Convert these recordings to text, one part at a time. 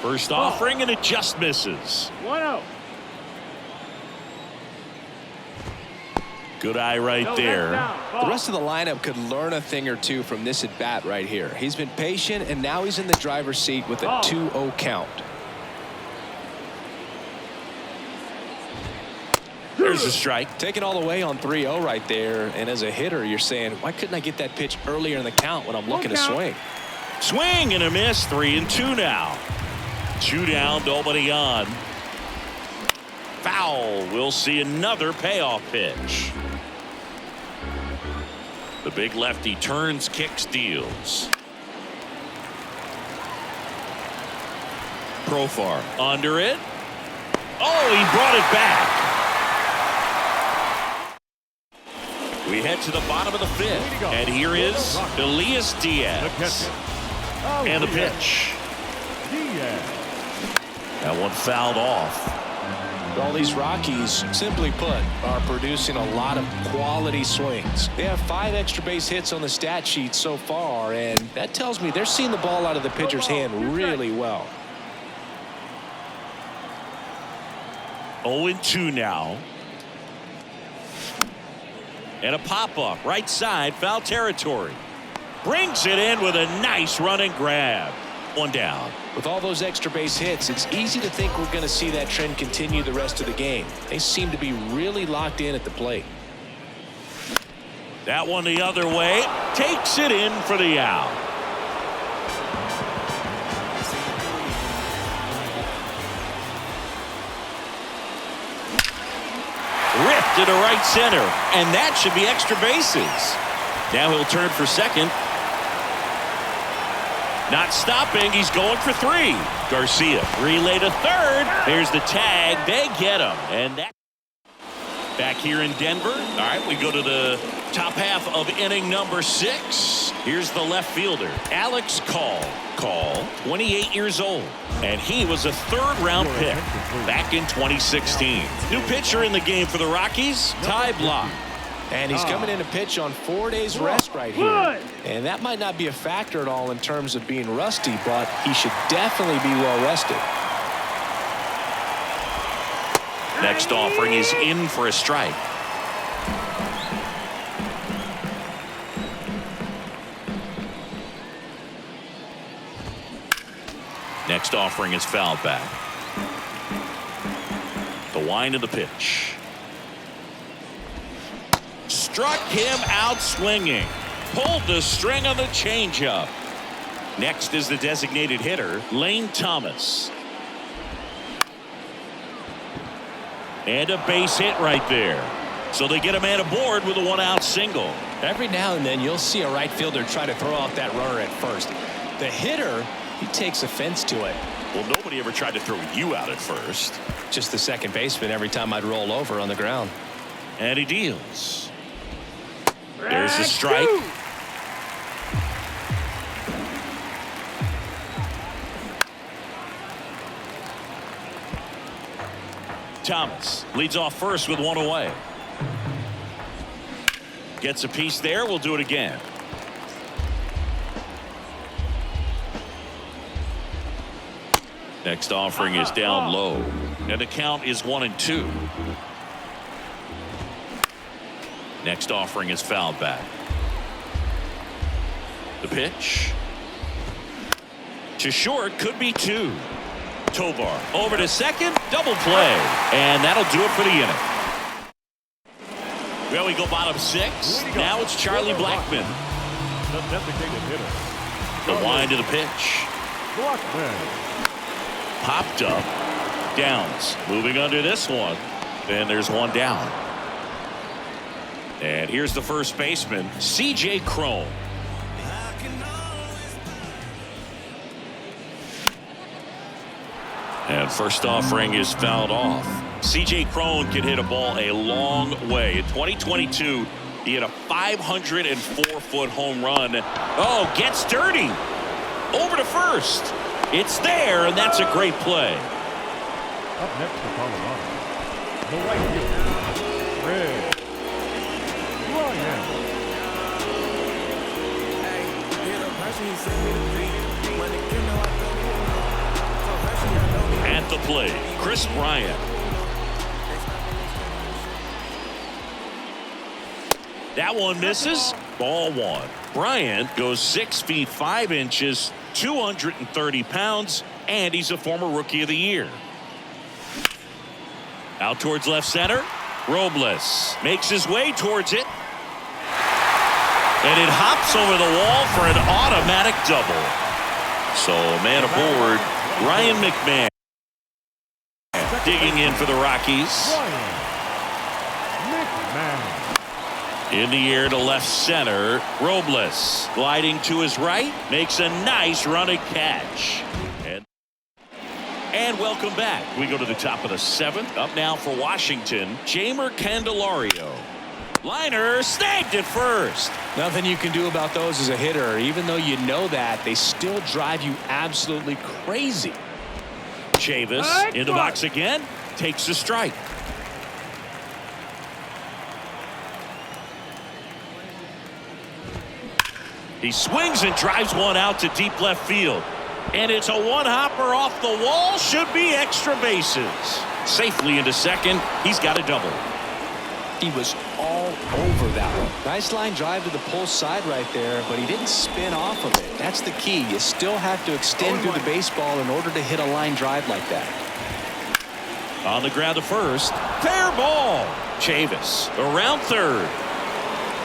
First offering, and it just misses. 1-0. Good eye right there. The rest of the lineup could learn a thing or two from this at bat right here. He's been patient, and now he's in the driver's seat with a 2-0 count. There's a strike. Taking all the way on 3-0 right there. And as a hitter, you're saying, why couldn't I get that pitch earlier in the count when I'm looking to swing? Swing and a miss. 3-2 now. 2 down, nobody on. Foul. We'll see another payoff pitch. The big lefty turns, kicks, deals. Profar under it. Oh, he brought it back. We head to the bottom of the 5th, and here is Elias Diaz. And the pitch. That one fouled off. All these Rockies, simply put, are producing a lot of quality swings. They have 5 extra base hits on the stat sheet so far, and that tells me they're seeing the ball out of the pitcher's hand really well. 0-2 now. And a pop-up right side, foul territory. Brings it in with a nice run and grab. 1 down. With all those extra base hits, it's easy to think we're going to see that trend continue the rest of the game. They seem to be really locked in at the plate. That one the other way. Takes it in for the out. Ripped into right center. And that should be extra bases. Now he'll turn for second. Not stopping. He's going for 3. Garcia relay to third. There's the tag. They get him. And that back here in Denver. All right, we go to the top half of inning number 6. Here's the left fielder, Alex Call. 28 years old. And he was a 3rd-round pick back in 2016. New pitcher in the game for the Rockies, Ty Blach. And he's coming in to pitch on 4 days rest right here. And that might not be a factor at all in terms of being rusty, but he should definitely be well rested. Next offering is in for a strike. Next offering is fouled back. The wind of the pitch. Struck him out swinging. Pulled the string on the changeup. Next is the designated hitter, Lane Thomas. And a base hit right there. So they get a man aboard with a 1-out single. Every now and then you'll see a right fielder try to throw out that runner at first. The hitter, he takes offense to it. Well, nobody ever tried to throw you out at first. Just the second baseman every time I'd roll over on the ground. And he deals. There's a strike. Thomas leads off first with 1 away. Gets a piece there. We'll do it again. Next offering is down low. And the count is 1-2. Next offering is fouled back. The pitch. To short, could be 2. Tovar over to second, double play. And that'll do it for the inning. Well, we go bottom 6. Now it's Charlie Blackmon. The designated hitter. The wind of the pitch. Blackmon. Popped up. Downs. Moving under this one. And there's 1 down. And here's the first baseman, C.J. Cron. And first offering is fouled off. C.J. Cron can hit a ball a long way. In 2022, he had a 504-foot home run. Oh, gets dirty. Over to first. It's there, and that's a great play. Up next to Colorado, the right fielder, Red Ryan. plate, Chris Bryant. That one misses. Ball one. Bryant goes 6 feet 5 inches, 230 pounds, and he's a former Rookie of the Year. Out towards left center. Robles makes his way towards it. And it hops over the wall for an automatic double. So man aboard, Ryan McMahon digging in for the Rockies. In the air to left center. Robles gliding to his right, makes a nice running catch. And welcome back. We go to the top of the 7th. Up now for Washington, Jeimer Candelario. Liner snagged at first. Nothing you can do about those as a hitter. Even though you know that, they still drive you absolutely crazy. Chavis in the box again, takes a strike. He swings and drives one out to deep left field. And it's a one-hopper off the wall. Should be extra bases. Safely into second. He's got a double. He was all over that one. Nice line drive to the pull side right there, but he didn't spin off of it. That's the key. You still have to extend through the baseball in order to hit a line drive like that. On the ground to first. Fair ball. Chavis around third.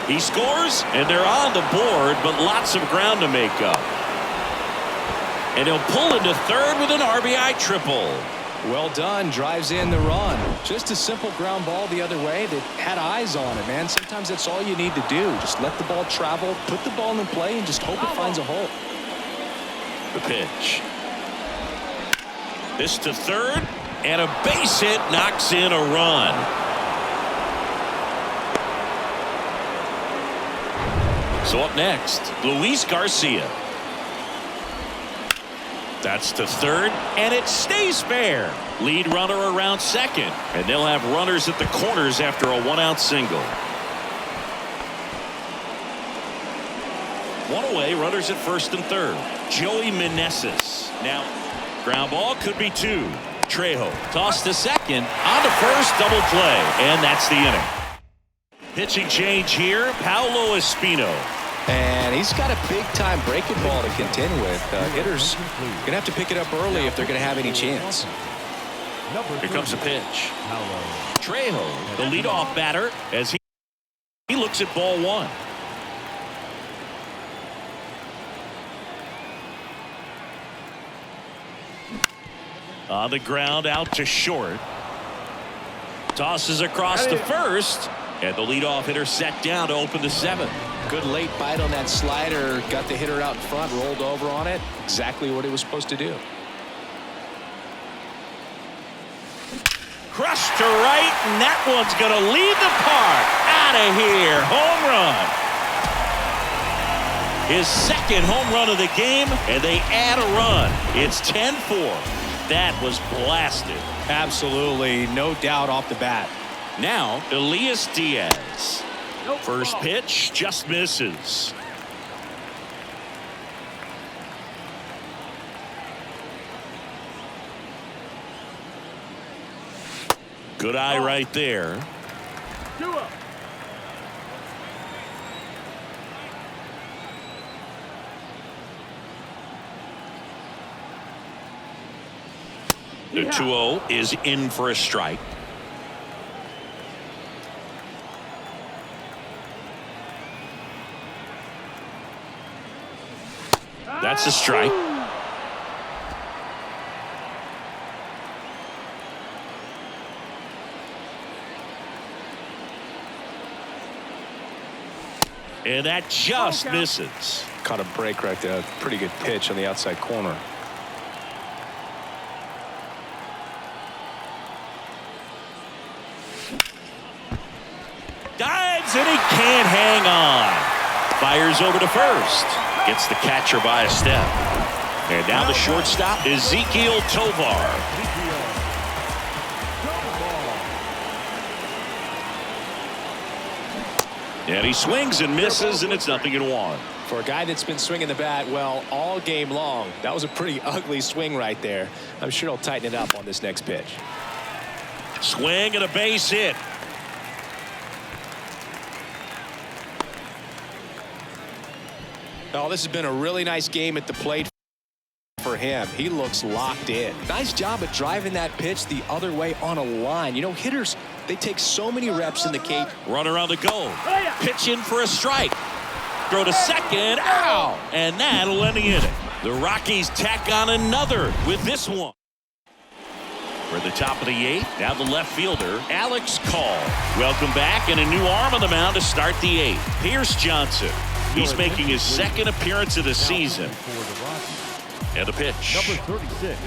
He scores, and they're on the board, but lots of ground to make up. And he'll pull into third with an RBI triple. Well done. Drives in the run. Just a simple ground ball the other way that had eyes on it, man. Sometimes that's all you need to do. Just let the ball travel, put the ball in play, and just hope it finds a hole. The pitch. This to third, and a base hit knocks in a run. So up next, Luis Garcia. That's to third, and it stays fair. Lead runner around second, and they'll have runners at the corners after a one-out single. One away, runners at first and third. Joey Meneses. Now, ground ball could be 2. Trejo tossed to second, on to first, double play, and that's the inning. Pitching change here, Paolo Espino. And he's got a big-time breaking ball to contend with. Hitters going to have to pick it up early if they're going to have any chance. Here comes a pitch. Trejo, the leadoff batter, as he looks at ball one. On the ground, out to short. Tosses across to first, and the leadoff hitter set down to open the 7th. Good late bite on that slider. Got the hitter out in front, rolled over on it. Exactly what he was supposed to do. Crushed to right, and that one's going to leave the park. Out of here. Home run. His second home run of the game, and they add a run. It's 10-4. That was blasted. Absolutely, no doubt off the bat. Now, Elias Diaz. First pitch just misses. Good eye right there. The 2-0 is in for a strike. That's a strike. And that just misses. Caught a break right there. Pretty good pitch on the outside corner. Dives, and he can't hang on. Fires over to first. Gets the catcher by a step. And now the shortstop, Ezequiel Tovar. And he swings and misses, and it's 0-1. For a guy that's been swinging the bat, well, all game long, that was a pretty ugly swing right there. I'm sure he'll tighten it up on this next pitch. Swing and a base hit. Oh, this has been a really nice game at the plate for him. He looks locked in. Nice job at driving that pitch the other way on a line. You know, hitters, they take so many reps in the cage. Runner on the go. Pitch in for a strike. Throw to second. Ow! And that'll end the inning. The Rockies tack on another with this one. For the top of the 8th, now the left fielder, Alex Call. Welcome back, and a new arm on the mound to start the 8th. Pierce Johnson. He's making his second appearance of the season. And a pitch. Number 36.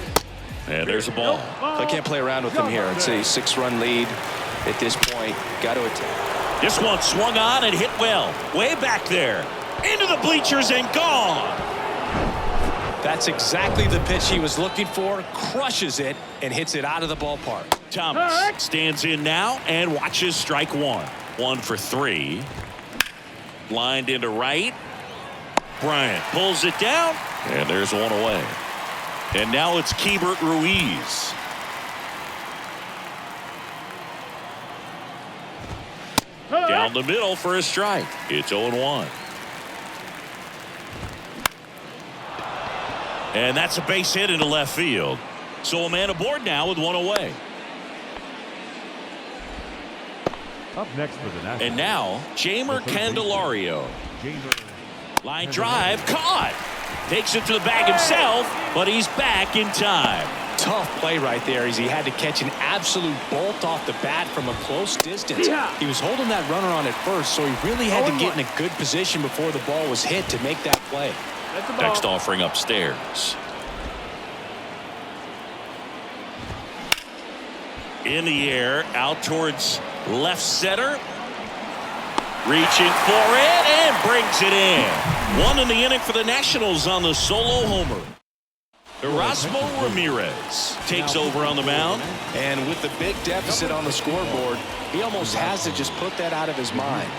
And there's a ball. I can't play around with him here. It's a 6-run lead at this point. Got to attack. This one swung on and hit well. Way back there. Into the bleachers and gone. That's exactly the pitch he was looking for. Crushes it and hits it out of the ballpark. Thomas stands in now and watches strike one. 1 for 3. Lined into right. Bryant pulls it down, and there's one away. And now it's Keibert Ruiz. Down the middle for a strike. It's 0-1. And that's a base hit into left field. So a man aboard now with one away. Up next for the Nationals. And now, Jeimer Candelario. Line drive, caught. Takes it to the bag himself, but he's back in time. Tough play right there as he had to catch an absolute bolt off the bat from a close distance. He was holding that runner on at first, so he really had to get in a good position before the ball was hit to make that play. Next offering upstairs. In the air, out towards left center. Reaching for it and brings it in. 1 in the inning for the Nationals on the solo homer. Erasmo Ramirez takes over on the mound. And with the big deficit on the scoreboard, he almost has to just put that out of his mind.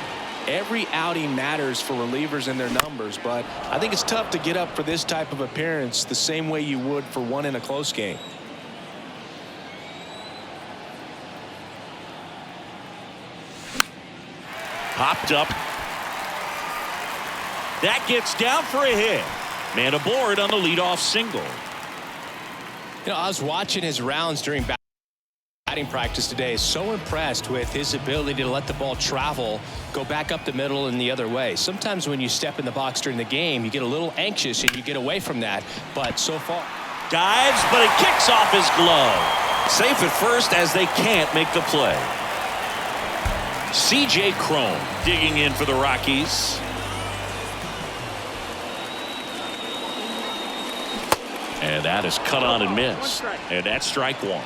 Every outing matters for relievers and their numbers, but I think it's tough to get up for this type of appearance the same way you would for one in a close game. Popped up. That gets down for a hit. Man aboard on the leadoff single. You know, I was watching his rounds during batting practice today. So impressed with his ability to let the ball travel, go back up the middle and the other way. Sometimes when you step in the box during the game, you get a little anxious and you get away from that. But so far, Dives, but it kicks off his glove. Safe at first as they can't make the play. C.J. Cron digging in for the Rockies. And that is cut on and missed. And that's strike one.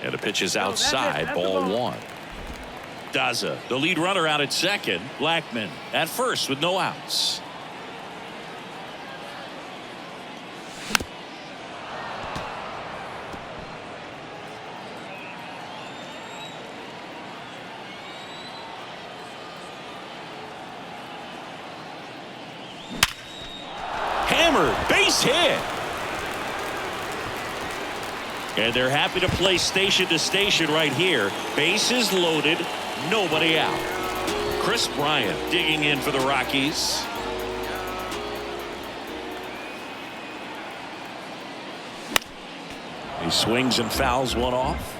And the pitch is outside, ball 1. Daza, the lead runner, out at second. Blackman at first with no outs. Hammered, base hit. And they're happy to play station to station right here. Bases loaded, nobody out. Chris Bryant digging in for the Rockies. He swings and fouls one off.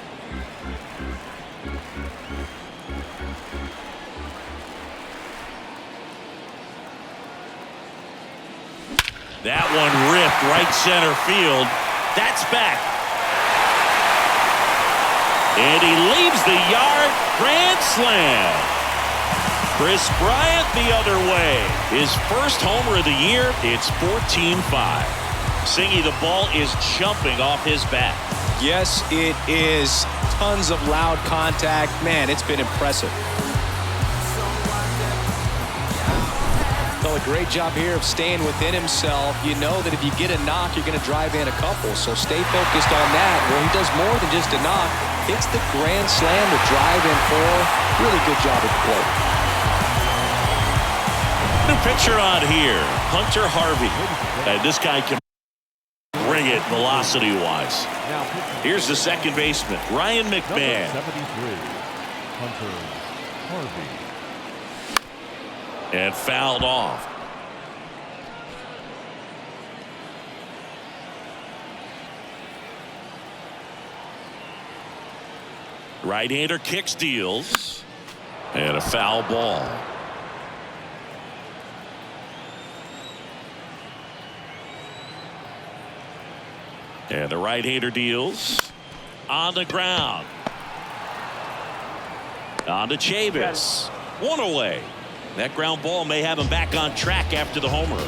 That one ripped right center field. That's back. And he leaves the yard. Grand slam. Chris Bryant the other way. His first homer of the year. It's 14-5. Singy, the ball is jumping off his bat. yes, it is. Tons of loud contact. Man, it's been impressive. Well, a great job here of staying within himself. You know that if you get a knock, you're going to drive in a couple. So stay focused on that. Well, he does more than just a knock. Hits the grand slam to drive in 4. Really good job at the plate. New pitcher on here, Hunter Harvey. And this guy can bring it velocity-wise. Here's the second baseman, Ryan McMahon. Number 73, Hunter Harvey. And fouled off. Right-hander kicks, deals. And a foul ball. And the right-hander deals. On the ground. On to Chavis. One away. That ground ball may have him back on track after the homer.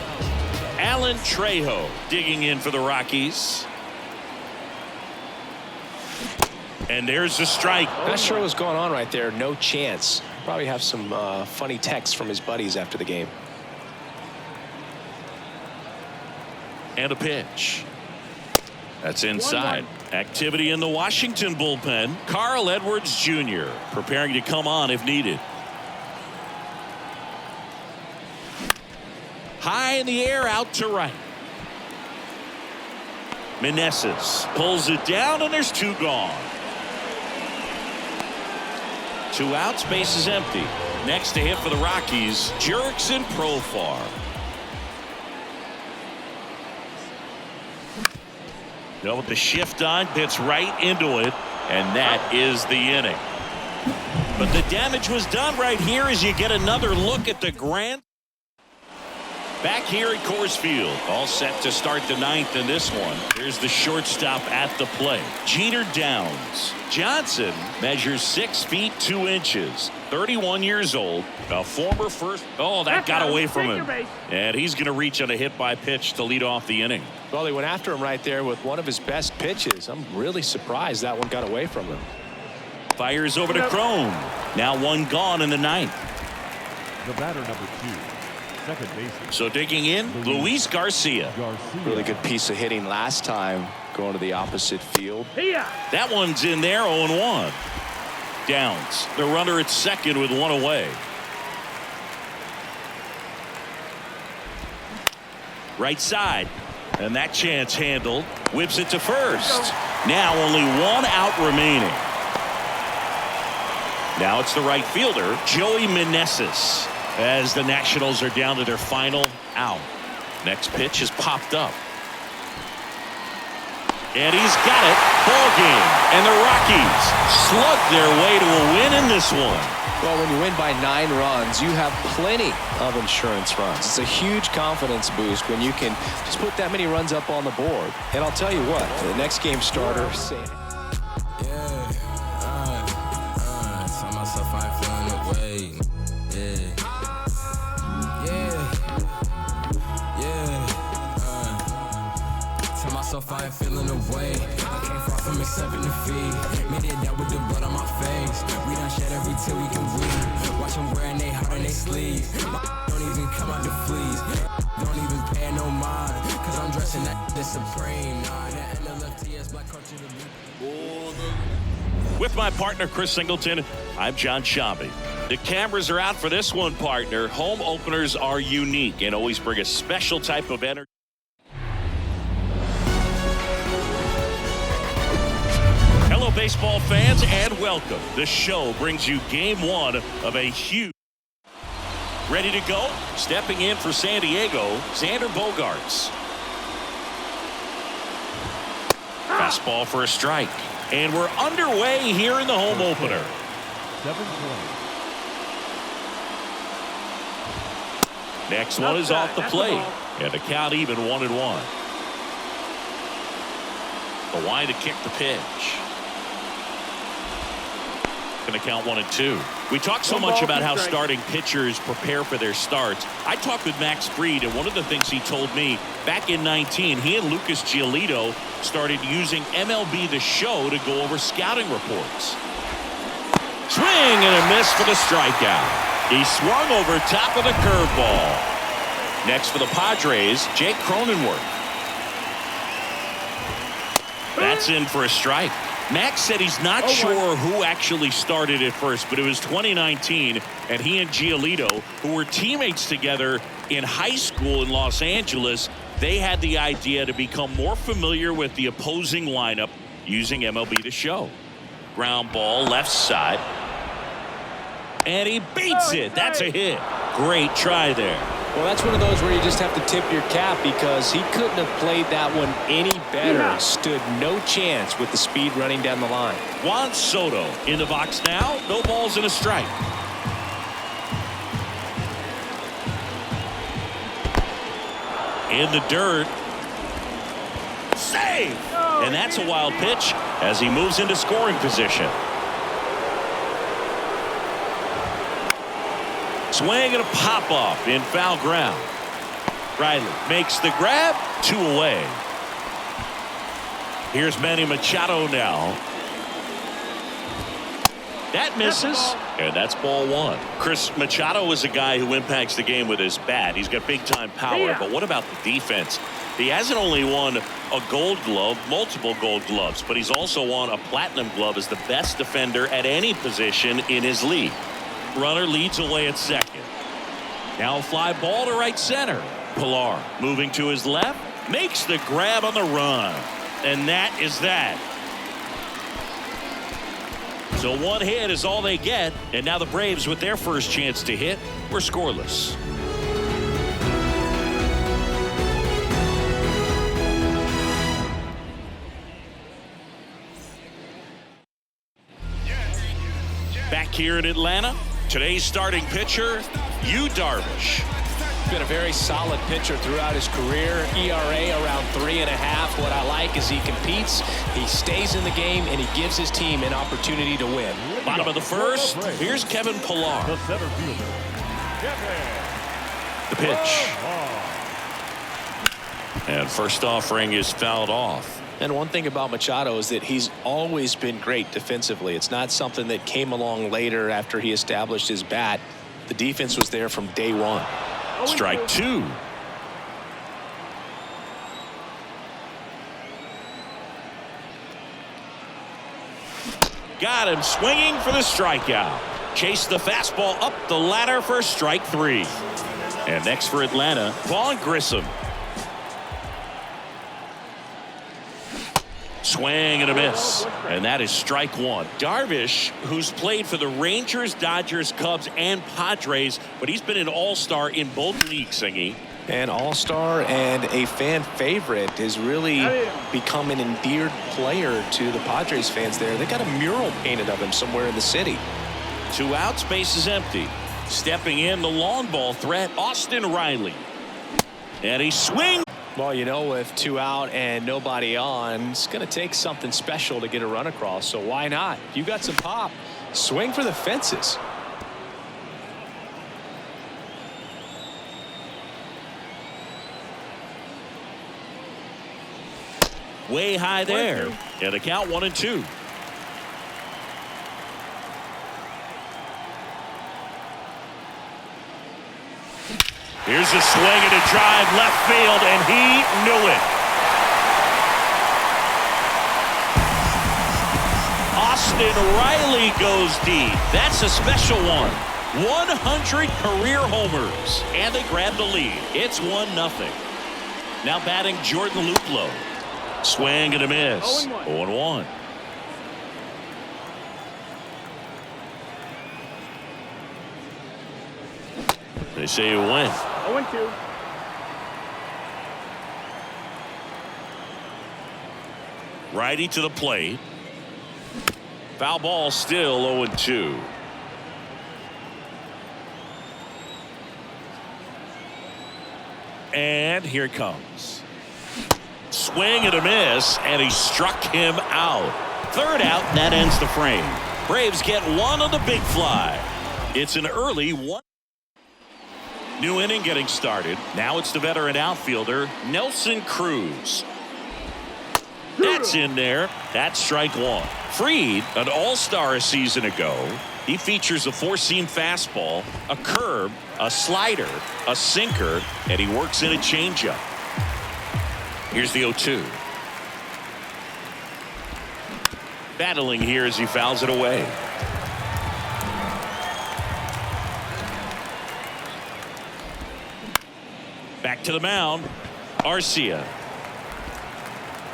Alan Trejo digging in for the Rockies. And there's the strike. Not sure what's going on right there. No chance. Probably have some funny texts from his buddies after the game. And a pitch. That's inside. Activity in the Washington bullpen. Carl Edwards Jr. preparing to come on if needed. High in the air, out to right. Meneses pulls it down, and there's 2 gone. 2 outs, base is empty. Next to hit for the Rockies, Jurickson Profar. Now with the shift on, hits right into it, and that is the inning. But the damage was done right here as you get another look at the grand. Back here at Coors Field, all set to start the 9th in this one. Here's the shortstop at the plate, Jeter Downs. Johnson measures 6 feet 2 inches, 31 years old, a former first. Oh, that got away from him. And he's going to reach on a hit by pitch to lead off the inning. Well, he went after him right there with one of his best pitches. I'm really surprised that one got away from him. Fires over to Cron. Now 1 gone in the 9th. The batter, number 2. Second baseman. So digging in, Luis Garcia. Really good piece of hitting last time, going to the opposite field. That one's in there, 0-1. Downs, the runner at second with 1 away. Right side, and that chance handled. Whips it to first. Now only 1 out remaining. Now it's the right fielder, Joey Meneses, as the Nationals are down to their final out. Next pitch is popped up. And he's got it. Ball game. And the Rockies slug their way to a win in this one. Well, when you win by 9 runs, you have plenty of insurance runs. It's a huge confidence boost when you can just put that many runs up on the board. And I'll tell you what, the next game starter, tell myself I ain't feeling the way. Tell myself I ain't feeling the way. I came far from accepting defeat. Made it down with the blood on my face. We done shed every tear we can weep. Watch them wearing they heart on they sleeves. Don't even come out the fleas. Don't even pay no mind. Cause I'm dressing that the supreme. Nah, that NLFTS black culture to be. With my partner, Chris Singleton, I'm John Shabby. The cameras are out for this one, partner. Home openers are unique and always bring a special type of energy. Hello, baseball fans, and welcome. The show brings you game 1 of a huge. Ready to go? Stepping in for San Diego, Xander Bogaerts. Fastball for a strike. And we're underway here in the home opener. 7-20. Next one is off the plate. And the count even 1-1. The line to kick the pitch. Going to count 1-2. We talk so much about how starting pitchers prepare for their starts. I talked with Max Fried, and one of the things he told me back in 19, he and Lucas Giolito started using MLB The Show to go over scouting reports. Swing and a miss for the strikeout. He swung over top of the curveball. Next for the Padres, Jake Cronenworth. That's in for a strike. Max said he's not sure who actually started at first, but it was 2019, and he and Giolito, who were teammates together in high school in Los Angeles, they had the idea to become more familiar with the opposing lineup using MLB The Show. Ground ball left side. And he beats it. That's a hit. Great try there. Well, that's one of those where you just have to tip your cap because he couldn't have played that one any better. Stood no chance with the speed running down the line. Juan Soto in the box now. No balls and a strike. In the dirt. Save! And that's a wild pitch as he moves into scoring position. Swing and a pop-off in foul ground. Riley makes the grab. 2 away. Here's Manny Machado now. That misses, and that's ball 1. Chris Machado is a guy who impacts the game with his bat. He's got big-time power, but what about the defense? He hasn't only won a gold glove, multiple gold gloves, but he's also won a platinum glove as the best defender at any position in his league. Runner leads away at second. Now a fly ball to right center. Pilar moving to his left, makes the grab on the run. And that is that. So 1 hit is all they get, and now the Braves, with their first chance to hit, were scoreless. Back here in Atlanta, today's starting pitcher, Yu Darvish. Been a very solid pitcher throughout his career. ERA around 3.5. What I like is he competes, he stays in the game, and he gives his team an opportunity to win. Bottom of the first, here's Kevin Pilar. The center fielder, Kevin. The pitch. And first offering is fouled off. And one thing about Machado is that he's always been great defensively. It's not something that came along later after he established his bat. The defense was there from day one. Strike 2. Got him swinging for the strikeout. Chase the fastball up the ladder for strike 3. And next for Atlanta, Vaughn Grissom. Swing and a miss. And that is strike 1. Darvish, who's played for the Rangers, Dodgers, Cubs, and Padres, but he's been an all-star in both leagues, Singy. An all-star and a fan favorite, has really become an endeared player to the Padres fans there. They got a mural painted of him somewhere in the city. 2 outs, base is empty. Stepping in, the long ball threat, Austin Riley. And he swings. Well, you know, with 2 out and nobody on, it's going to take something special to get a run across. So why not? You got some pop. Swing for the fences. Way high there. And the count 1-2. Here's a swing and a drive left field, and he knew it. Austin Riley goes deep. That's a special one. 100 career homers, and they grab the lead. It's 1-0. Now batting Jordan Luplow. Swing and a miss. 0-1. They say you win. 0-2. Righty to the plate. Foul ball, still 0-2. And here it comes. Swing and a miss, and he struck him out. 3rd out, and that ends the frame. Braves get one on the big fly. It's an early 1. New inning getting started. Now it's the veteran outfielder, Nelson Cruz. That's in there. That's strike 1. Fried, an all-star a season ago. He features a four-seam fastball, a curve, a slider, a sinker, and he works in a changeup. Here's the 0-2. Battling here as he fouls it away. Back to the mound, Arcia.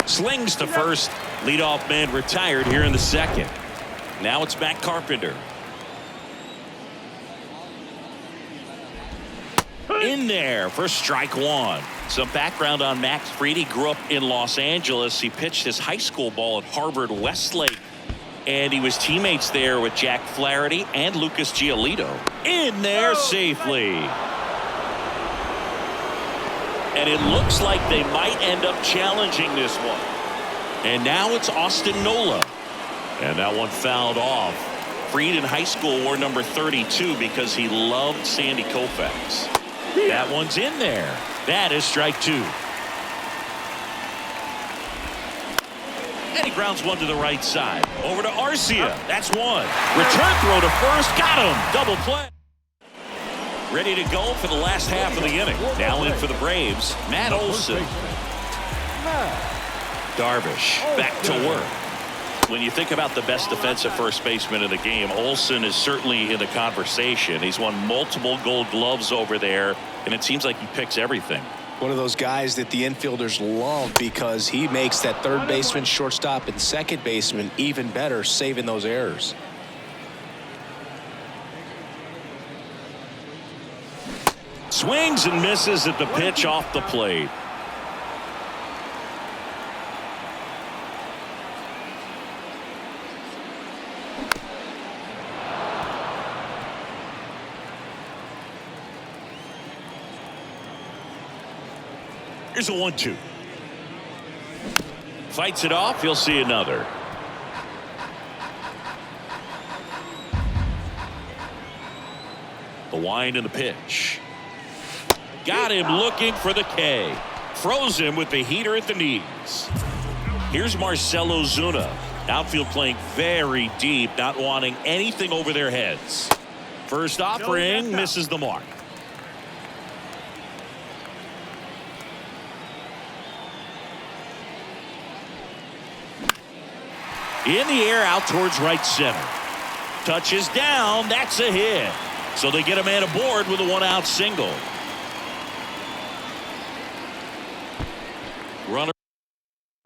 Slings to first. Leadoff man retired here in the second. Now it's Matt Carpenter. In there for strike one. Some background on Max Fried. He grew up in Los Angeles. He pitched his high school ball at Harvard Westlake. And he was teammates there with Jack Flaherty and Lucas Giolito. In there safely. And it looks like they might end up challenging this one. And now it's Austin Nola. And that one fouled off. Fried in high school wore number 32 because he loved Sandy Koufax. That one's in there. That is strike two. And he grounds one to the right side. Over to Arcia. That's one. Return throw to first. Got him. Double play. Ready to go for the last half of the inning. Now in for the Braves, Matt Olson. Darvish back to work. When you think about the best defensive first baseman in the game, Olson is certainly in the conversation. He's won multiple Gold Gloves over there, and it seems like he picks everything. One of those guys that the infielders love because he makes that third baseman, shortstop, and second baseman even better, saving those errors. Swings and misses at the pitch off the plate. Here's a 1-2. Fights it off. You'll see another. The wind and the pitch. Got him looking for the K. Froze him with the heater at the knees. Here's Marcell Ozuna. Outfield playing very deep, not wanting anything over their heads. First offering misses the mark. In the air out towards right center. Touches down. That's a hit. So they get a man aboard with a one-out single. Runner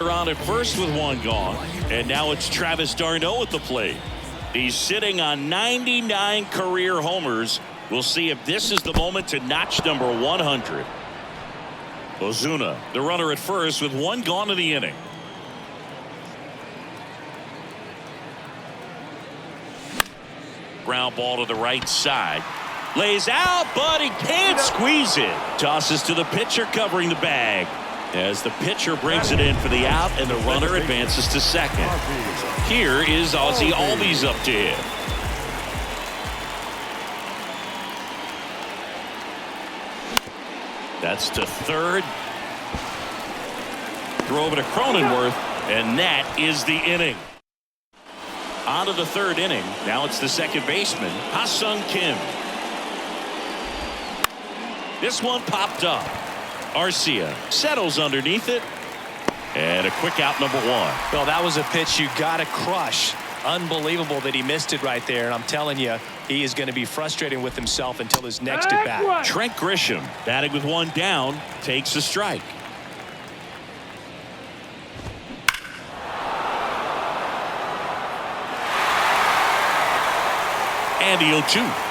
on at first with one gone. And now it's Travis d'Arnaud at the plate. He's sitting on 99 career homers. We'll see if this is the moment to notch number 100. Ozuna, the runner at first with one gone in the inning. Ground ball to the right side. Lays out, but he can't squeeze it. Tosses to the pitcher covering the bag. As the pitcher brings it in for the out and the runner advances to second. Here is Ozzy Albies up to hit. That's to third. Throw over to Cronenworth, and that is the inning. On to the third inning. Now it's the second baseman, Ha-Seong Kim. This one popped up. Arcia settles underneath it. And a quick out, number one. Well, that was a pitch you got to crush. Unbelievable that he missed it right there. And I'm telling you, he is going to be frustrated with himself until his next at bat. Trent Grisham, batting with one down, takes a strike. And the 0-2.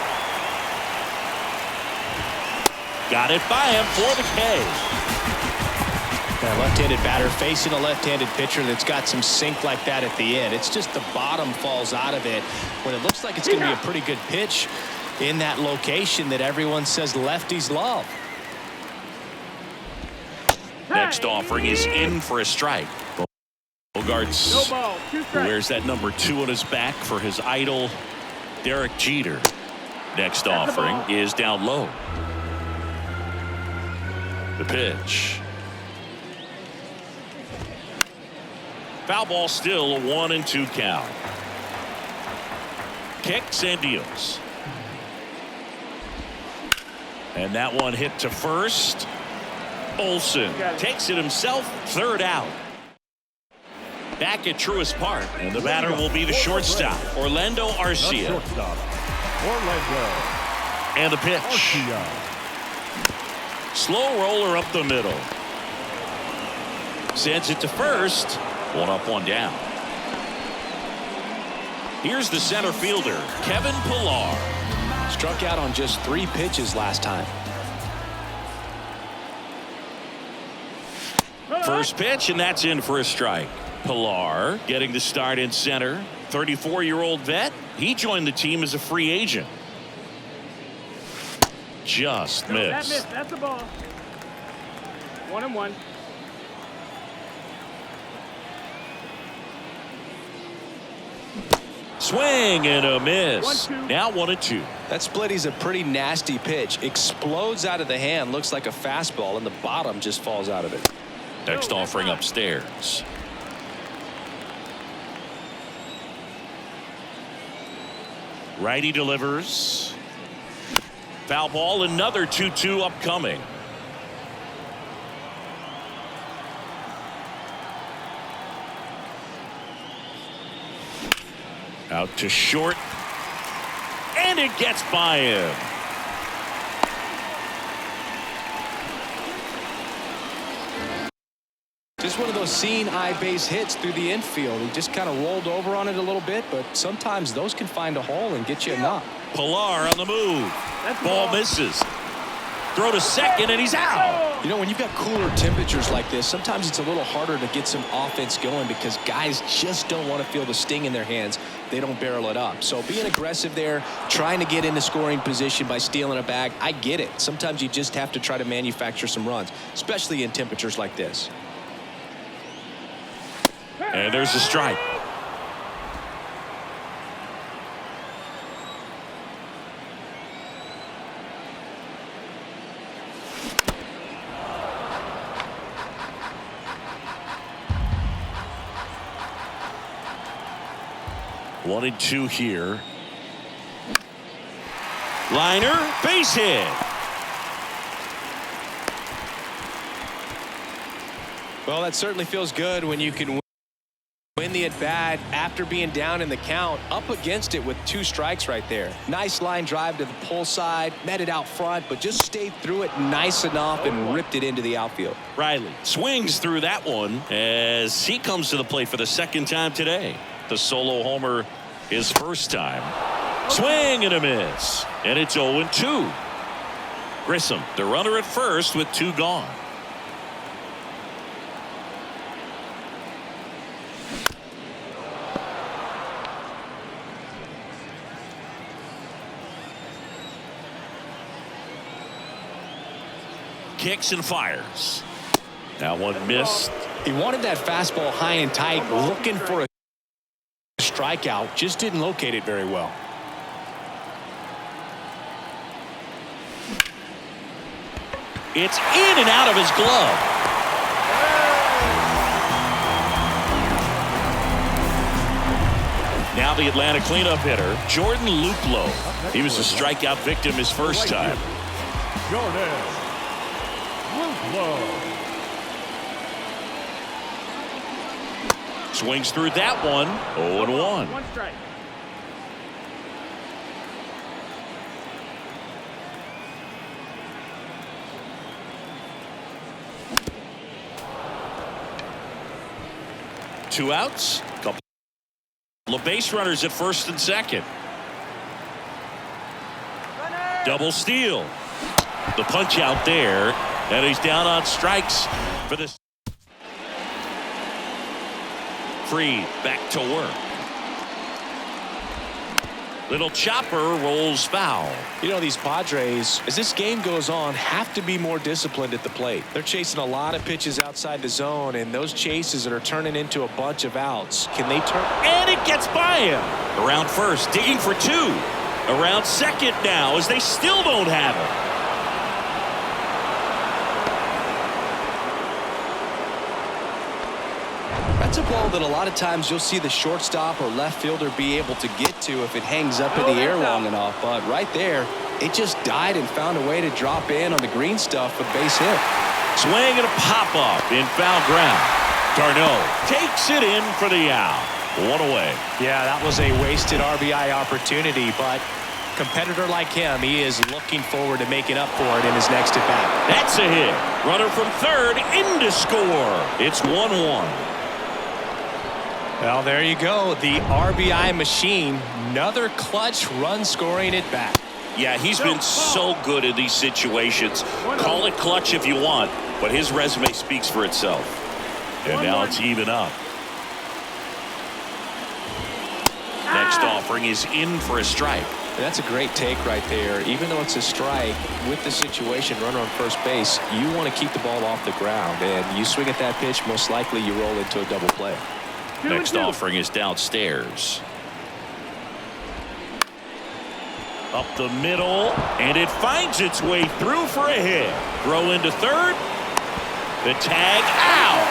Got it by him for the K. That left-handed batter facing a left-handed pitcher that's got some sink like that at the end. It's just the bottom falls out of it when it looks like it's going to be a pretty good pitch in that location that everyone says lefties love. Next offering is in for a strike. Bogarts, who wears that number 2 on his back for his idol, Derek Jeter. Next offering is down low. The pitch. Foul ball, still a 1-2 count. kicks and deals. And that one hit to first. Olsen takes it himself. Third out. Back at Truist Park, and the batter will be the shortstop, Orlando Arcia. Shortstop, Orlando And the pitch. Arcia. Slow roller up the middle. Sends it to first. 1 up, 1 down. Here's the center fielder, Kevin Pillar. Struck out on just 3 pitches last time. First pitch, and that's in for a strike. Pillar getting the start in center. 34-year-old vet. He joined the team as a free agent. Just missed. That's the ball. 1-1. Swing and a miss. Now 1-2. That splitty's a pretty nasty pitch. Explodes out of the hand. Looks like a fastball, and the bottom just falls out of it. Next offering upstairs. Righty delivers. Foul ball. Another 2-2 upcoming. Out to short. And it gets by him. Just one of those seeing eye base hits through the infield. He just kind of rolled over on it a little bit, but sometimes those can find a hole and get you a knock. Pillar on the move. Ball misses. Throw to second, and he's out. You know, when you've got cooler temperatures like this, sometimes it's a little harder to get some offense going because guys just don't want to feel the sting in their hands. They don't barrel it up. So being aggressive there, trying to get into scoring position by stealing a bag, I get it. Sometimes you just have to try to manufacture some runs, especially in temperatures like this. And there's a strike. One and two here. Liner, base hit. Well, that certainly feels good when you can win the at-bat after being down in the count, up against it with 2 strikes right there. Nice line drive to the pull side, met it out front, but just stayed through it nice enough and ripped it into the outfield. Riley swings through that one as he comes to the plate for the second time today. The solo homer his first time. Swing and a miss. And it's 0-2. Grissom, the runner at first with 2 gone. Kicks and fires. That one missed. He wanted that fastball high and tight, looking for a strikeout, just didn't locate it very well. It's in and out of his glove. Now the Atlanta cleanup hitter, Jordan Luplow. He was a strikeout victim his first time. Jordan Luplow. Swings through that one. 0-1. 1 strike. Two outs. Couple of base runners at first and second. Double steal. The punch out there. And he's down on strikes for this. Free back to work. Little chopper rolls foul. You know, these Padres, as this game goes on, have to be more disciplined at the plate. They're chasing a lot of pitches outside the zone, and those chases that are turning into a bunch of outs. Can they turn? And it gets by him. Around first, digging for 2. Around second now, as they still don't have it. That's a ball that a lot of times you'll see the shortstop or left fielder be able to get to if it hangs up in the air long enough. But right there, it just died and found a way to drop in on the green stuff for base hit. Swing and a pop-up in foul ground. d'Arnaud takes it in for the out. One away. Yeah, that was a wasted RBI opportunity, but competitor like him, he is looking forward to making up for it in his next at-bat. That's a hit. Runner from third in to score. It's 1-1. Well, there you go. The RBI machine. Another clutch run scoring at bat. Yeah, he's been so good in these situations. Call it clutch if you want, but his resume speaks for itself. And now it's even up. Next offering is in for a strike. That's a great take right there. Even though it's a strike, with the situation, runner on first base, you want to keep the ball off the ground. And you swing at that pitch, most likely you roll into a double play. Next offering is downstairs. Up the middle, and it finds its way through for a hit. Throw into third. The tag out.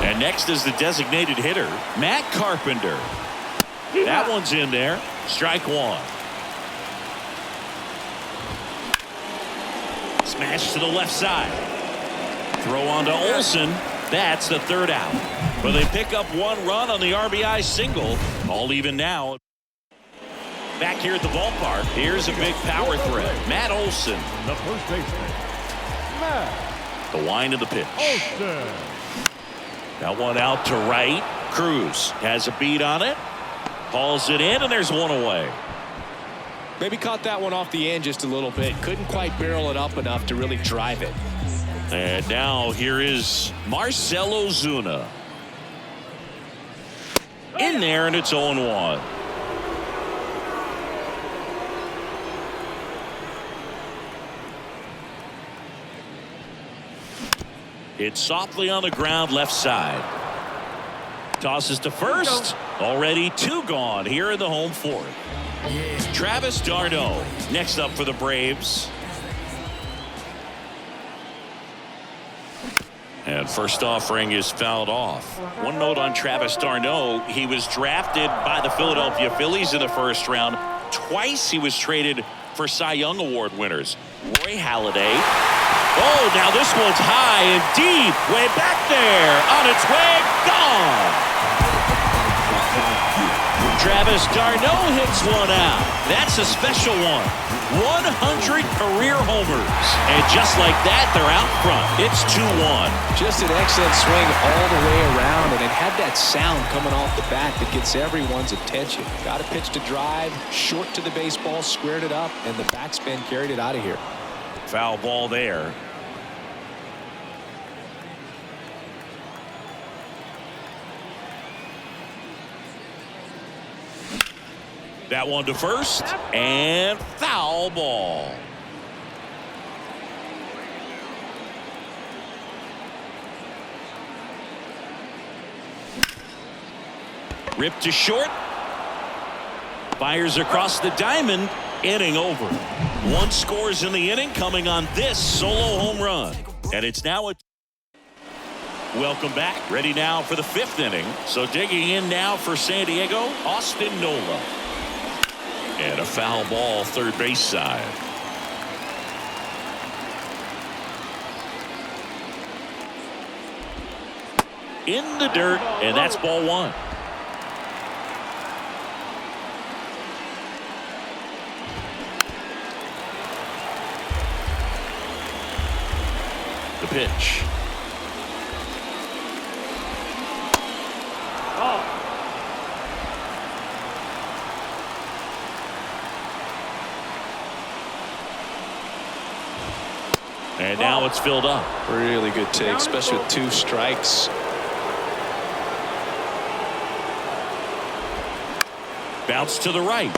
And next is the designated hitter, Matt Carpenter. That one's in there. Strike one. Smash to the left side. Throw on to Olsen. That's the third out. But they pick up one run on the RBI single. All even now. Back here at the ballpark, here's a big power threat. Matt Olsen. The first baseman, Matt The wind of the pitch. Olsen. That one out to right. Cruz has a beat on it. Hauls it in, and there's one away. Maybe caught that one off the end just a little bit. Couldn't quite barrel it up enough to really drive it. And now here is Marcell Ozuna. In there, and it's 0-1. Hit softly on the ground, left side. Tosses to first. Already two gone here in the home fourth. Travis d'Arnaud next up for the Braves. And first offering is fouled off. One note on Travis d'Arnaud. He was drafted by the Philadelphia Phillies in the first round. Twice he was traded for Cy Young Award winners. Roy Halladay. Oh, now this one's high and deep. Way back there. On its way. Gone. Travis d'Arnaud hits one out. That's a special one. 100 career homers. And just like that, they're out front. It's 2-1. Just an excellent swing all the way around, and it had that sound coming off the bat that gets everyone's attention. Got a pitch to drive, short to the baseball, squared it up, and the backspin carried it out of here. Foul ball there. That one to first, and foul ball. Ripped to short. Fires across the diamond. Inning over. One scores in the inning coming on this solo home run. And it's now a... Welcome back. Ready now for the fifth inning. So digging in now for San Diego, Austin Nola. And a foul ball third base side. In the dirt, and that's ball one. The pitch. And now it's filled up. Really good take, especially with two strikes. Bounce to the right.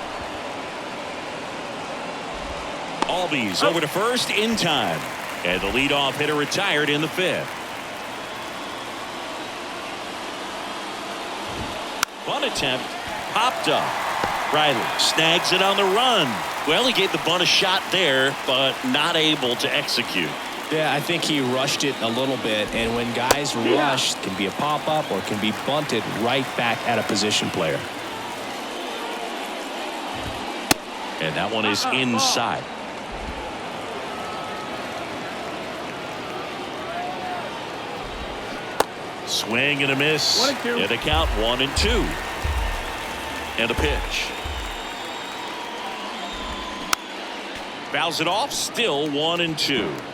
Albies over to first in time. And the leadoff hitter retired in the fifth. Bunt attempt. Popped up. Riley snags it on the run. Well, he gave the bunt a shot there, but not able to execute. Yeah, I think he rushed it a little bit, and when guys rush, it can be a pop-up or it can be bunted right back at a position player. And that one is inside. Swing and a miss. And a count 1-2. And a pitch. Fouls it off, still 1-2.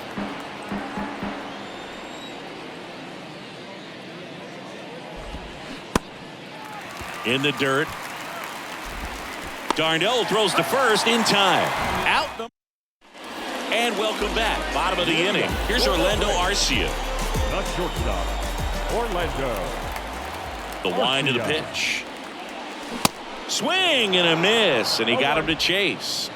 In the dirt. Darnell throws to first in time. Out. And welcome back. Bottom of the inning. Here's Orlando Arcia. The shortstop, Orlando. The wind of the pitch. Swing and a miss, and he got him to chase.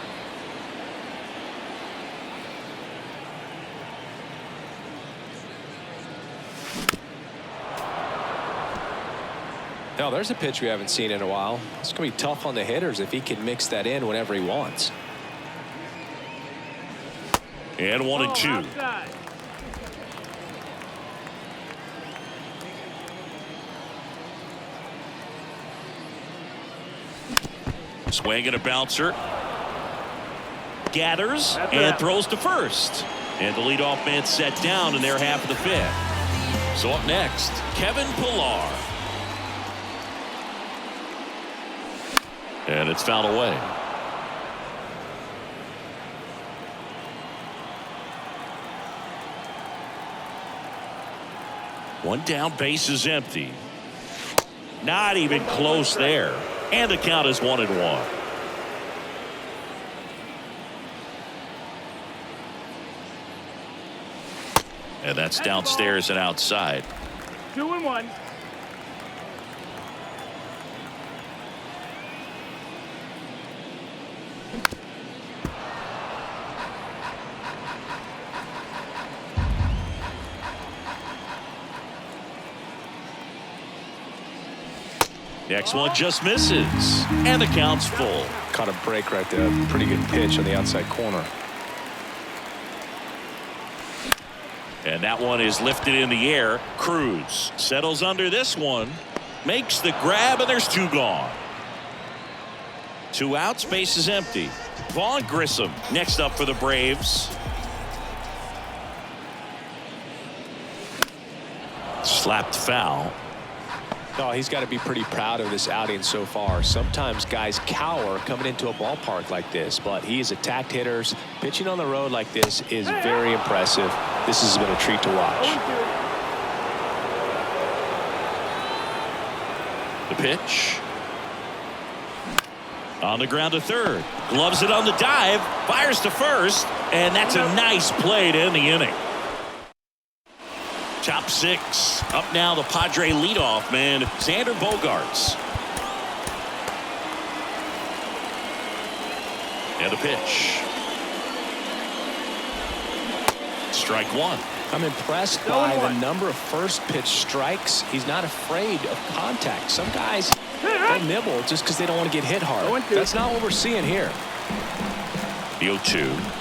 Now, there's a pitch we haven't seen in a while. It's going to be tough on the hitters if he can mix that in whenever he wants. And 1-2. Swing and a bouncer. Gathers and throws to first. And the leadoff man set down in their half of the fifth. So up next, Kevin Pillar. And it's fouled away. One down, base is empty. Not even close there. And the count is 1-1. And that's downstairs and outside. 2-1. Next one just misses. And the count's full. Caught a break right there. Pretty good pitch on the outside corner. And that one is lifted in the air. Cruz settles under this one. Makes the grab, and there's two gone. 2 outs, base is empty. Vaughn Grissom next up for the Braves. Slapped foul. Oh, he's got to be pretty proud of this outing so far. Sometimes guys cower coming into a ballpark like this, but he has attacked hitters. Pitching on the road like this is very impressive. This has been a treat to watch. The pitch. On the ground to third. Gloves it on the dive. Fires to first. And that's a nice play to end the inning. Top 6. Up now, the Padre leadoff man, Xander Bogaerts. And a pitch. Strike one. I'm impressed by the number of first pitch strikes. He's not afraid of contact. Some guys, they'll nibble just because they don't want to get hit hard. That's not what we're seeing here. The 0-2.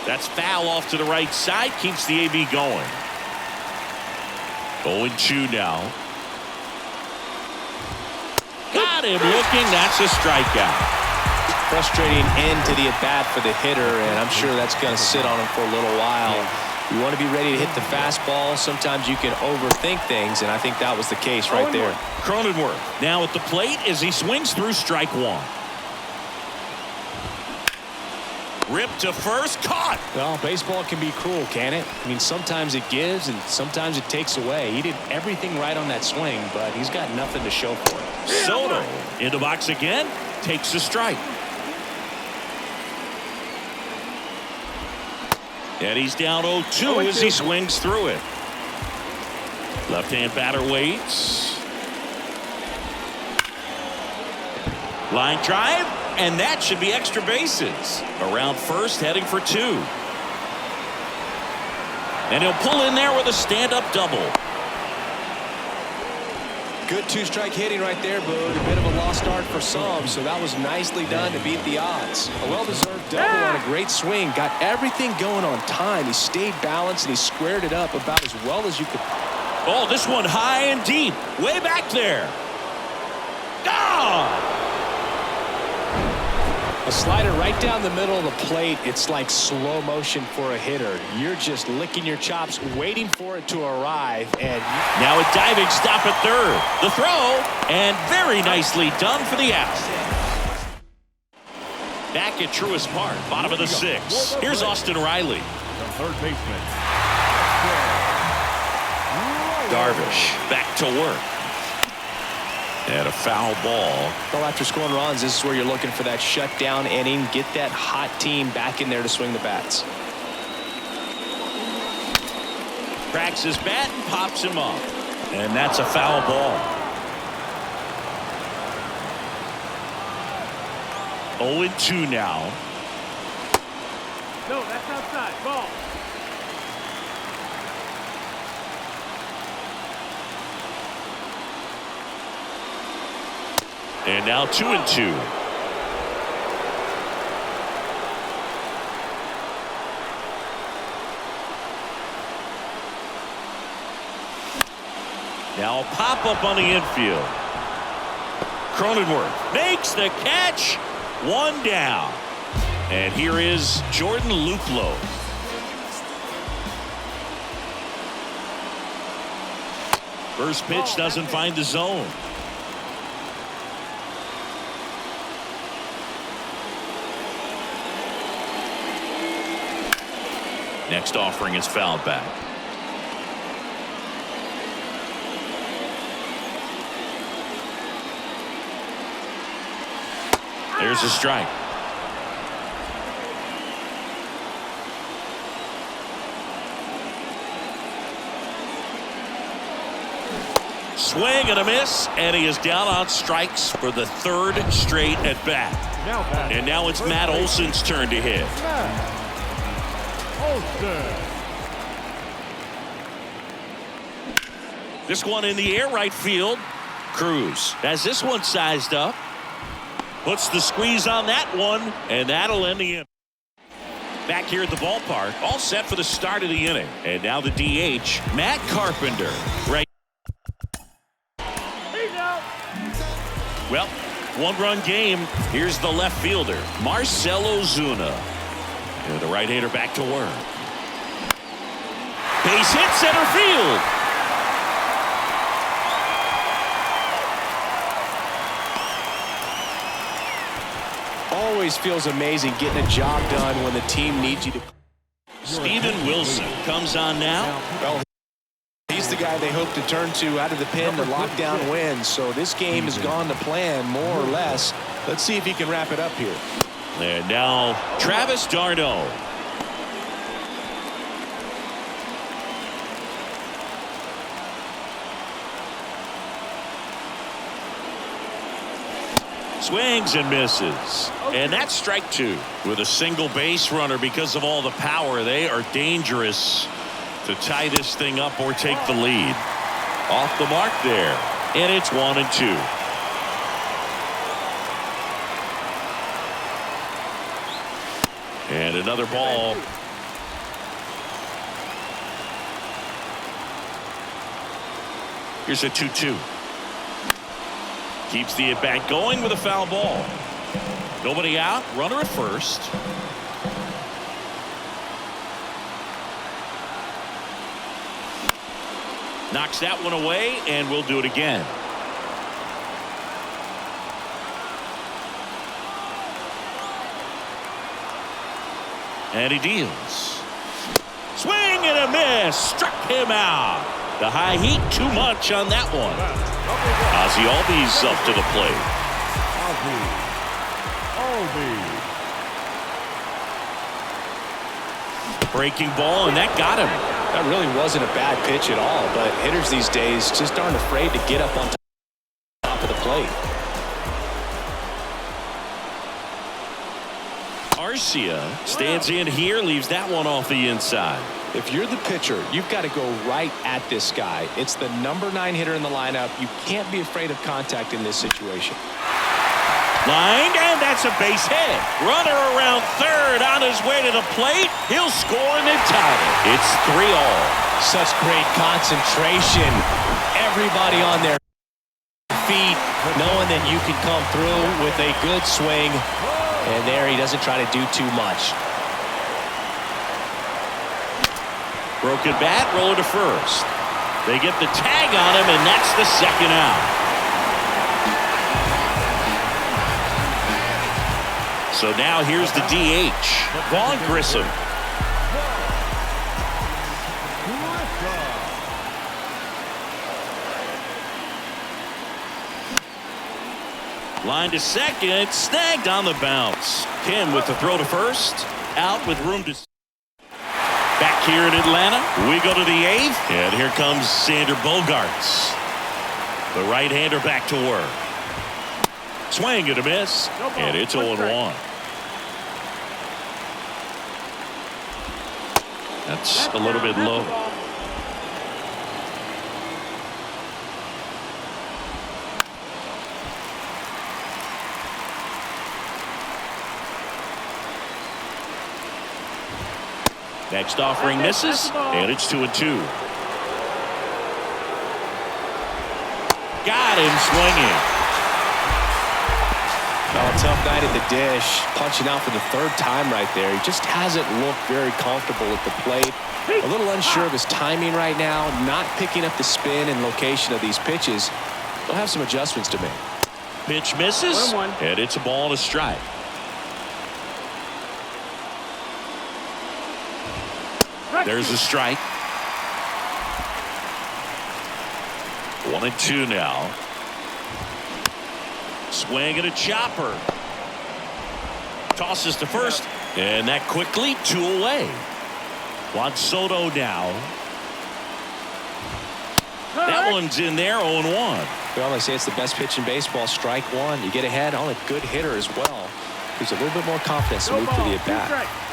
That's foul off to the right side. Keeps the AB going. 0-2 now. Got him looking. That's a strikeout. Frustrating end to the at-bat for the hitter, and I'm sure that's going to sit on him for a little while. You want to be ready to hit the fastball. Sometimes you can overthink things, and I think that was the case right there. Cronenworth now at the plate as he swings through strike one. Ripped to first, caught. Well, baseball can be cruel, can it? I mean, sometimes it gives and sometimes it takes away. He did everything right on that swing, but he's got nothing to show for it. Soto in the box again, takes a strike. And he's down 0-2 as he swings through it. Left-hand batter waits. Line drive, and that should be extra bases. Around first, heading for 2. And he'll pull in there with a stand-up double. Good two-strike hitting right there, Boog. A bit of a lost start for some, so that was nicely done to beat the odds. A well-deserved double on a great swing. Got everything going on time. He stayed balanced, and he squared it up about as well as you could. Oh, this one high and deep. Way back there. Gone! A slider right down the middle of the plate. It's like slow motion for a hitter. You're just licking your chops, waiting for it to arrive. And now a diving stop at third. The throw, and very nicely done for the out. Back at Truist Park, bottom of the sixth. Here's Austin Riley. The third baseman. Darvish back to work. And a foul ball. well, after scoring runs, this is where you're looking for that shutdown inning. Get that hot team back in there to swing the bats. Cracks his bat and pops him up. And that's a foul ball. 0-2 now. No, that's outside. Ball. And now 2-2. Now a pop-up on the infield. Cronenworth makes the catch. One down. And here is Jordan Luplow. First pitch doesn't find the zone. Next offering is fouled back. There's a strike. Swing and a miss, and he is down on strikes for the third straight at bat. And now it's Matt Olson's turn to hit. This one in the air right field. Cruz has this one sized up. Puts the squeeze on that one, and that'll end the inning. Back here at the ballpark, all set for the start of the inning. And now the DH, Matt Carpenter. Right. Well, one-run game. Here's the left fielder, Marcell Ozuna. And the right-hander back to work. Base hit center field. Always feels amazing getting a job done when the team needs you to. Steven Wilson comes on now. Well, he's the guy they hope to turn to out of the pen to lock down wins. So this game has gone to plan more or less. Let's see if he can wrap it up here. And now Travis d'Arnaud. Swings and misses. And that's strike two. With a single base runner, because of all the power, they are dangerous to tie this thing up or take the lead. Off the mark there. And it's 1-2. And another ball. Here's a 2-2. Keeps the at-bat going with a foul ball. Nobody out. Runner at first. Knocks that one away, and we'll do it again. And he deals. Swing and a miss. Struck him out. The high heat too much on that one. Ozzie Albies up to the plate. Breaking ball, and that got him. That really wasn't a bad pitch at all, but hitters these days just aren't afraid to get up on top of the plate. Arcia stands in here, leaves that one off the inside. If you're the pitcher, you've got to go right at this guy. It's the number 9 hitter in the lineup. You can't be afraid of contact in this situation. Lined, and that's a base hit. Runner around third on his way to the plate. He'll score and then tie it. It's 3-all. Such great concentration. Everybody on their feet, knowing that you can come through with a good swing. And there he doesn't try to do too much. Broken bat, roller to first. They get the tag on him, and that's the second out. So now here's the DH, Vaughn Grissom. Line to second, snagged on the bounce. Kim with the throw to first, out with room to... Back here in Atlanta, we go to the 8th, and here comes Sander Bogaerts. The right-hander back to work. Swing and a miss, and it's 0-1. That's a little bit low. Next offering misses, and it's 2-2. Got him swinging. Oh, tough night at the dish. Punching out for the 3rd time right there. He just hasn't looked very comfortable at the plate. A little unsure of his timing right now. Not picking up the spin and location of these pitches. He'll have some adjustments to make. Pitch misses, and it's a ball and a strike. There's a strike. 1-2 now. Swing and a chopper. Tosses to first, and that quickly 2 away. Juan Soto now. That one's in there, 0-1. Well, they say it's the best pitch in baseball. Strike one. You get ahead on a good hitter as well. There's a little bit more confidence to move to the at-bat.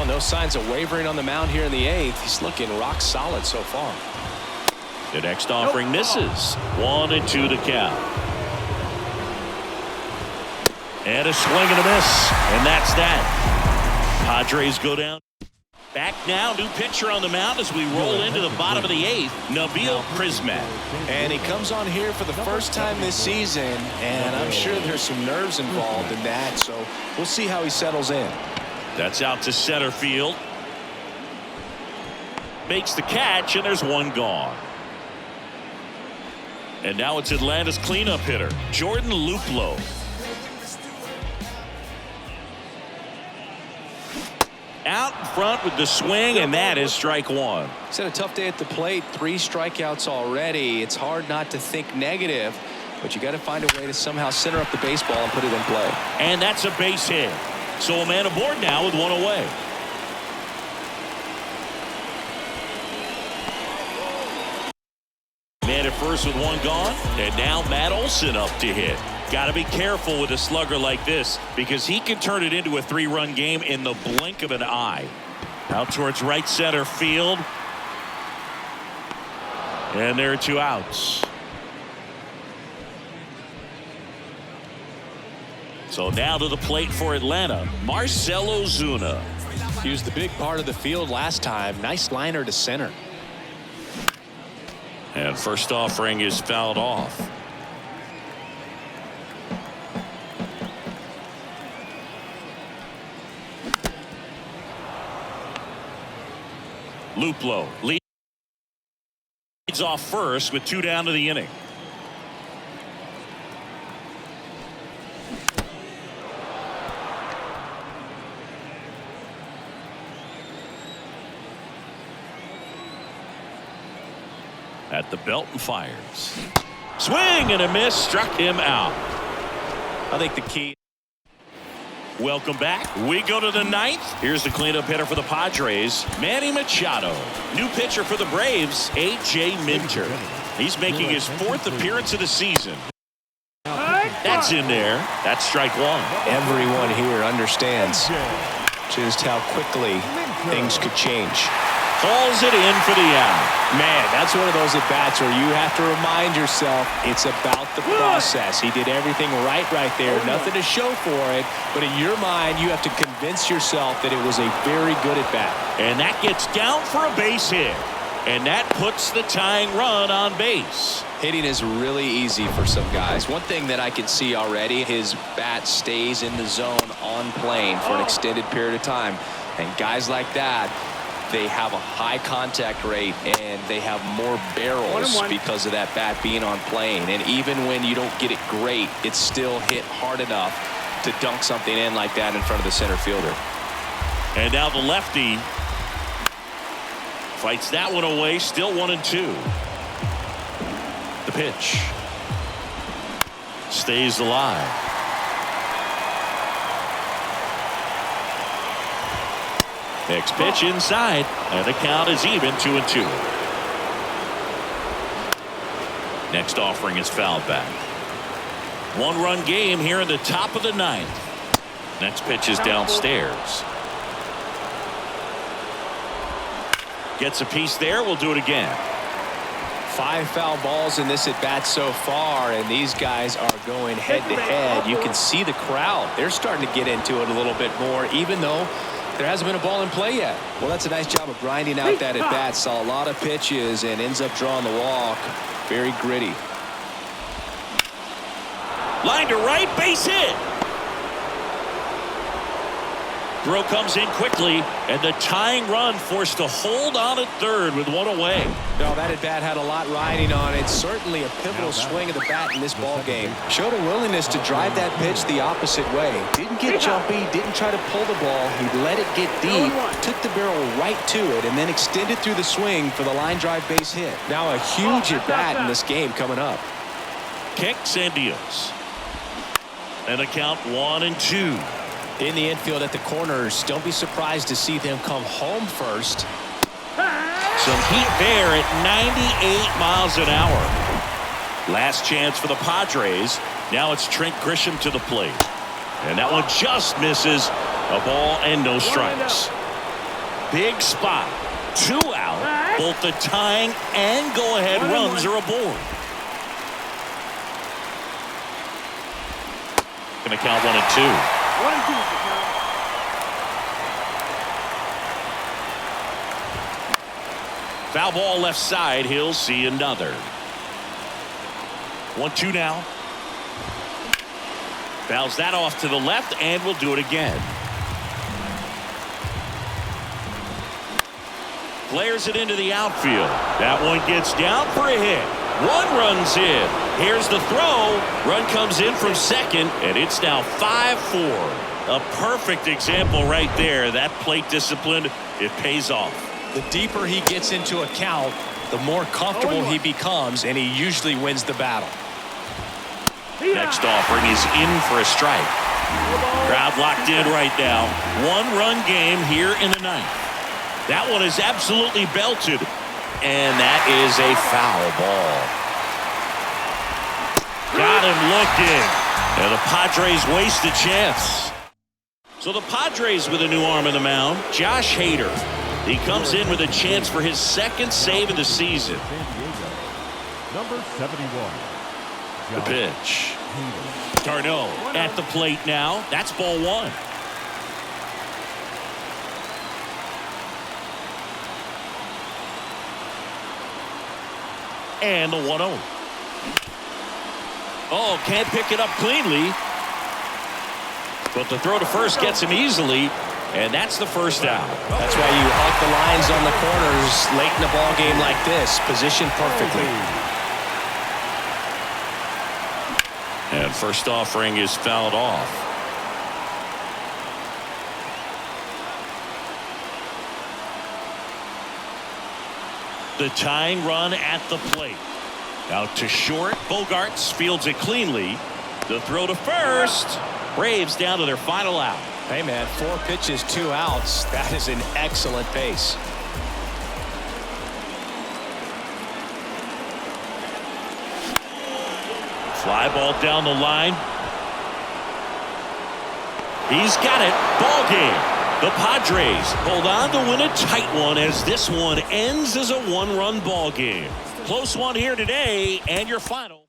No signs of wavering on the mound here in the 8th. He's looking rock solid so far. The next offering misses. 1-2 to count. And a swing and a miss. And that's that. Padres go down. Back now, new pitcher on the mound as we roll into the bottom of the 8th. Nabil Prismat. And he comes on here for the first time this season. And I'm sure there's some nerves involved in that. So we'll see how he settles in. That's out to center field. Makes the catch, and there's one gone. And now it's Atlanta's cleanup hitter, Jordan Luplow. Out in front with the swing, and that is strike one. He's had a tough day at the plate. 3 strikeouts already. It's hard not to think negative, but you got to find a way to somehow center up the baseball and put it in play. And that's a base hit. So a man aboard now with 1 away. Man at first with 1 gone, and now Matt Olson up to hit. Got to be careful with a slugger like this because he can turn it into a 3-run game in the blink of an eye. Out towards right center field. And there are 2 outs. So now to the plate for Atlanta, Marcell Ozuna. He was the big part of the field last time. Nice liner to center. And first offering is fouled off. Luplow leads off first with 2 down to the inning. At the belt and fires. Swing and a miss, struck him out. I think the key. Welcome back. We go to the 9th. Here's the cleanup hitter for the Padres, Manny Machado. New pitcher for the Braves, A.J. Minter. He's making his 4th appearance of the season. That's in there. That's strike one. Everyone here understands just how quickly things could change. Calls it in for the out. Man, that's one of those at-bats where you have to remind yourself it's about the process. He did everything right there. Nothing to show for it. But in your mind, you have to convince yourself that it was a very good at-bat. And that gets down for a base hit. And that puts the tying run on base. Hitting is really easy for some guys. One thing that I can see already, his bat stays in the zone on plane for an extended period of time. And guys like that, they have a high contact rate and they have more barrels because of that bat being on plane. And even when you don't get it great, it's still hit hard enough to dunk something in like that in front of the center fielder. And now the lefty fights that one away. Still 1-2. The pitch stays alive. Next pitch inside, and the count is even 2-2. Next offering is fouled back. One-run game here in the top of the ninth. Next pitch is downstairs. Gets a piece there. We'll do it again. 5 foul balls in this at-bat so far, and these guys are going head-to-head. You can see the crowd. They're starting to get into it a little bit more, even though there hasn't been a ball in play yet. Well, that's a nice job of grinding out that at-bat. Saw a lot of pitches and ends up drawing the walk. Very gritty. Line to right, base hit. Throw comes in quickly, and the tying run forced to hold on at third with one away. No, that at-bat had a lot riding on it. Certainly a pivotal swing of the bat in this ball game. Showed a willingness to drive that pitch the opposite way. Didn't get jumpy, didn't try to pull the ball. He let it get deep, took the barrel right to it, and then extended through the swing for the line drive base hit. Now a huge at-bat in this game coming up. Kicks and deals. And a count 1-2. In the infield at the corners, don't be surprised to see them come home first. Some heat there at 98 miles an hour. Last chance for the Padres. Now it's Trent Grisham to the plate. And that one just misses. A ball and no strikes. Big spot. 2 out. Both the tying and go-ahead runs are aboard. Going to count 1-2. Foul ball left side. He'll see another. 1-2 now. Fouls that off to the left, and we'll do it again. Flares it into the outfield. That one gets down for a hit. One runs in. Here's the throw. Run comes in from second, and it's now 5-4. A perfect example right there. That plate discipline, it pays off. The deeper he gets into a count, the more comfortable he becomes, and he usually wins the battle. Next offering is in for a strike. Crowd locked in right now. One-run game here in the ninth. That one is absolutely belted, and that is a foul ball. Got him looking, and the Padres waste a chance. So the Padres with a new arm in the mound, Josh Hader. He comes in with a chance for his second save of the season. Number 71. The pitch. Darno at the plate now. That's ball one. And the 1-0. Oh, can't pick it up cleanly. But the throw to first gets him easily. And that's the first out. That's why you hug the lines on the corners late in a ball game like this. Positioned perfectly. And first offering is fouled off. The tying run at the plate. Out to short. Bogarts fields it cleanly. The throw to first. Braves down to their final out. Hey, man, 4 pitches, 2 outs. That is an excellent pace. Fly ball down the line. He's got it. Ball game. The Padres hold on to win a tight one as this one ends as a one-run ball game. Close one here today, and your final.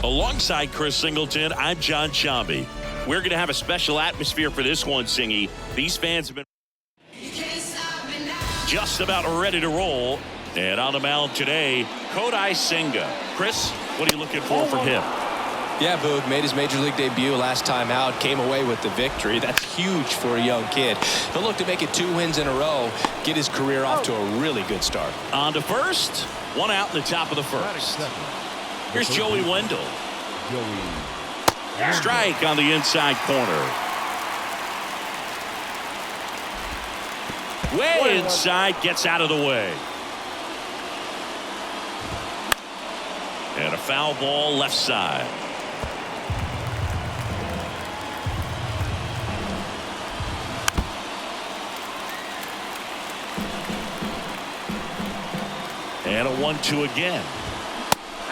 Alongside Chris Singleton, I'm John Shambi. We're going to have a special atmosphere for this one, Singy. These fans have been just about ready to roll. And on the mound today, Kodai Senga. Chris, what are you looking for from him? Yeah, Boog made his major league debut last time out, came away with the victory. That's huge for a young kid. He'll look to make it 2 wins in a row, get his career off to a really good start. On to first, one out in the top of the first. Here's Joey Wendell. Strike on the inside corner. Way inside, gets out of the way. And a foul ball left side. And a 1-2 again.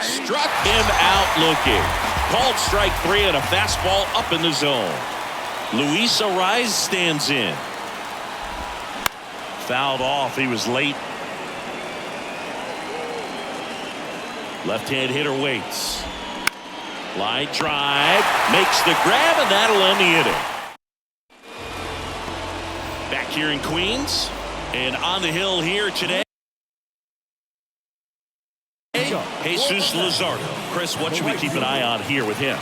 Struck him out looking. Called strike 3 and a fastball up in the zone. Luis Arraez stands in. Fouled off. He was late. Left-hand hitter waits. Line drive. Makes the grab, and that'll end the inning. Back here in Queens. And on the hill here today, Jesus Luzardo. Chris, what should we keep an eye on here with him?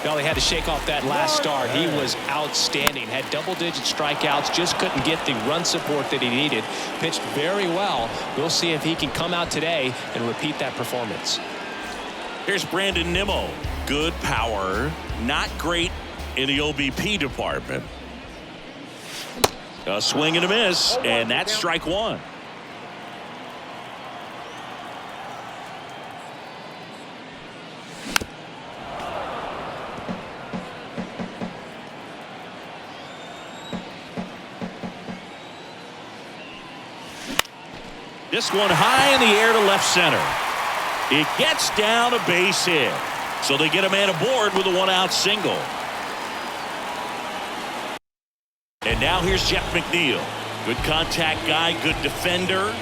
Well, he had to shake off that last start. He was outstanding. Had double-digit strikeouts. Just couldn't get the run support that he needed. Pitched very well. We'll see if he can come out today and repeat that performance. Here's Brandon Nimmo. Good power. Not great in the OBP department. A swing and a miss, and that's strike 1. This one high in the air to left center. It gets down a base hit. So they get a man aboard with a 1-out single. And now here's Jeff McNeil. Good contact guy, good defender.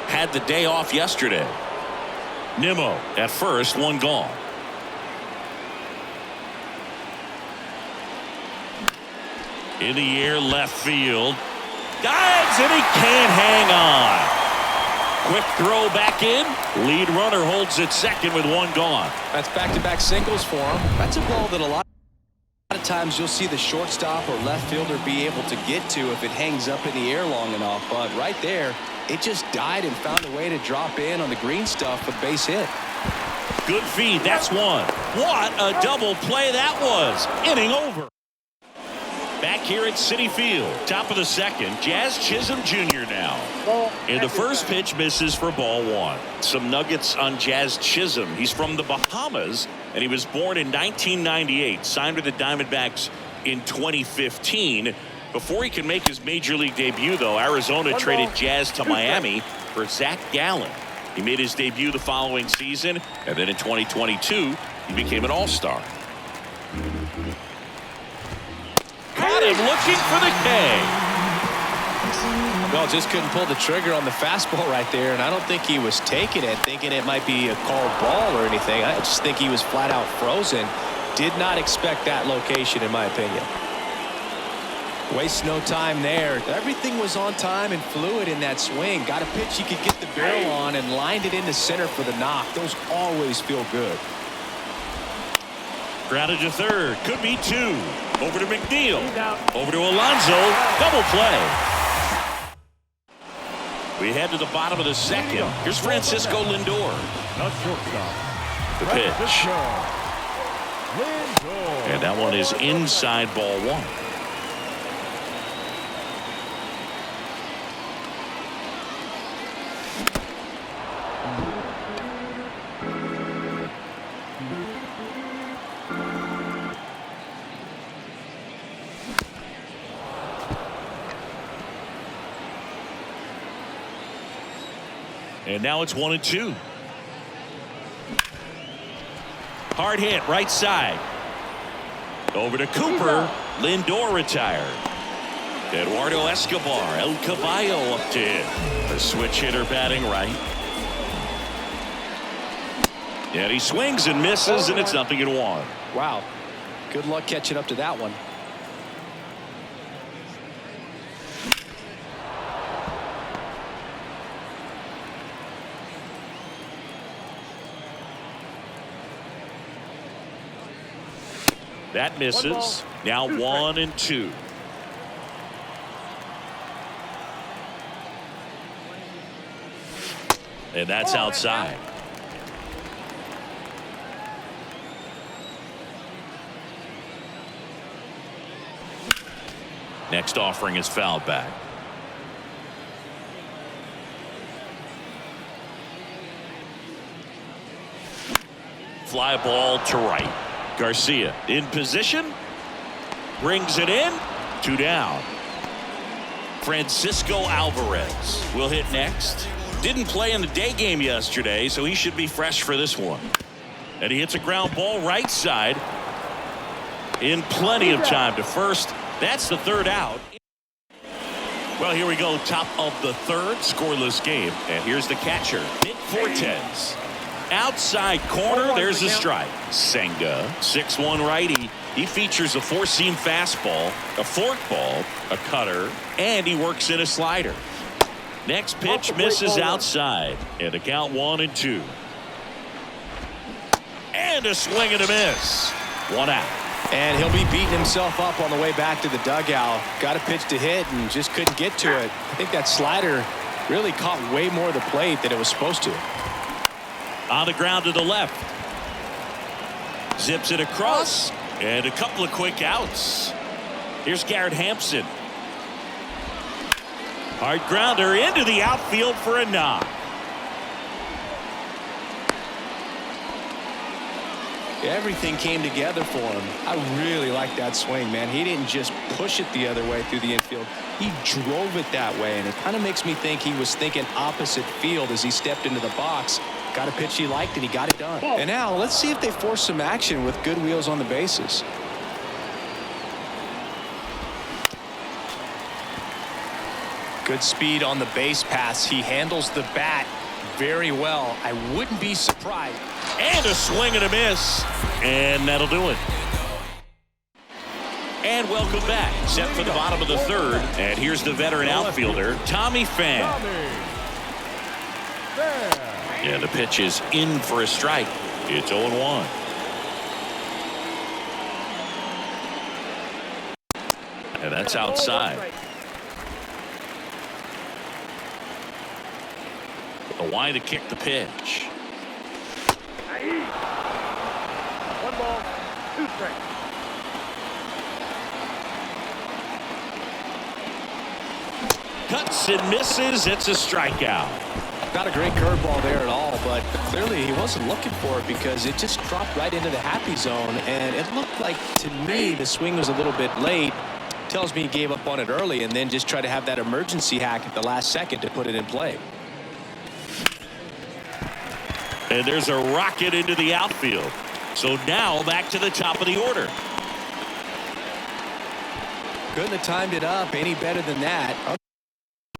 Had the day off yesterday. Nimmo at first, one gone. In the air, left field. Dives, and he can't hang on. Quick throw back in. Lead runner holds at second with one gone. That's back-to-back singles for him. That's a ball that a lot of times you'll see the shortstop or left fielder be able to get to if it hangs up in the air long enough. But right there, it just died and found a way to drop in on the green stuff with base hit. Good feed. That's one. What a double play that was. Inning over. Back here at Citi Field, top of the second, Jazz Chisholm Jr. now. And the first pitch misses for ball 1. Some nuggets on Jazz Chisholm. He's from the Bahamas, and he was born in 1998. Signed with the Diamondbacks in 2015. Before he can make his major league debut, though, Arizona traded Jazz to Miami for Zach Gallen. He made his debut the following season, and then in 2022, he became an All-Star. Caught him looking for the K. Well, just couldn't pull the trigger on the fastball right there, and I don't think he was taking it, thinking it might be a called ball or anything. I just think he was flat out frozen. Did not expect that location, in my opinion. Waste no time there. Everything was on time and fluid in that swing. Got a pitch he could get the barrel on and lined it into center for the knock. Those always feel good. Grounded to third. Could be 2. Over to McNeil. Over to Alonso. Double play. We head to the bottom of the second. Here's Francisco Lindor. The shortstop. The pitch. And that one is inside ball 1. And now it's 1-2. Hard hit right side. Over to Cooper. Lindor retired. Eduardo Escobar, El Caballo up to hit. A switch hitter batting right. And he swings and misses, and it's 0-1. Wow. Good luck catching up to that one. That misses. Now 1-2. And that's outside. Next offering is fouled back. Fly ball to right. Garcia in position, brings it in, 2 down. Francisco Alvarez will hit next. Didn't play in the day game yesterday, so he should be fresh for this one. And he hits a ground ball right side in plenty of time to first. That's the third out. Well, here we go. Top of the third, scoreless game. And here's the catcher, Nick Fortes. Outside corner, there's a strike. Senga, 6'1" righty. He features a four-seam fastball, a forkball, a cutter, and he works in a slider. Next pitch misses outside, and the count 1-2. And a swing and a miss. One out. And he'll be beating himself up on the way back to the dugout. Got a pitch to hit and just couldn't get to it. I think that slider really caught way more of the plate than it was supposed to. On the ground to the left. Zips it across. And a couple of quick outs. Here's Garrett Hampson. Hard grounder into the outfield for a knock. Everything came together for him. I really like that swing, man. He didn't just push it the other way through the infield. He drove it that way, and it kind of makes me think he was thinking opposite field as he stepped into the box. Got a pitch he liked, and he got it done. And now let's see if they force some action with good wheels on the bases. Good speed on the base pass. He handles the bat very well. I wouldn't be surprised. And a swing and a miss. And that'll do it. And welcome back. Set for the bottom of the third. And here's the veteran outfielder, Tommy Pham. And the pitch is in for a strike. It's 0-1. And that's outside. A wide to kick the pitch. 1 ball, 2 strikes. Cuts and misses. It's a strikeout. Not a great curveball there at all, but clearly he wasn't looking for it because it just dropped right into the happy zone, and it looked like, to me, the swing was a little bit late. Tells me he gave up on it early and then just tried to have that emergency hack at the last second to put it in play. And there's a rocket into the outfield. So now back to the top of the order. Couldn't have timed it up any better than that.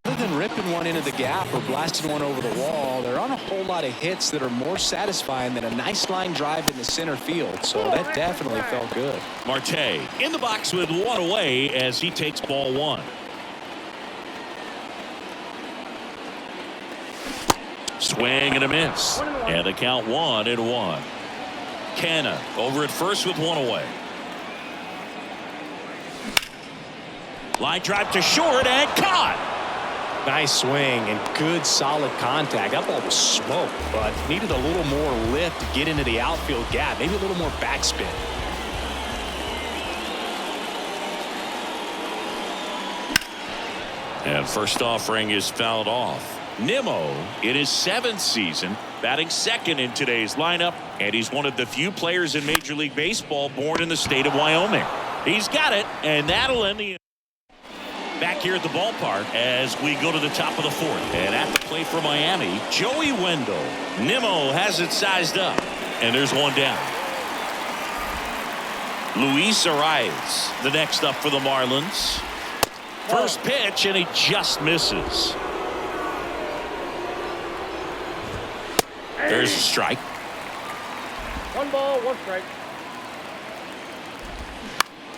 Other than ripping one into the gap or blasting one over the wall, there aren't a whole lot of hits that are more satisfying than a nice line drive in the center field. So that definitely felt good. Marte in the box with one away as he takes ball one. Swing and a miss. And the count 1-1. Canna over at first with one away. Line drive to short and caught. Nice swing and good solid contact. That ball was smoked, but needed a little more lift to get into the outfield gap. Maybe a little more backspin. And first offering is fouled off. Nimmo in his 7th season, batting second in today's lineup, and he's one of the few players in Major League Baseball born in the state of Wyoming. He's got it, and that'll end the back here at the ballpark as we go to the top of the fourth. And at the plate for Miami, Joey Wendell. Nimmo has it sized up, and there's one down. Luis Arias, the next up for the Marlins. First pitch, and he just misses. There's a strike. 1 ball, 1 strike.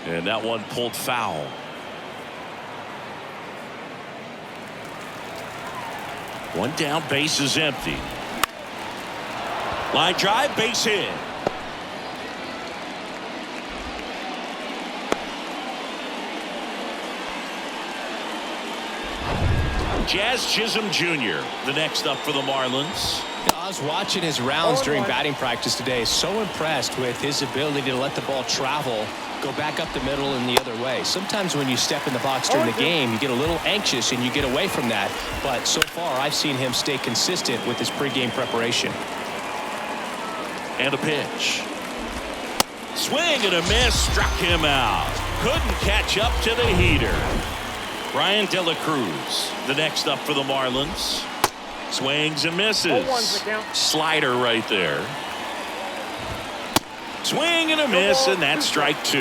And that one pulled foul. One down, base is empty. Line drive, base hit. Jazz Chisholm Jr., the next up for the Marlins. I was watching his rounds during batting practice today. So impressed with his ability to let the ball travel, go back up the middle and the other way. Sometimes when you step in the box during the game, you get a little anxious and you get away from that. But so far, I've seen him stay consistent with his pregame preparation. And a pitch. Swing and a miss, struck him out. Couldn't catch up to the heater. Ryan De La Cruz, the next up for the Marlins. Swings and misses. Slider right there. Swing and a miss, and that's strike 2.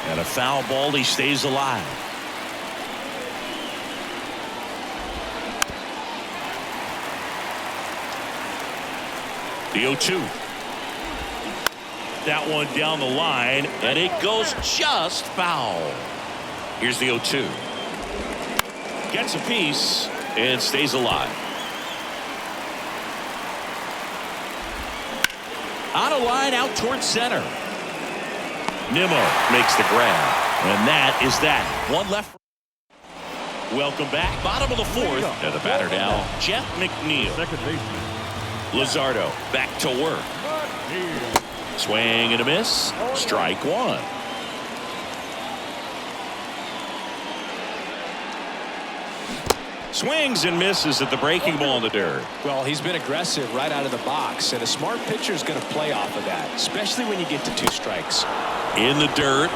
And a foul ball. He stays alive. The 0-2. That one down the line, and it goes just foul. Here's the 0-2. Gets a piece and stays alive. On a line out towards center. Nimmo makes the grab, and that is that. One left. Welcome back. Bottom of the 4th. And the batter now, Jeff McNeil. Second baseman. Luzardo back to work. Swing and a miss. Strike 1. Swings and misses at the breaking ball in the dirt. Well, he's been aggressive right out of the box, and a smart pitcher is going to play off of that, especially when you get to 2 strikes. In the dirt.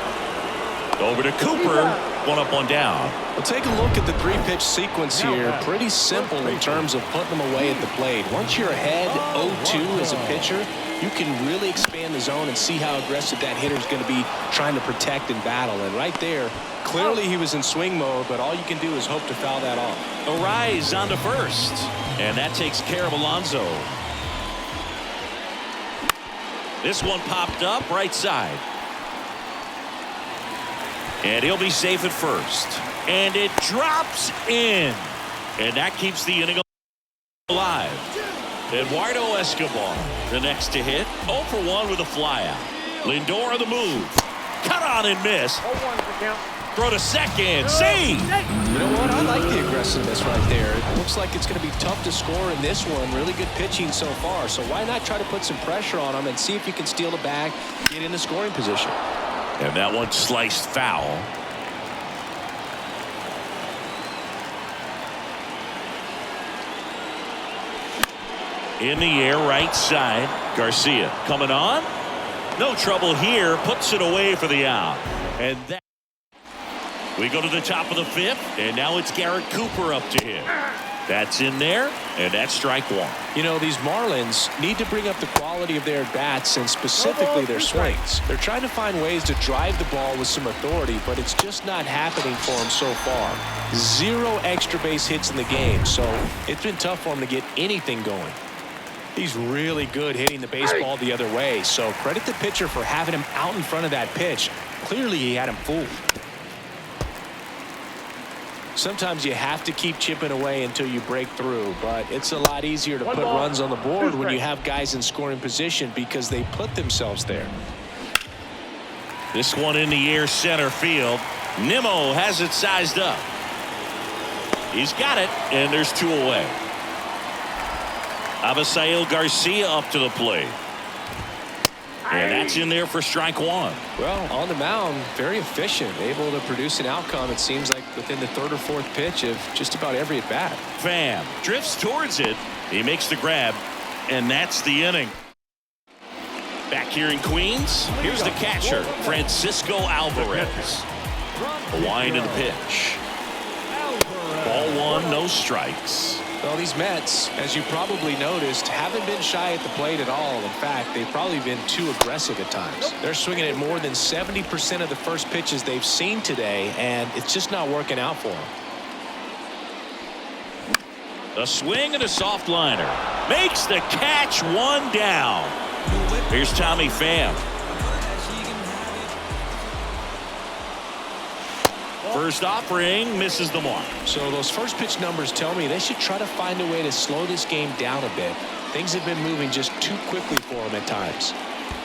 Over to Cooper. 1 up, 1 down. Well, take a look at the 3-pitch sequence here. Pretty simple in terms of putting them away at the plate. Once you're ahead 0-2 as a pitcher, you can really expand the zone and see how aggressive that hitter is going to be trying to protect and battle. And right there, clearly he was in swing mode, but all you can do is hope to foul that off. Arise on to first, and that takes care of Alonso. This one popped up right side. And he'll be safe at first. And it drops in. And that keeps the inning alive. Eduardo Escobar, the next to hit. 0 for 1 with a flyout. Lindor on the move. Cut on and miss. Throw to second. Save. You know what? I like the aggressiveness right there. It looks like it's going to be tough to score in this one. Really good pitching so far. So why not try to put some pressure on him and see if you can steal the bag, get in the scoring position. And that one sliced foul. In the air, right side. Garcia coming on. No trouble here. Puts it away for the out. And that. We go to the top of the 5th. And now it's Garrett Cooper up to hit. That's in there. And that's strike 1. You know, these Marlins need to bring up the quality of their bats and specifically their swings. They're trying to find ways to drive the ball with some authority, but it's just not happening for them so far. 0 extra base hits in the game, so it's been tough for them to get anything going. He's really good hitting the baseball the other way, so credit the pitcher for having him out in front of that pitch. Clearly he had him fooled. Sometimes you have to keep chipping away until you break through, but it's a lot easier to put runs on the board when you have guys in scoring position because they put themselves there. This one in the air, center field. Nimmo has it sized up. He's got it, and there's 2 away. Avisail Garcia up to the plate. And that's in there for strike 1. Well, on the mound, very efficient, able to produce an outcome, it seems like, within the 3rd or 4th pitch of just about every at-bat. Pham drifts towards it. He makes the grab, and that's the inning. Back here in Queens, here's the catcher, Francisco Alvarez. A wind of the pitch. Ball 1, no strikes. Well, these Mets, as you probably noticed, haven't been shy at the plate at all. In fact, they've probably been too aggressive at times. They're swinging at more than 70% of the first pitches they've seen today, and it's just not working out for them. A swing and a soft liner. Makes the catch, 1 down. Here's Tommy Pham. First offering misses the mark. So those first pitch numbers tell me they should try to find a way to slow this game down a bit. Things have been moving just too quickly for him at times.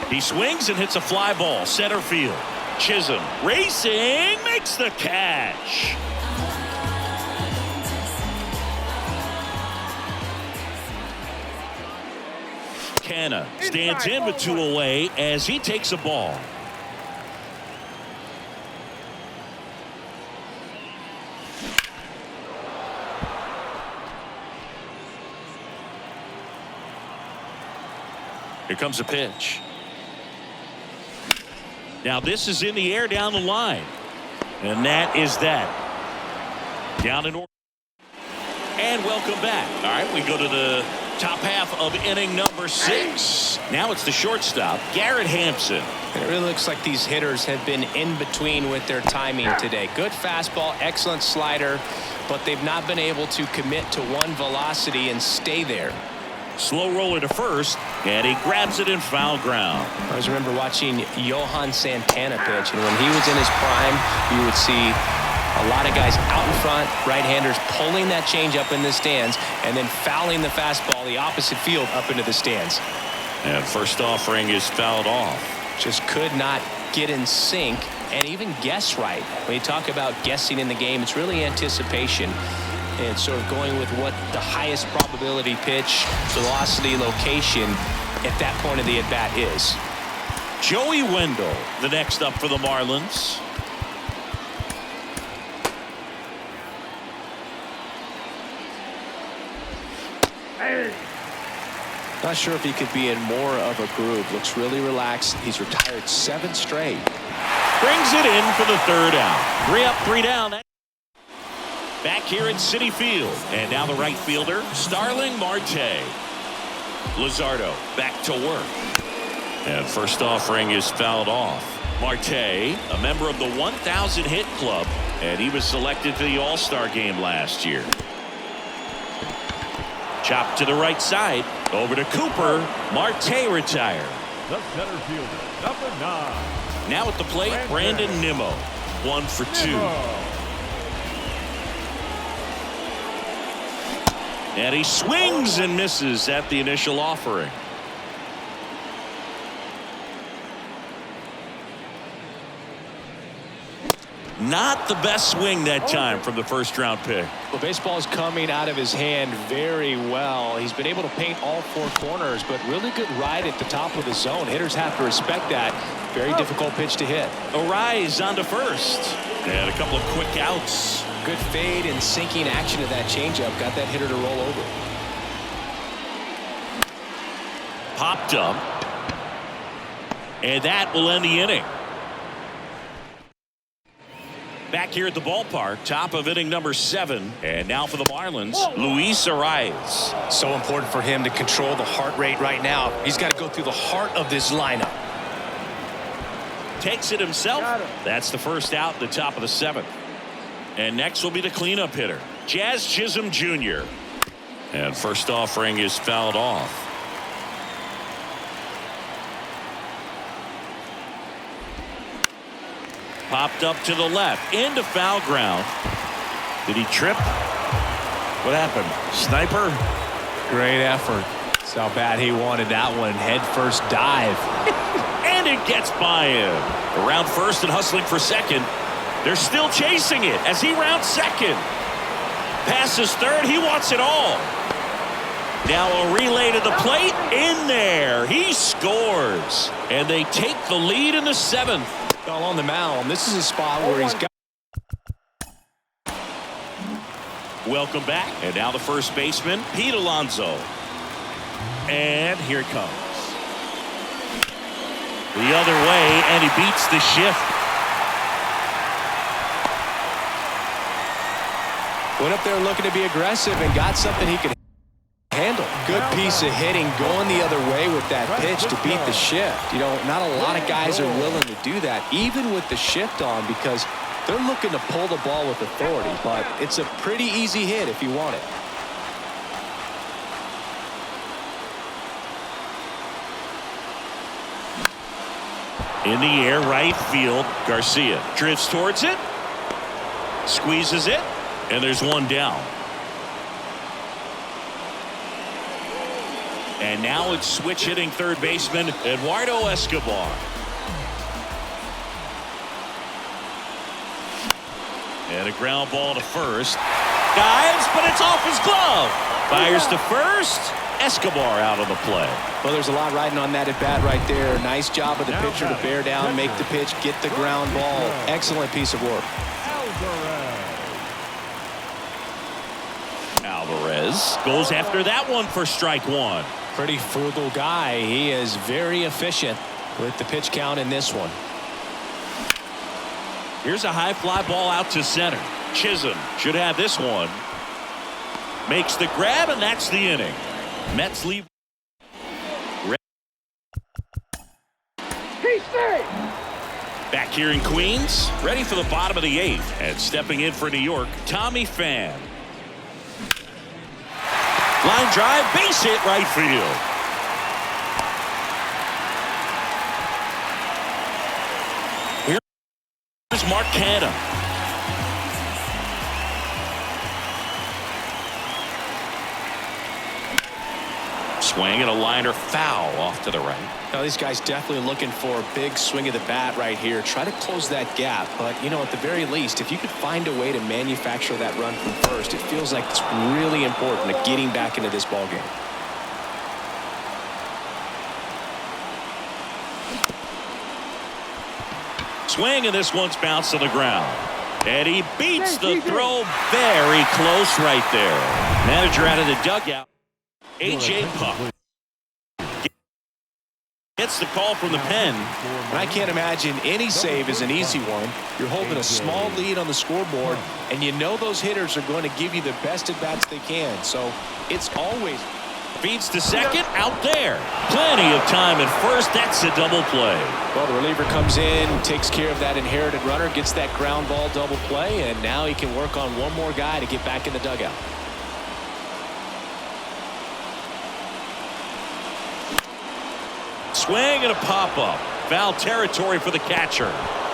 He swings and hits a fly ball center field. Chisholm racing, makes the catch. Canna stands in with 2 away as he takes a ball. Here comes a pitch. Now this is in the air down the line. And that is that. Down in order. And welcome back. All right, we go to the top half of inning number 6. Now it's the shortstop, Garrett Hampson. It really looks like these hitters have been in between with their timing today. Good fastball, excellent slider, but they've not been able to commit to one velocity and stay there. Slow roller to first, and he grabs it in foul ground. I always remember watching Johan Santana pitch, and when he was in his prime, you would see a lot of guys out in front, right-handers pulling that change up in the stands, and then fouling the fastball the opposite field up into the stands. And first offering is fouled off. Just could not get in sync and even guess right. When you talk about guessing in the game, it's really anticipation and sort of going with what the highest probability pitch, velocity, location at that point of the at-bat is. Joey Wendell, the next up for the Marlins. Not sure if he could be in more of a groove. Looks really relaxed. He's retired 7 straight. Brings it in for the third out. 3 up, 3 down. Back here at Citi Field. And now the right fielder, Starling Marte. Luzardo back to work. And first offering is fouled off. Marte, a member of the 1,000 hit club, and he was selected for the All-Star game last year. Chop to the right side. Over to Cooper. Marte retired. The center fielder, number 9. Now at the plate, Brandon Nimmo. 1 for 2. And he swings and misses at the initial offering. Not the best swing that time from the first round pick. Well, baseball is coming out of his hand very well. He's been able to paint all 4 corners, but really good ride at the top of the zone. Hitters have to respect that. Very difficult pitch to hit. Arise onto first. And a couple of quick outs. Good fade and sinking action of that changeup. Got that hitter to roll over. Popped up. And that will end the inning. Back here at the ballpark, top of inning number 7. And now for the Marlins, Luis Arraez. So important for him to control the heart rate right now. He's got to go through the heart of this lineup. Takes it himself. That's the first out at the top of the 7th. And next will be the cleanup hitter, Jazz Chisholm Jr. And first offering is fouled off. Popped up to the left, into foul ground. Did he trip? What happened? Sniper? Great effort. That's how bad he wanted that one. Head first dive. And it gets by him. Around first and hustling for second. They're still chasing it as he rounds second. Passes third. He wants it all. Now a relay to the plate. In there. He scores. And they take the lead in the 7th. Well, on the mound, this is a spot where he's got. Welcome back. And now the first baseman, Pete Alonso. And here it comes. The other way, and he beats the shift. Went up there looking to be aggressive and got something he could handle. Good piece of hitting going the other way with that pitch to beat the shift. You know, not a lot of guys are willing to do that, even with the shift on, because they're looking to pull the ball with authority. But it's a pretty easy hit if you want it. In the air, right field, Garcia drifts towards it, squeezes it, and there's one down. And now it's switch hitting third baseman Eduardo Escobar. And a ground ball to first. Dives, but it's off his glove. Fires to first. Escobar out of the play. Well, there's a lot riding on that at bat right there. Nice job of the pitcher to bear down, make the pitch, get the ground ball. Excellent piece of work. Alvarez goes after that one for strike 1. Pretty frugal guy. He is very efficient with the pitch count in this one. Here's a high fly ball out to center. Chisholm should have this one. Makes the grab, and that's the inning. Mets leave. Back here in Queens, ready for the bottom of the 8th. And stepping in for New York, Tommy Pham. Line drive, base hit, right field. Here's Mark Canha. Swing and a liner foul off to the right. Now, these guys definitely looking for a big swing of the bat right here. Try to close that gap. But, you know, at the very least, if you could find a way to manufacture that run from first, it feels like it's really important to getting back into this ball game. Swing, and this one's bounced to the ground. And he beats the throw very close right there. Manager out of the dugout. A.J. Puck gets the call from the pen. And I can't imagine any save is an easy one. You're holding a small lead on the scoreboard, and you know those hitters are going to give you the best at-bats they can. So it's always... Feeds to second, out there. Plenty of time at first. That's a double play. Well, the reliever comes in, takes care of that inherited runner, gets that ground ball double play, and now he can work on one more guy to get back in the dugout. Swing and a pop-up. Foul territory for the catcher.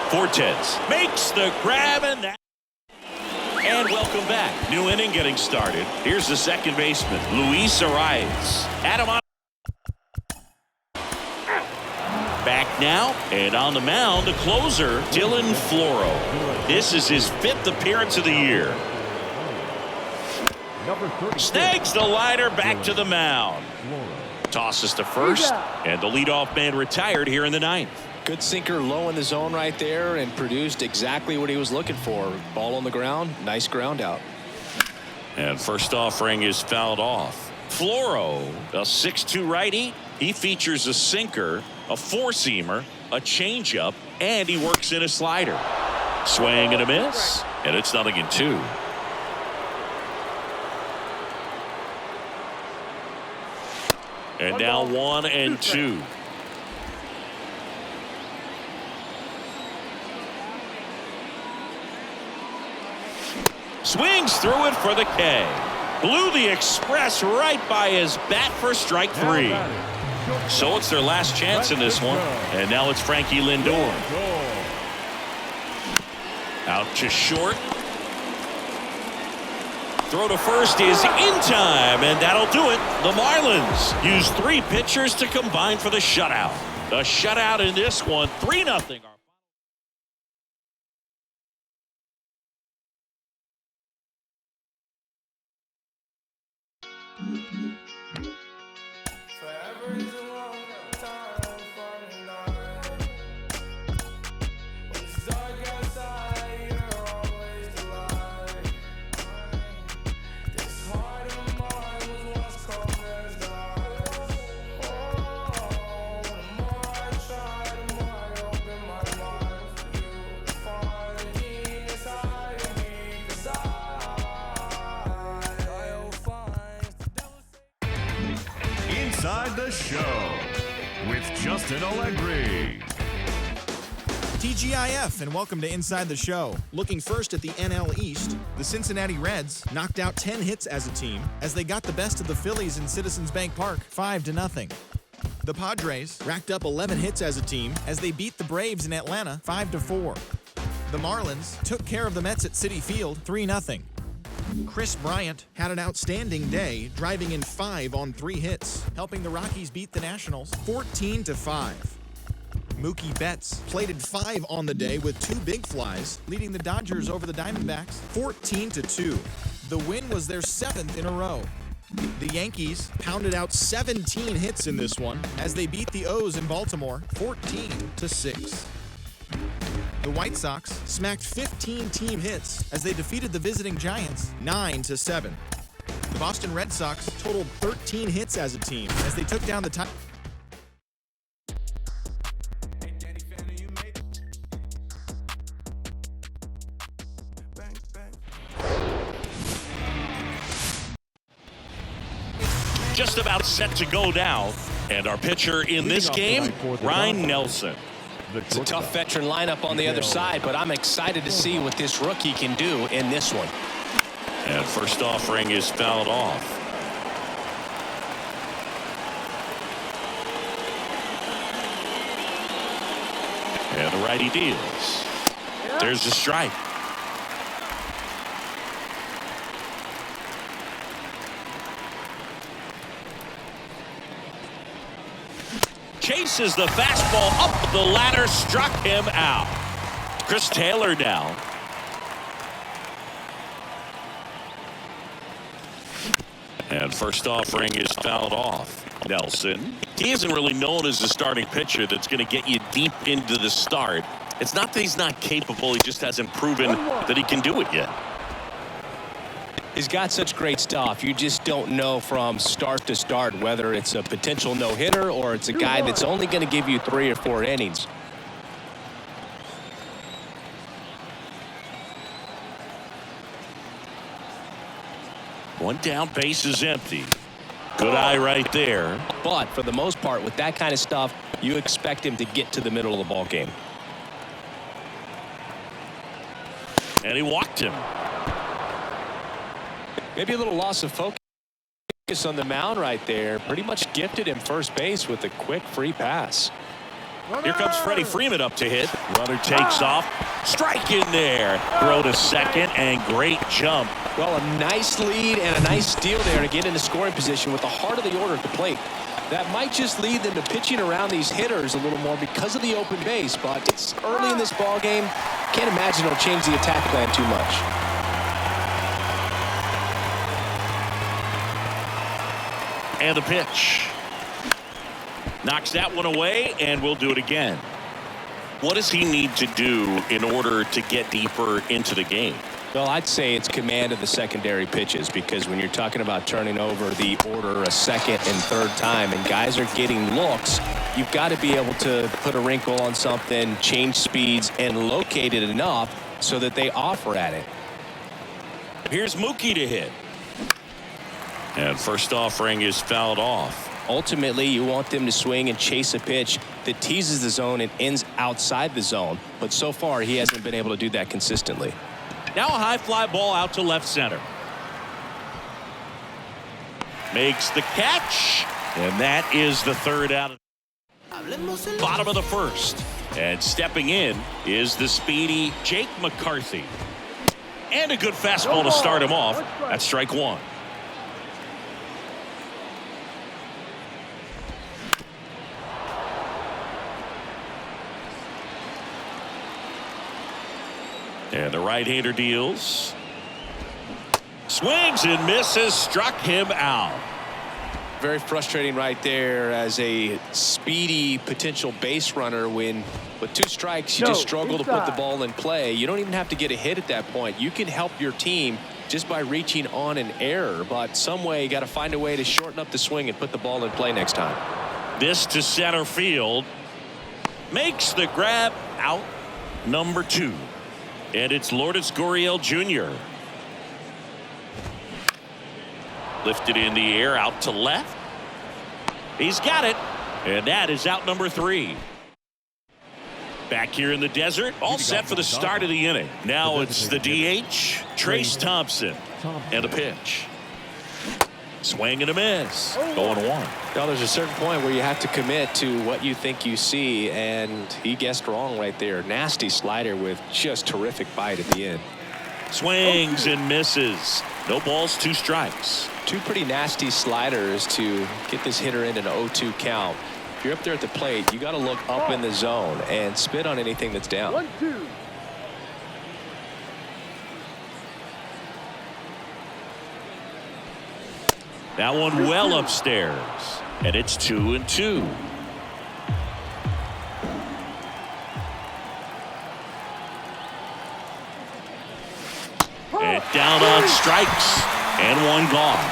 Fortes makes the grab, and that. And welcome back. New inning getting started. Here's the second baseman, Luis Arraez. Adam on. Back now, and on the mound, the closer, Dylan Floro. This is his 5th appearance of the year. Snags the liner back to the mound. Tosses to first, and the leadoff man retired here in the 9th. Good sinker low in the zone right there and produced exactly what he was looking for. Ball on the ground, nice ground out. And first offering is fouled off. Floro, a 6'2 righty. He features a sinker, a four-seamer, a changeup, and he works in a slider. Swing and a miss, and it's 0-2. And now 1-2. Swings through it for the K. Blew the express right by his bat for strike 3. So it's their last chance in this one. And now it's Frankie Lindor. Out to short. Throw to first is in time, and that'll do it. The Marlins use 3 pitchers to combine for the shutout. The shutout in this one, 3-0. Inside the Show with Justin Allegri. TGIF, and welcome to Inside the Show. Looking first at the NL East, the Cincinnati Reds knocked out 10 hits as a team as they got the best of the Phillies in Citizens Bank Park, 5-0. The Padres racked up 11 hits as a team as they beat the Braves in Atlanta, 5-4. The Marlins took care of the Mets at Citi Field, 3-0. Chris Bryant had an outstanding day, driving in 5 on 3 hits, helping the Rockies beat the Nationals 14-5. Mookie Betts plated 5 on the day with 2 big flies, leading the Dodgers over the Diamondbacks 14-2. The win was their 7th in a row. The Yankees pounded out 17 hits in this one as they beat the O's in Baltimore 14-6. The White Sox smacked 15 team hits as they defeated the visiting Giants 9-7. The Boston Red Sox totaled 13 hits as a team as they took down the Tigers. just about set to go now. And our pitcher in this game, Ryan Nelson. It's a tough veteran lineup on the other side, but I'm excited to see what this rookie can do in this one. And first offering is fouled off. And the righty deals. There's the strike. Chases the fastball up the ladder, struck him out. Chris Taylor down. And first offering is fouled off. Nelson. He isn't really known as a starting pitcher that's going to get you deep into the start. It's not that he's not capable. He just hasn't proven that he can do it yet. He's got such great stuff. You just don't know from start to start whether it's a potential no-hitter or it's a guy that's only going to give you 3 or 4 innings. One down, base is empty. Good eye right there. But for the most part, with that kind of stuff, you expect him to get to the middle of the ball game. And he walked him. Maybe a little loss of focus on the mound right there. Pretty much gifted him first base with a quick free pass. Here comes Freddie Freeman up to hit. Runner takes off. Strike in there. Throw to second and great jump. Well, a nice lead and a nice steal there to get into scoring position with the heart of the order at the plate. That might just lead them to pitching around these hitters a little more because of the open base, but it's early in this ball game. Can't imagine it'll change the attack plan too much. And the pitch. Knocks that one away, and we'll do it again. What does he need to do in order to get deeper into the game? Well, I'd say it's command of the secondary pitches, because when you're talking about turning over the order a second and third time and guys are getting looks, you've got to be able to put a wrinkle on something, change speeds, and locate it enough so that they offer at it. Here's Mookie to hit. And first offering is fouled off. Ultimately, you want them to swing and chase a pitch that teases the zone and ends outside the zone. But so far, he hasn't been able to do that consistently. Now a high fly ball out to left center. Makes the catch. And that is the third out. Bottom of the first. And stepping in is the speedy Jake McCarthy. And a good fastball to start him off. That's strike one. And the right-hander deals. Swings and misses. Struck him out. Very frustrating right there as a speedy potential base runner when with 2 strikes you just struggle to put the ball in play. You don't even have to get a hit at that point. You can help your team just by reaching on an error, but some way you got to find a way to shorten up the swing and put the ball in play next time. This to center field. Makes the grab out number 2. And it's Lourdes Gurriel Jr. Lifted in the air out to left. He's got it. And that is out number 3. Back here in the desert, all set for the start of the inning. Now it's the DH, Trace Thompson. And a pitch. Swing and a miss. 0-1. Well, there's a certain point where you have to commit to what you think you see, and he guessed wrong right there. Nasty slider with just terrific bite at the end. Swings and misses. No balls, 2 strikes. 2 pretty nasty sliders to get this hitter in an 0-2 count. If you're up there at the plate, you got to look up in the zone and spit on anything that's down. 1-2. That one well upstairs, and it's 2-2. And down on strikes, and 1 gone.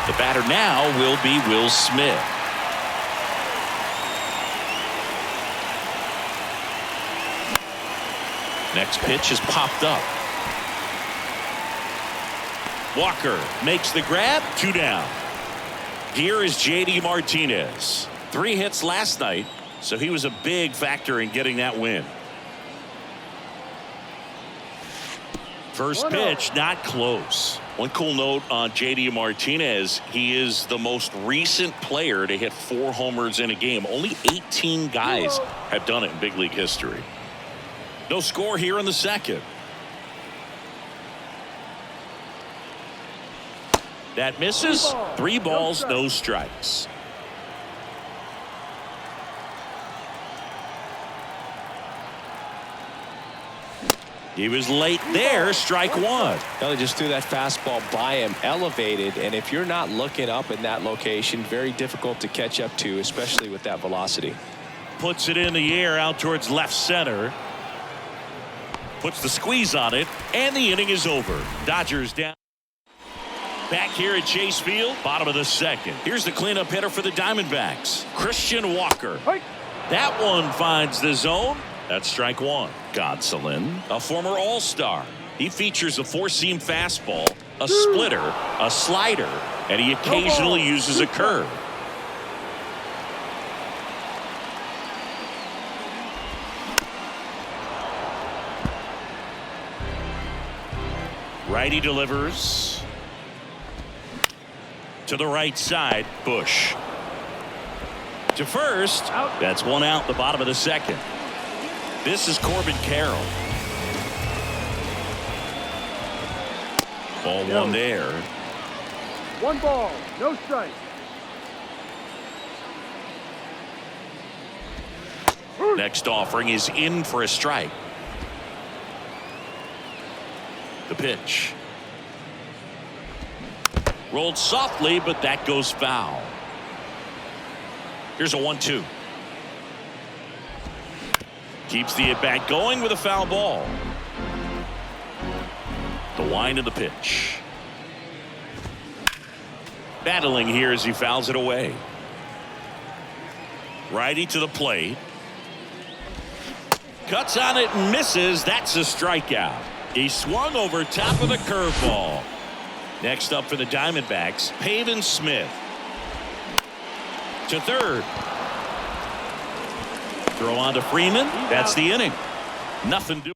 The batter now will be Will Smith. Next pitch is popped up. Walker makes the grab, 2 down. Here is J.D. Martinez. 3 hits last night, so he was a big factor in getting that win. First pitch, not close. One cool note on J.D. Martinez, he is the most recent player to hit 4 homers in a game. Only 18 guys have done it in big league history. No score here in the second. That misses. 3 balls, no strikes. He was late there. Strike 1. Well, they just threw that fastball by him, elevated, and if you're not looking up in that location, very difficult to catch up to, especially with that velocity. Puts it in the air out towards left center. Puts the squeeze on it, and the inning is over. Dodgers down. Back here at Chase Field, bottom of the second. Here's the cleanup hitter for the Diamondbacks, Christian Walker. That one finds the zone. That's strike 1. Gonsolin, a former All-Star. He features a 4-seam fastball, a splitter, a slider, and he occasionally uses a curve. Righty delivers to the right side. Bush to first. That's 1 out, the bottom of the second. This is Corbin Carroll. Ball 1 there. 1 ball, no strike. Next offering is in for a strike. The pitch. Rolled softly, but that goes foul. Here's a 1-2. Keeps the at-bat going with a foul ball. The wind of the pitch. Battling here as he fouls it away. Righty to the plate. Cuts on it and misses. That's a strikeout. He swung over top of the curveball. Next up for the Diamondbacks, Pavin Smith. To third. Throw on to Freeman. That's the inning. Nothing doing.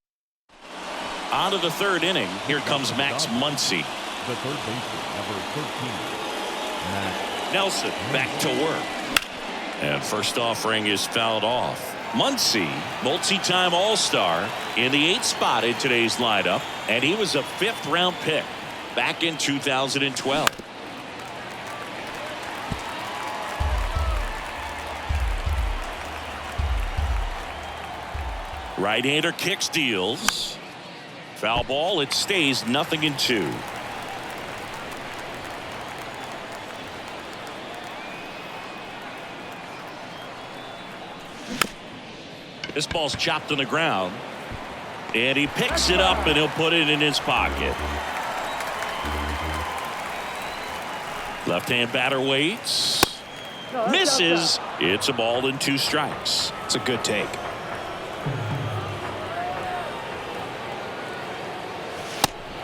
On to the 3rd inning. Here comes Max Muncy. The third baseman, number 13, Max Nelson back to work. And first offering is fouled off. Muncy, multi-time All-Star, in the 8th spot in today's lineup, and he was a 5th-round pick back in 2012. Right-hander kicks, deals. Foul ball. It stays 0-2. This ball's chopped on the ground, and he picks it up and he'll put it in his pocket. Left-hand batter waits. Misses. It's a ball and 2 strikes. It's a good take.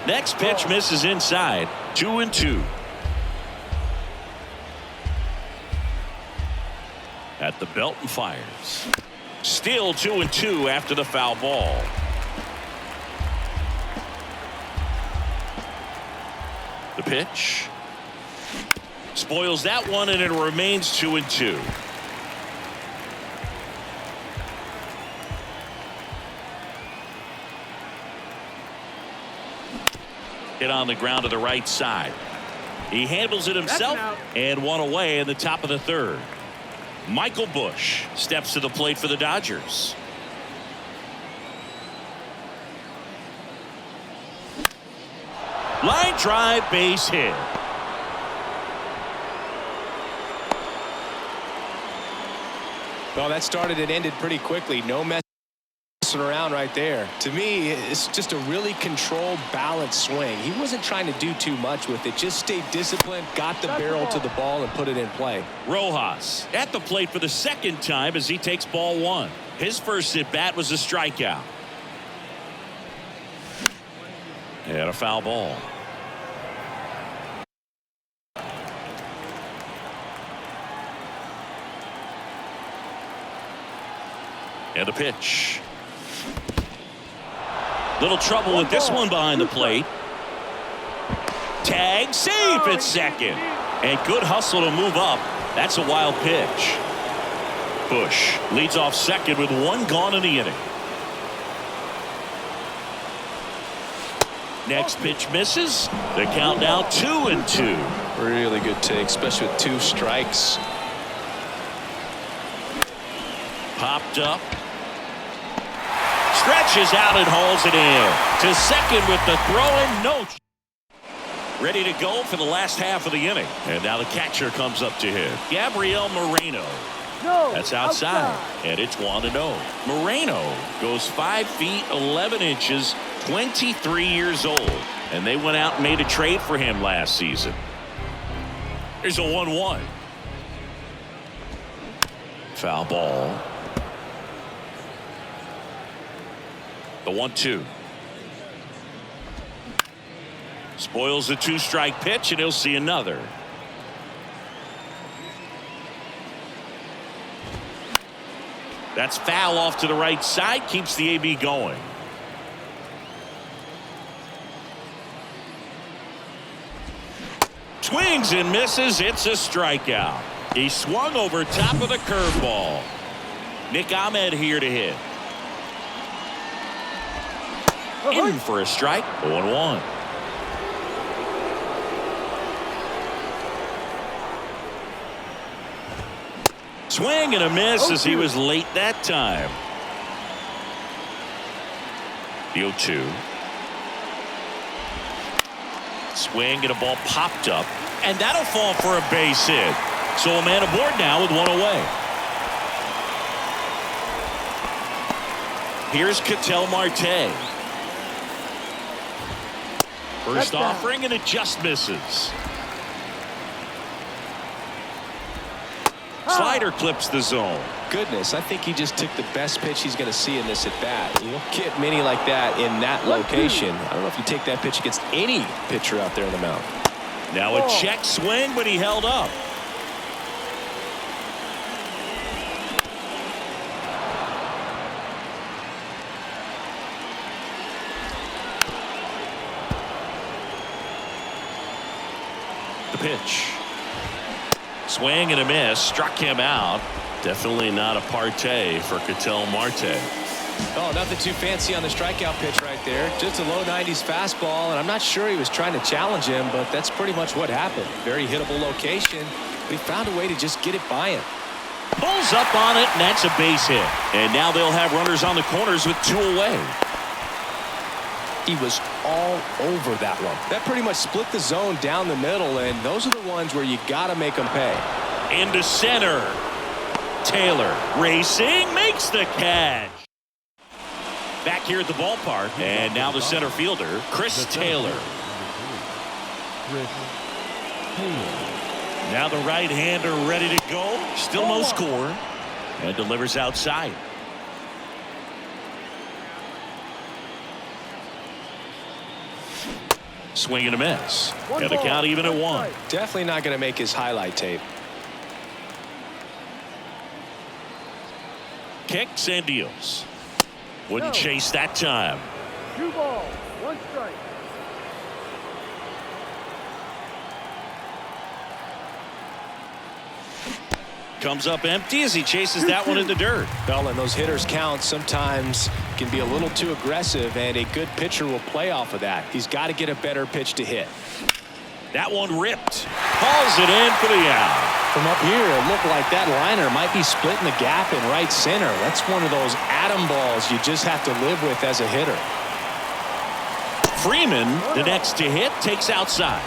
Next pitch misses inside. 2-2. At the belt and fires. Still 2-2 after the foul ball. The pitch. Spoils that one, and it remains 2-2. Hit on the ground to the right side. He handles it himself, and 1 away in the top of the 3rd. Michael Busch steps to the plate for the Dodgers. Line drive, base hit. Well, that started and ended pretty quickly. No messing around right there. To me, it's just a really controlled, balanced swing. He wasn't trying to do too much with it. Just stayed disciplined, got the barrel to the ball, and put it in play. Rojas at the plate for the 2nd time as he takes ball 1. His first at bat was a strikeout. And a foul ball. And the pitch. Little trouble with this one behind the plate. Tag, safe at second. And good hustle to move up. That's a wild pitch. Bush leads off second with one gone in the inning. Next pitch misses. The count now 2-2. Really good take, especially with 2 strikes. Popped up. Stretches out and hauls it in. To second with the throw and no. Ready to go for the last half of the inning. And now the catcher comes up to hit. Gabriel Moreno. No, That's outside. And it's 1-0. Moreno goes 5 feet 11 inches, 23 years old. And they went out and made a trade for him last season. Here's a 1-1. Foul ball. The 1-2. Spoils the 2-strike pitch, and he'll see another. That's foul off to the right side, keeps the AB going. Swings and misses. It's a strikeout. He swung over top of the curveball. Nick Ahmed here to hit. In for a strike. 0-1. Swing and a miss as he was late that time. The 0-2. Swing and a ball popped up, and that'll fall for a base hit. So a man aboard now with 1 away. Here's Ketel Marte. First offering, and it just misses. Slider clips the zone. Goodness, I think he just took the best pitch he's going to see in this at bat. You don't get many like that in that location. I don't know if you take that pitch against any pitcher out there in the mound. Now a check swing, but he held up. The pitch. Swing and a miss. Struck him out. Definitely not a partay for Ketel Marte. Oh, nothing too fancy on the strikeout pitch right there. Just a low 90s fastball, and I'm not sure he was trying to challenge him, but that's pretty much what happened. Very hittable location, but he found a way to just get it by him. Pulls up on it, and that's a base hit. And now they'll have runners on the corners with 2 away. He was all over that one. That pretty much split the zone down the middle, and those are the ones where you got to make them pay. Into center. Taylor racing, makes the catch. Back here at the ballpark, and now the center fielder, Chris Taylor. Now the right-hander ready to go. Still no score. And delivers outside. Swing and a miss. And the count even at 1. Definitely not going to make his highlight tape. Kicks and deals. Wouldn't chase that time. 2 balls, 1 strike. Comes up empty as he chases that one in the dirt. Well, and those hitters count sometimes can be a little too aggressive, and a good pitcher will play off of that. He's got to get a better pitch to hit. That one ripped. Hauls it in for the out. From up here, it looked like that liner might be splitting the gap in right center. That's one of those atom balls you just have to live with as a hitter. Freeman, the next to hit, takes outside.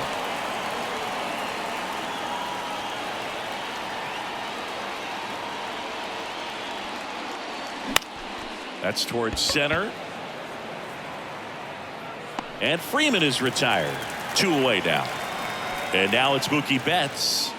That's towards center. And Freeman is retired. 2 away now. And now it's Mookie Betts.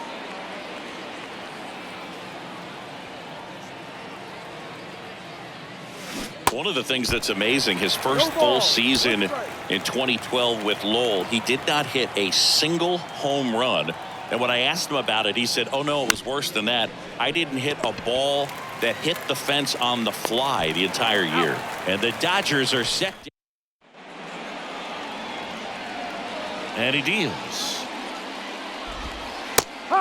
One of the things that's amazing, his first full season in 2012 with Lowell, he did not hit a single home run. And when I asked him about it, he said, oh no, it was worse than that. I didn't hit a ball that hit the fence on the fly the entire year. And the Dodgers are set. And he deals.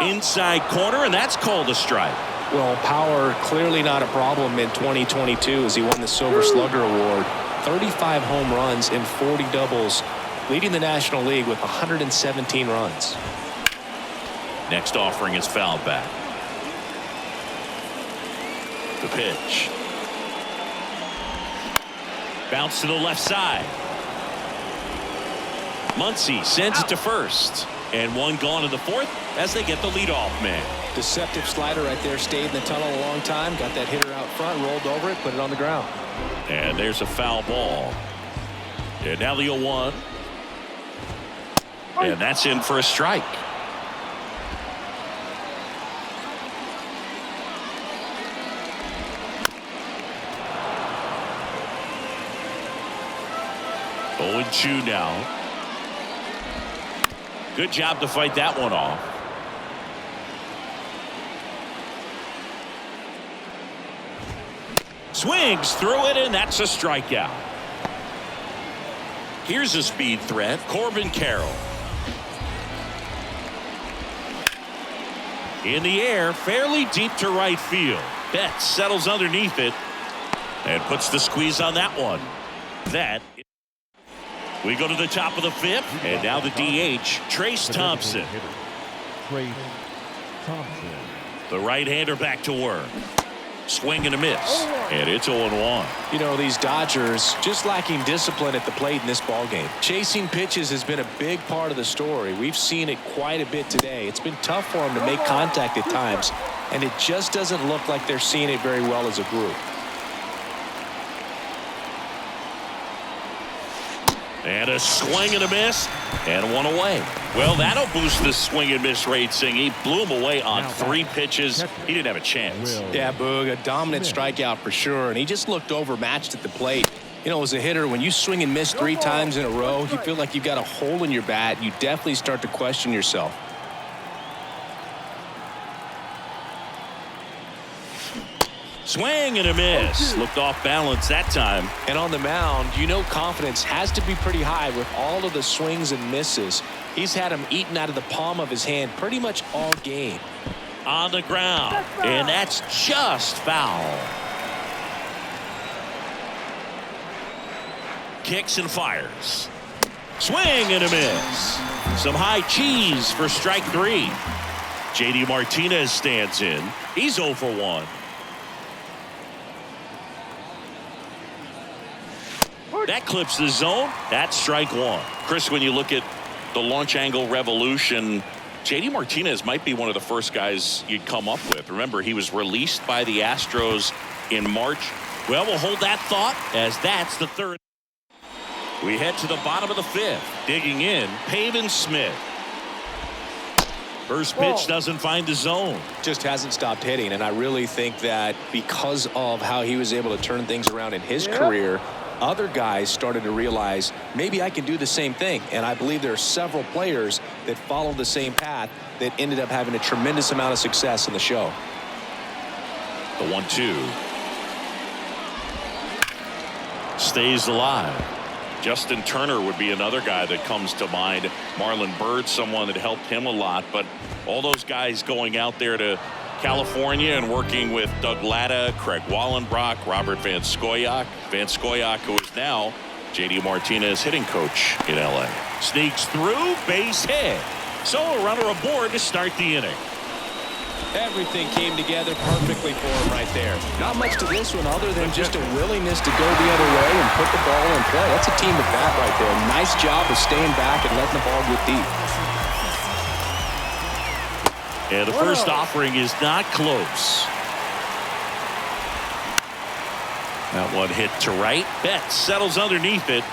Inside corner, and that's called a strike. Well, power clearly not a problem in 2022 as he won the Silver Slugger Award. 35 home runs and 40 doubles, leading the National League with 117 runs. Next offering is fouled back. The pitch. Bounce to the left side. Muncy sends it to first. And one gone in the fourth as they get the leadoff man. Deceptive slider right there. Stayed in the tunnel a long time. Got that hitter out front. Rolled over it. Put it on the ground. And there's a foul ball. And now the 0-1. And that's in for a strike. Oh, 0-2 now. Good job to fight that one off. Swings through it, and that's a strikeout. Here's a speed threat, Corbin Carroll. In the air, fairly deep to right field. Betts settles underneath it and puts the squeeze on that one. We go to the top of the fifth, and now the DH, Trace Thompson. Trace Thompson. The right-hander back to work. Swing and a miss, and it's 0-1. You know, these Dodgers just lacking discipline at the plate in this ballgame. Chasing pitches has been a big part of the story. We've seen it quite a bit today. It's been tough for them to make contact at times, and it just doesn't look like they're seeing it very well as a group. And a swing and a miss, and one away. Well, that'll boost the swing and miss rate, Sing. He blew him away on 3 pitches. He didn't have a chance. Yeah, Boog, a dominant strikeout for sure, and he just looked overmatched at the plate. You know, as a hitter, when you swing and miss 3 times in a row, you feel like you've got a hole in your bat. You definitely start to question yourself. Swing and a miss. Looked off balance that time. And on the mound, you know confidence has to be pretty high with all of the swings and misses. He's had them eaten out of the palm of his hand pretty much all game. On the ground, and that's just foul. Kicks and fires. Swing and a miss. Some high cheese for strike 3. JD Martinez stands in. He's 0 for 1. That clips the zone. That's strike 1. Chris, when you look at the launch angle revolution, JD Martinez might be one of the first guys you'd come up with. Remember, he was released by the Astros in March. Well, we'll hold that thought as that's the 3rd. We head to the bottom of the 5th. Digging in, Pavin Smith. First pitch doesn't find the zone. Just hasn't stopped hitting, and I really think that because of how he was able to turn things around in his career, other guys started to realize maybe I can do the same thing. And I believe there are several players that followed the same path that ended up having a tremendous amount of success in the show. The 1-2 stays alive. Justin Turner would be another guy that comes to mind. Marlon Byrd, someone that helped him a lot, but all those guys going out there to California and working with Doug Latta, Craig Wallenbrock, Robert Van Scoyoc. Van Scoyoc, who is now JD Martinez hitting coach in LA. Sneaks through, base hit. So a runner aboard to start the inning. Everything came together perfectly for him right there. Not much to this one other than just a willingness to go the other way and put the ball in play. That's a team at bat right there. Nice job of staying back and letting the ball get deep. And the first offering is not close. That one hit to right. Betts settles underneath it.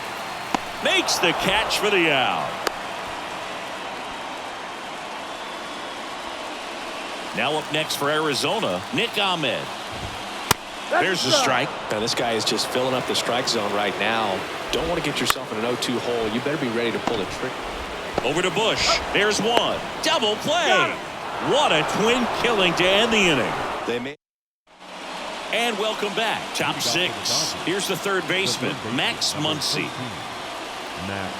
Makes the catch for the out. Now up next for Arizona, Nick Ahmed. There's the strike. Now this guy is just filling up the strike zone right now. Don't want to get yourself in an 0-2 hole. You better be ready to pull the trigger. Over to Bush. There's one. Double play. What a twin killing to end the inning. And welcome back. Top 6. Here's the third baseman, Max Muncy. Max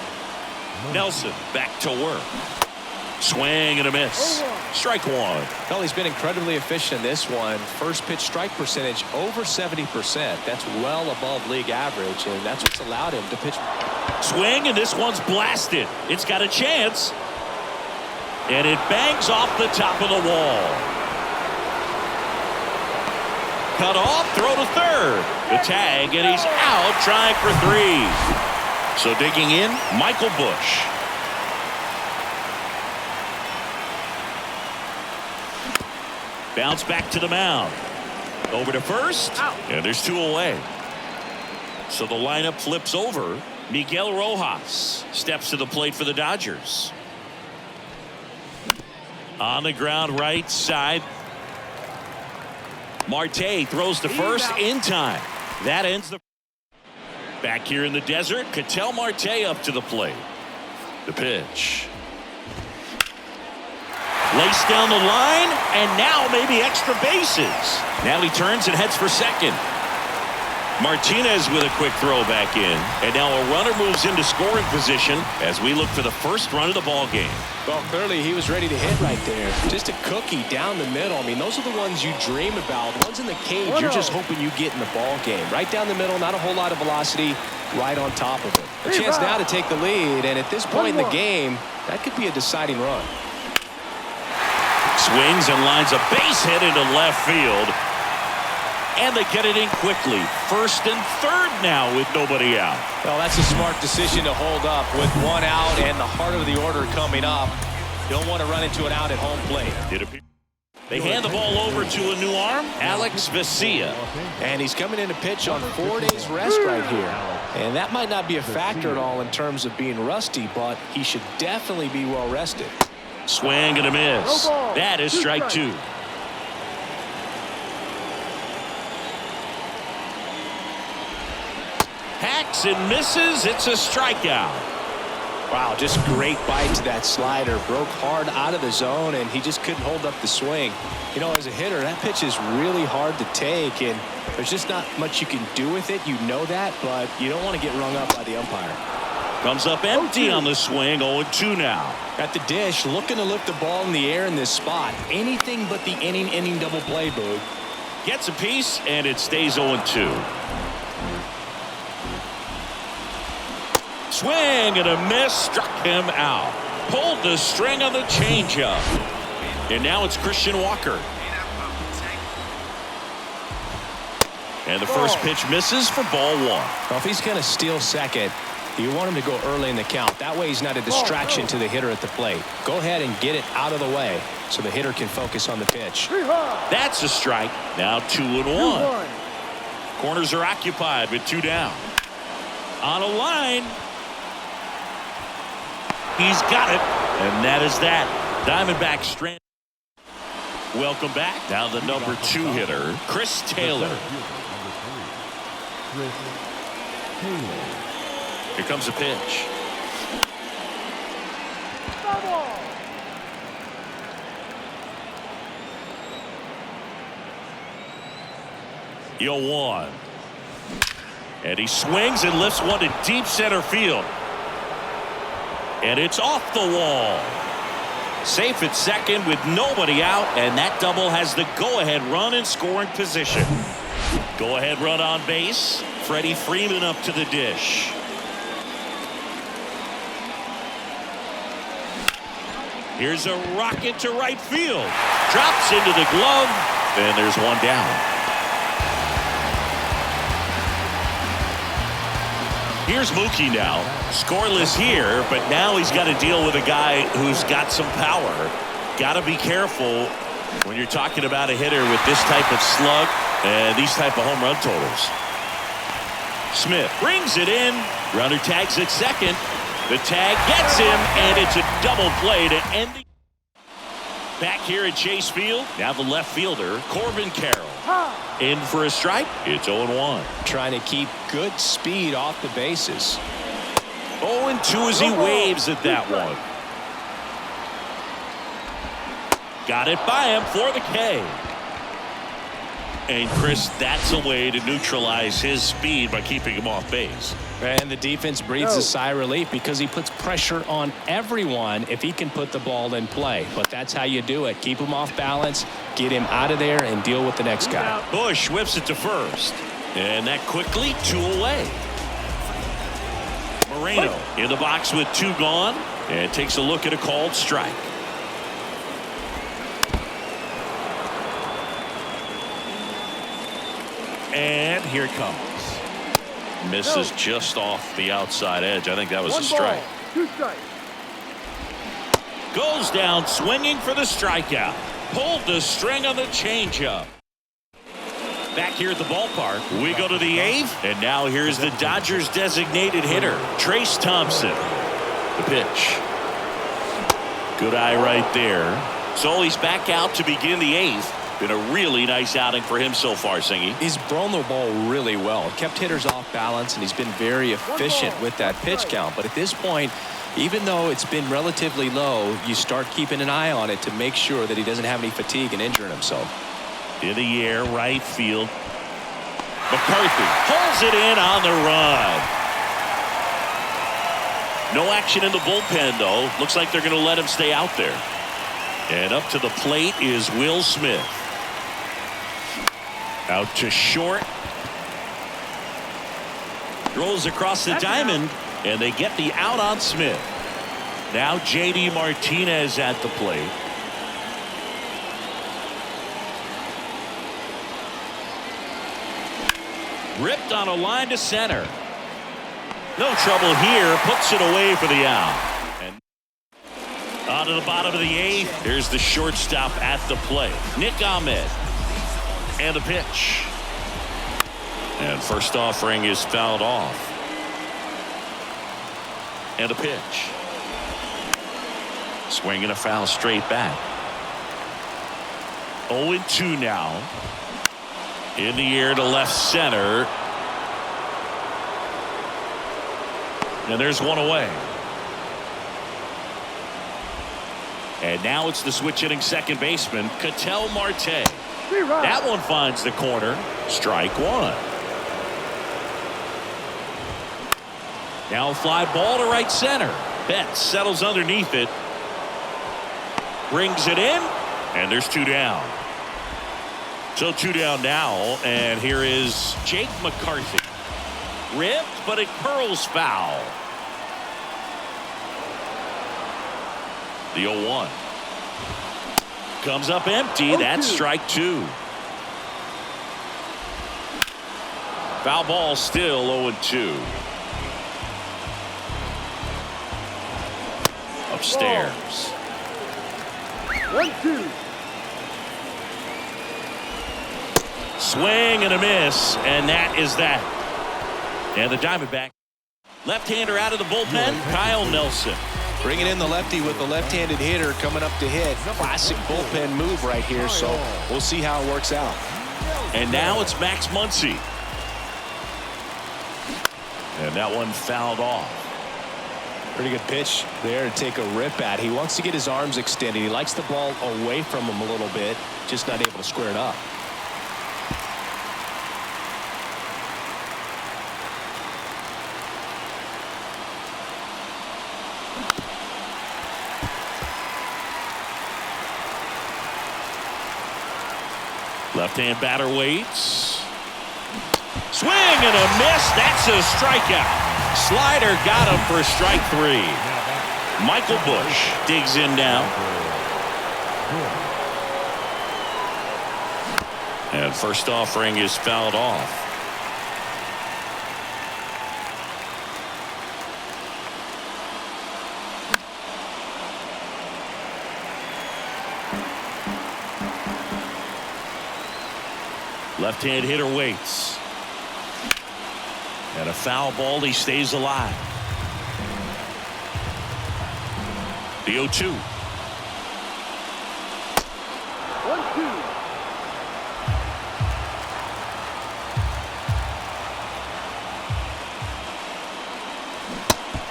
Nelson back to work. Swing and a miss. Strike one. Well, he's been incredibly efficient in this one. First pitch strike percentage over 70%. That's well above league average, and that's what's allowed him to pitch. Swing, and this one's blasted. It's got a chance. And it bangs off the top of the wall. Cut off, throw to third. The tag, and he's out trying for 3. So digging in, Michael Busch. Bounce back to the mound. Over to first. And there's 2 away. So the lineup flips over. Miguel Rojas steps to the plate for the Dodgers. On the ground right side. Marte throws to first in time. That ends the. Back here in the desert, Ketel Marte up to the plate. The pitch. Laced down the line, and now maybe extra bases. Now he turns and heads for second. Martinez with a quick throw back in, and now a runner moves into scoring position as we look for the first run of the ball game. Well, clearly he was ready to hit right there. Just a cookie down the middle. I mean, those are the ones you dream about. The ones in the cage, you're just hoping you get in the ball game. Right down the middle, not a whole lot of velocity, right on top of it. A chance now to take the lead, and at this point in the game, that could be a deciding run. Swings and lines a base hit into left field. And they get it in quickly. First and third now with nobody out. Well, that's a smart decision to hold up with 1 out and the heart of the order coming up. You don't want to run into an out at home plate. They hand the ball over to a new arm, Alex Vesia. And he's coming in to pitch on 4 days rest right here. And that might not be a factor at all in terms of being rusty, but he should definitely be well rested. Swing and a miss. That is strike 2. Hacks and misses. It's a strikeout. Wow, just great bite to that slider. Broke hard out of the zone, and he just couldn't hold up the swing. You know, as a hitter, that pitch is really hard to take, and there's just not much you can do with it. You know that, but you don't want to get rung up by the umpire. Comes up empty on the swing. 0-2 now. At the dish, looking to lift the ball in the air in this spot. Anything but the inning double play, Boog. Gets a piece, and it stays 0-2. Swing and a miss, struck him out. Pulled the string on the changeup. And now it's Christian Walker. And the first pitch misses for ball 1. Well, if he's going to steal second, you want him to go early in the count. That way he's not a distraction to the hitter at the plate. Go ahead and get it out of the way so the hitter can focus on the pitch. That's a strike. Now 2-1. Corners are occupied with 2 down. On a line. He's got it, and that is that. Diamondback strand. Welcome back. Now the number 2 hitter, Chris Taylor. Here comes a pitch. Yo, 1. And he swings and lifts one to deep center field. And it's off the wall. Safe at second with nobody out, and that double has the go-ahead run in scoring position. Go-ahead run on base. Freddie Freeman up to the dish. Here's a rocket to right field. Drops into the glove, and there's 1 down. Here's Mookie now. Scoreless here, but now he's got to deal with a guy who's got some power. Got to be careful when you're talking about a hitter with this type of slug and these type of home run totals. Smith brings it in. Runner tags at second. The tag gets him, and it's a double play to end the. Back here at Chase Field, now the left fielder, Corbin Carroll. In for a strike. It's 0-1. Trying to keep good speed off the bases. 0-2 as he waves at that one. Got it by him for the K. And Chris, that's a way to neutralize his speed by keeping him off base. And the defense breathes a sigh of relief because he puts pressure on everyone if he can put the ball in play. But that's how you do it. Keep him off balance, get him out of there, and deal with the next guy. Bush whips it to first. And that quickly, 2 away. Moreno in the box with 2 gone. And takes a look at a called strike. And here it comes. Misses just off the outside edge. I think that was a strike. 2 strikes. Goes down swinging for the strikeout. Pulled the string on the changeup. Back here at the ballpark, we go to the 8th. And now here's the Dodgers designated hitter, Trace Thompson. The pitch. Good eye right there. So he's back out to begin the 8th. Been a really nice outing for him so far, Singy. He's thrown the ball really well. Kept hitters off balance, and he's been very efficient with that pitch count. But at this point, even though it's been relatively low, you start keeping an eye on it to make sure that he doesn't have any fatigue and injuring himself. In the air, right field. McCarthy pulls it in on the run. No action in the bullpen, though. Looks like they're going to let him stay out there. And up to the plate is Will Smith. Out to short. Throws across the diamond, and they get the out on Smith. Now J.D. Martinez at the plate. Ripped on a line to center. No trouble here. Puts it away for the out. And on to the bottom of the 8th. Here's the shortstop at the plate. Nick Ahmed. And the pitch. And first offering is fouled off. And a pitch. Swinging a foul straight back. 0-2 now. In the air to left center. And there's one away. And now it's the switch hitting second baseman, Ketel Marte. That one finds the corner. Strike 1. Now a fly ball to right center. Betts settles underneath it. Brings it in. And there's 2 down. So 2 down now. And here is Jake McCarthy. Ripped, but it curls foul. The 0-1. Comes up empty. That's strike 2. Foul ball still 0-2. Upstairs. 1-2. Swing and a miss, and that is that. And the Diamondback left-hander out of the bullpen, Kyle Nelson. Bringing in the lefty with the left-handed hitter coming up to hit. Classic bullpen move right here, so we'll see how it works out. And now it's Max Muncy. And that one fouled off. Pretty good pitch there to take a rip at. He wants to get his arms extended. He likes the ball away from him a little bit, just not able to square it up. Left-hand batter waits. Swing and a miss. That's a strikeout. Slider got him for strike 3. Michael Bush digs in now. And first offering is fouled off. Left-hand hitter waits. And a foul ball. He stays alive. The 0-2. 1-2.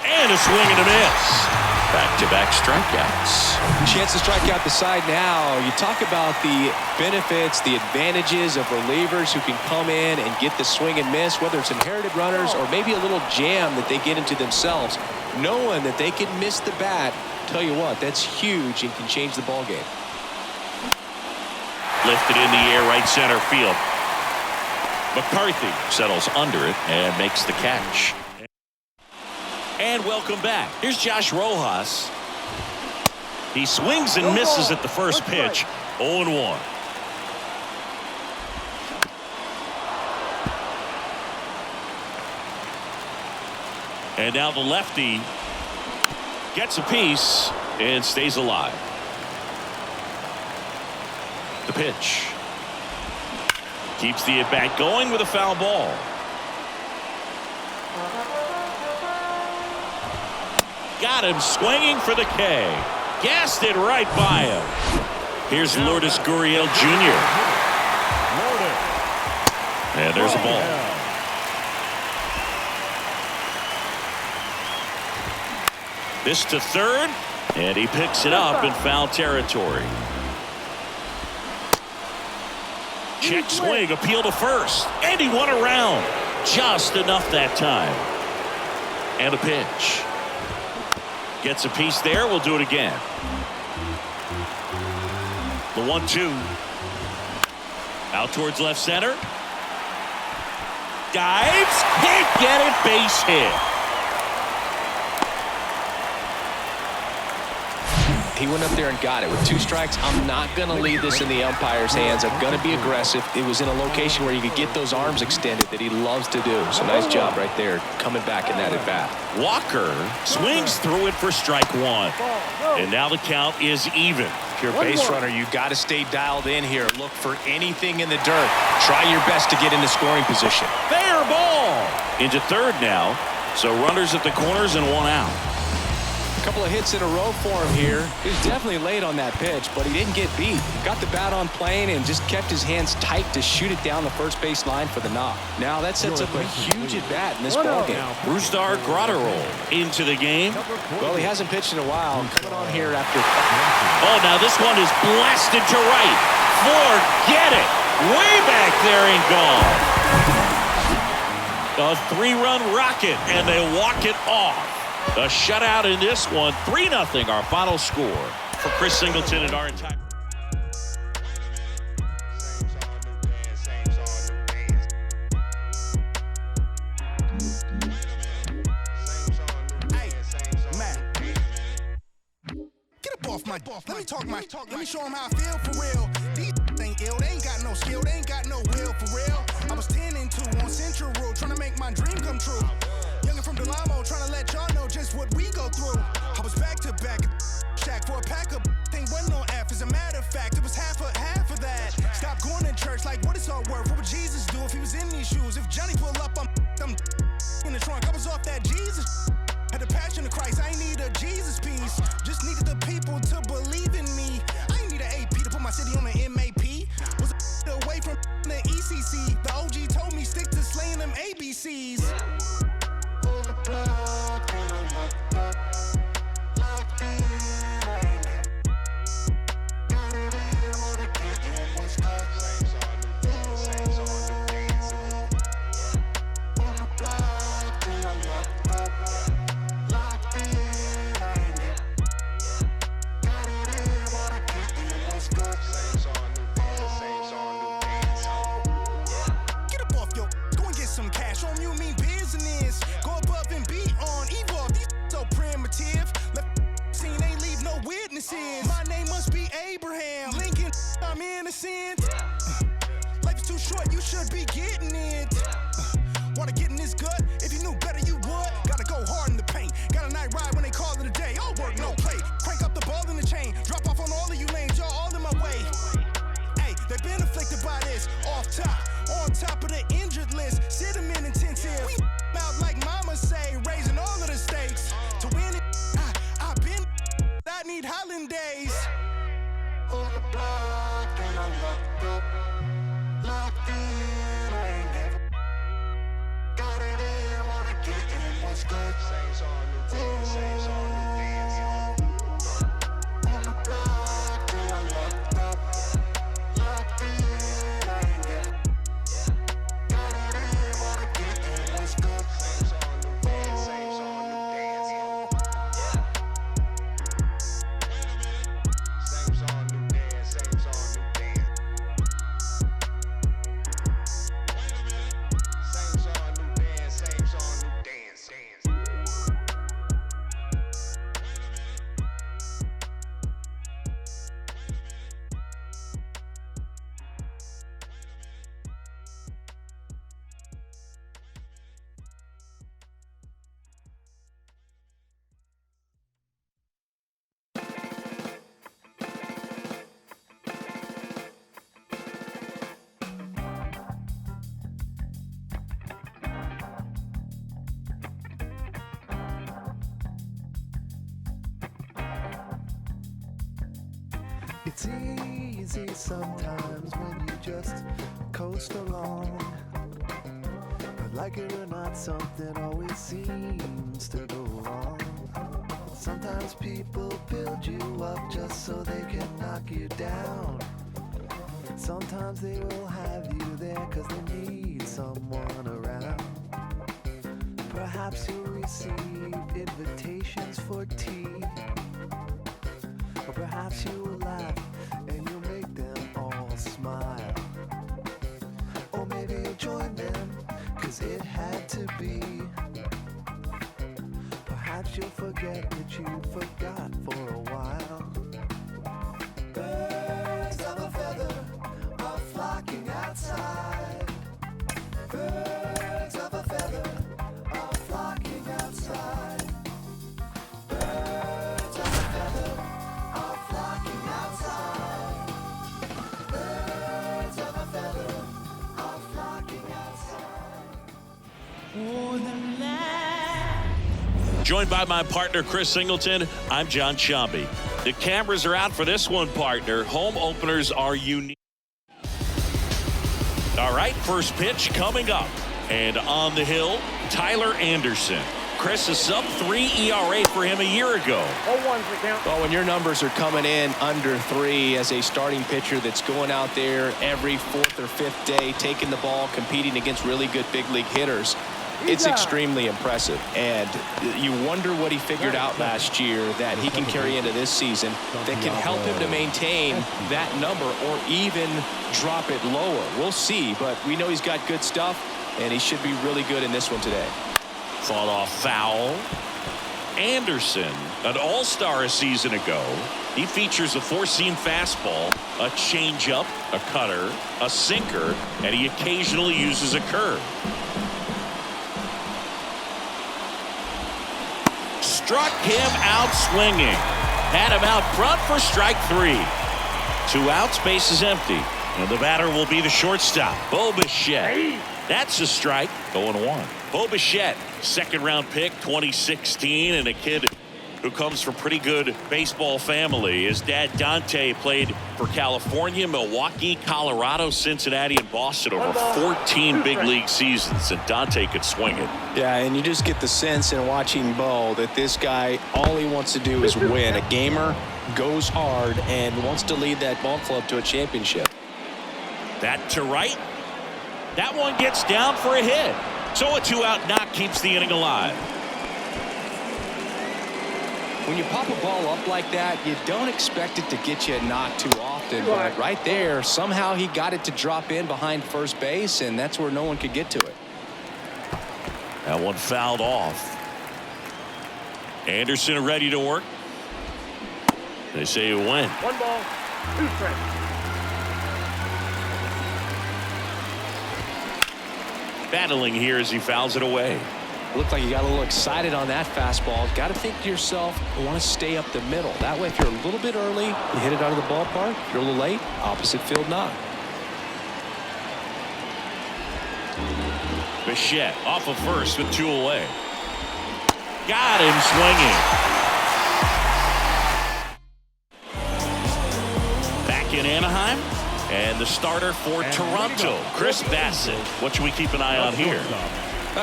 And a swing and a miss. Back-to-back strikeouts. Chance to strike out the side now. You talk about the benefits, the advantages of relievers who can come in and get the swing and miss, whether it's inherited runners or maybe a little jam that they get into themselves. Knowing that they can miss the bat, tell you what, that's huge and can change the ball game. Lifted in the air, right center field. McCarthy settles under it and makes the catch. And welcome back. Here's Josh Rojas. He swings and misses at the first pitch. 0-1. And now the lefty gets a piece and stays alive. The pitch. Keeps the at-bat going with a foul ball. Got him swinging for the K. Gassed it right by him. Here's Lourdes Gurriel Jr. And there's a ball. This to third, and he picks it up in foul territory. Check swing, appeal to first, and he won around. Just enough that time. And a pitch. Gets a piece there. We'll do it again. The 1-2. Out towards left center. Dives. Can't get it. Base hit. He went up there and got it with 2 strikes. I'm not going to leave this in the umpire's hands. I'm going to be aggressive. It was in a location where you could get those arms extended that he loves to do. So nice job right there coming back in that at bat. Walker swings through it for strike 1. And now the count is even. If you're a base runner, you've got to stay dialed in here. Look for anything in the dirt. Try your best to get into scoring position. Fair ball. Into third now. So runners at the corners and 1 out. A couple of hits in a row for him here. He was definitely late on that pitch, but he didn't get beat. Got the bat on plane and just kept his hands tight to shoot it down the first base line for the knock. Now that sets up a huge at bat in this ballgame. Brusdar Graterol into the game. Well, he hasn't pitched in a while. Coming on here after. Oh, now this one is blasted to right. Forget it. Way back there and gone. A 3-run rocket, and they walk it off. A shutout in this one. 3-0 our final score. For Chris Singleton and our entire. Let me show them how I feel for real. These ain't ill, they ain't got no skill, they ain't got no will for real. I was 10 and 2 on Central Road, trying to make my dream come true. Youngin' from Delamo, trying to let y'all know just what we go through. I was back to back, shack for a pack of ain't wasn't no F. As a matter of fact, it was half of that. Stop going to church, like what it's all worth. What would Jesus do if he was in these shoes? If Johnny pull up, I'm in the trunk. I was off that Jesus. Had the passion of Christ, I ain't need a Jesus piece. Just needed the people to believe in me. I ain't need an AP to put my city on the MAP. Was away from the ECC. The OG told me stick to slaying them ABCs. My name must be Abraham Lincoln. I'm innocent. Life is too short, you should be getting it. Wanna get in this gut? If you knew better, you would. Gotta go hard in the paint. Got a night ride when they call it a day. All work, no play. Crank up the ball in the chain. Drop off on all of you lanes, y'all all in my way. Hey, they've been afflicted by this. Off top, on top of the injured list. Sit them in intensive. We out like mama say, raising all of the stakes. To win it, I've been. I need Hollandaise. On the block and I'm locked up. Locked in, I ain't never got it in, wanna get in, what's good? Saints on new dance, saints on new dance. It's easy sometimes when you just coast along. But like it or not, something always seems to go wrong. Sometimes people build you up just so they can knock you down. Sometimes they will have you there cause they need someone around. Perhaps you'll receive invitations for tea. Or perhaps you will laugh and you'll make them all smile. Or maybe you'll join them cause it had to be. Perhaps you'll forget that you forgot for a while. Birds of a feather are flocking outside. Birds of a feather are flocking outside. Birds of a feather are flocking outside. Birds of a feather are flocking outside. Joined by my partner, Chris Singleton, I'm John Sciambi. The cameras are out for this one, partner. Home openers are unique. All right, first pitch coming up. And on the hill, Tyler Anderson. Chris, a sub-3 ERA for him a year ago. 0-1's the count. Well, when your numbers are coming in under 3 as a starting pitcher that's going out there every 4th or 5th day, taking the ball, competing against really good big league hitters, it's extremely impressive. And you wonder what he figured out last year that he can carry into this season that can help him to maintain that number or even drop it lower. We'll see, but we know he's got good stuff, and he should be really good in this one today. Fought off foul. Anderson, an all-star a season ago. He features a 4-seam fastball, a changeup, a cutter, a sinker, and he occasionally uses a curve. Struck him out swinging. Had him out front for strike 3. 2 outs, base is empty. And the batter will be the shortstop, Bo Bichette. That's a strike, 0-1. Bo Bichette, second-round pick, 2016, and a kid who comes from pretty good baseball family. His dad, Dante, played for California, Milwaukee, Colorado, Cincinnati, and Boston over 14 big league seasons, and Dante could swing it. Yeah, and you just get the sense in watching Bo that this guy, all he wants to do is win. A gamer, goes hard, and wants to lead that ball club to a championship. That to right. That one gets down for a hit. So a 2-out knock keeps the inning alive. When you pop a ball up like that, you don't expect it to get you a knock too often. But right there, somehow he got it to drop in behind first base, and that's where no one could get to it. That one fouled off. Anderson ready to work. They say you win. 1 ball, 2 strikes. Battling here as he fouls it away. Looked like you got a little excited on that fastball. Got to think to yourself, I want to stay up the middle. That way, if you're a little bit early, you hit it out of the ballpark. If you're a little late, opposite field knock. Bichette off of first with 2 away. Got him swinging. Back in Anaheim. And the starter for Toronto, Chris Bassett. What should we keep an eye on here?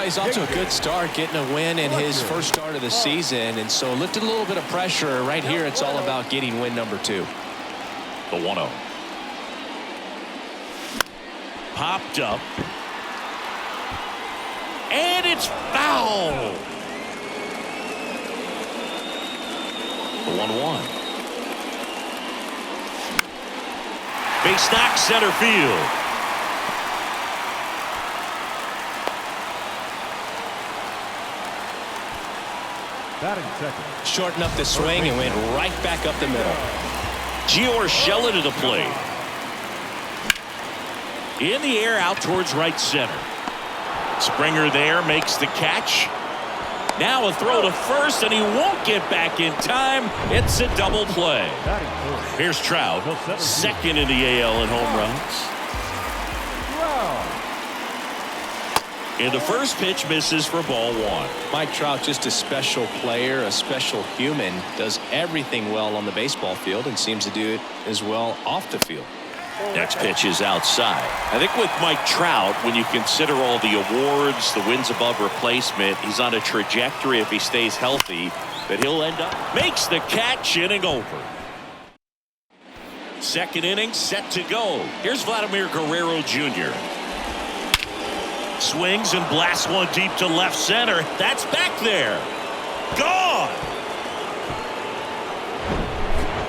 He's off to a good start, getting a win in his first start of the season, and so lifted a little bit of pressure. Right here, it's all about getting win number 2. The 1-0. Popped up. And it's foul. The 1-1. Base knock, center field. Batting second. Shortened up the swing and went right back up the middle. Gio Urshela to the plate. In the air out towards right center. Springer there makes the catch. Now a throw to first, and he won't get back in time. It's a double play. Here's Trout, second in the AL in home runs. And the first pitch misses for ball one. Mike Trout, just a special player, a special human, does everything well on the baseball field and seems to do it as well off the field. Next pitch is outside. I think with Mike Trout, when you consider all the awards, the wins above replacement, he's on a trajectory, if he stays healthy, that he'll end up. Makes the catch, inning over. Second inning set to go. Here's Vladimir Guerrero Jr. Swings and blasts one deep to left center. That's back there. Gone.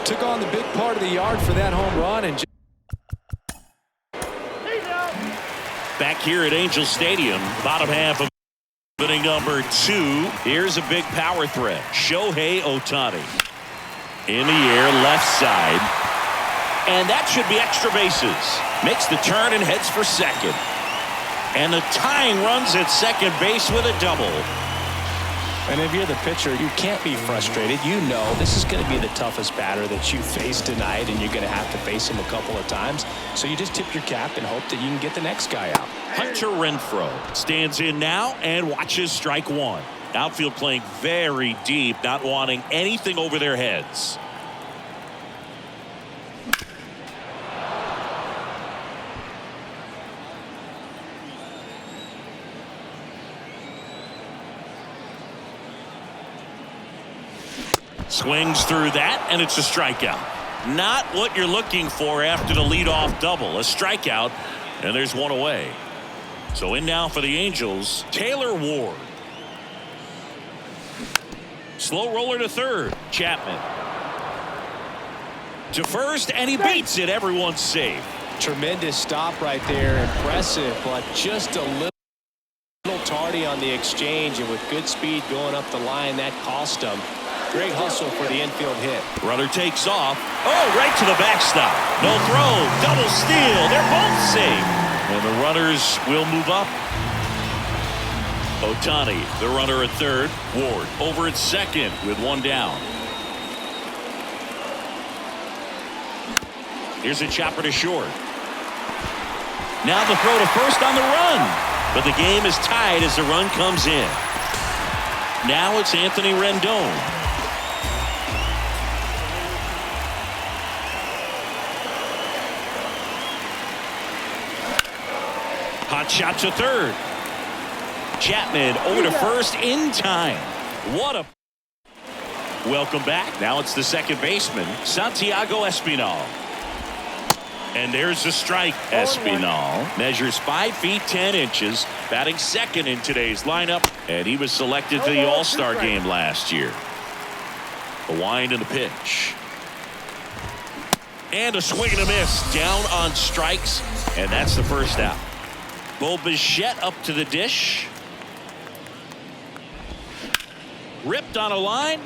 Took on the big part of the yard for that home run. And back here at Angel Stadium, bottom half of inning number 2. Here's a big power threat. Shohei Ohtani. In the air, left side. And that should be extra bases. Makes the turn and heads for second. And the tying runs at second base with a double. And if you're the pitcher, you can't be frustrated. You know this is going to be the toughest batter that you face tonight, and you're going to have to face him a couple of times. So you just tip your cap and hope that you can get the next guy out. Hunter Renfroe stands in now and watches strike one. Outfield playing very deep, not wanting anything over their heads. Swings through that, and it's a strikeout. Not what you're looking for after the leadoff double. A strikeout, and there's one away. So in now for the Angels, Taylor Ward. Slow roller to third. Chapman. To first, and he beats it. Everyone's safe. Tremendous stop right there. Impressive, but just a little tardy on the exchange, and with good speed going up the line, that cost him. Great hustle for the infield hit. Runner takes off. Oh, right to the backstop. No throw. Double steal. They're both safe. And the runners will move up. Ohtani, the runner at third. Ward over at second with one down. Here's a chopper to short. Now the throw to first on the run. But the game is tied as the run comes in. Now it's Anthony Rendon. Hot shot to third. Chapman over to first in time. What a... Welcome back. Now it's the second baseman, Santiago Espinal. And there's the strike. Espinal measures 5 feet 10 inches, batting second in today's lineup, and he was selected to the All-Star game last year. The wind and the pitch. And a swing and a miss. Down on strikes, and that's the first out. Bo Bichette up to the dish. Ripped on a line.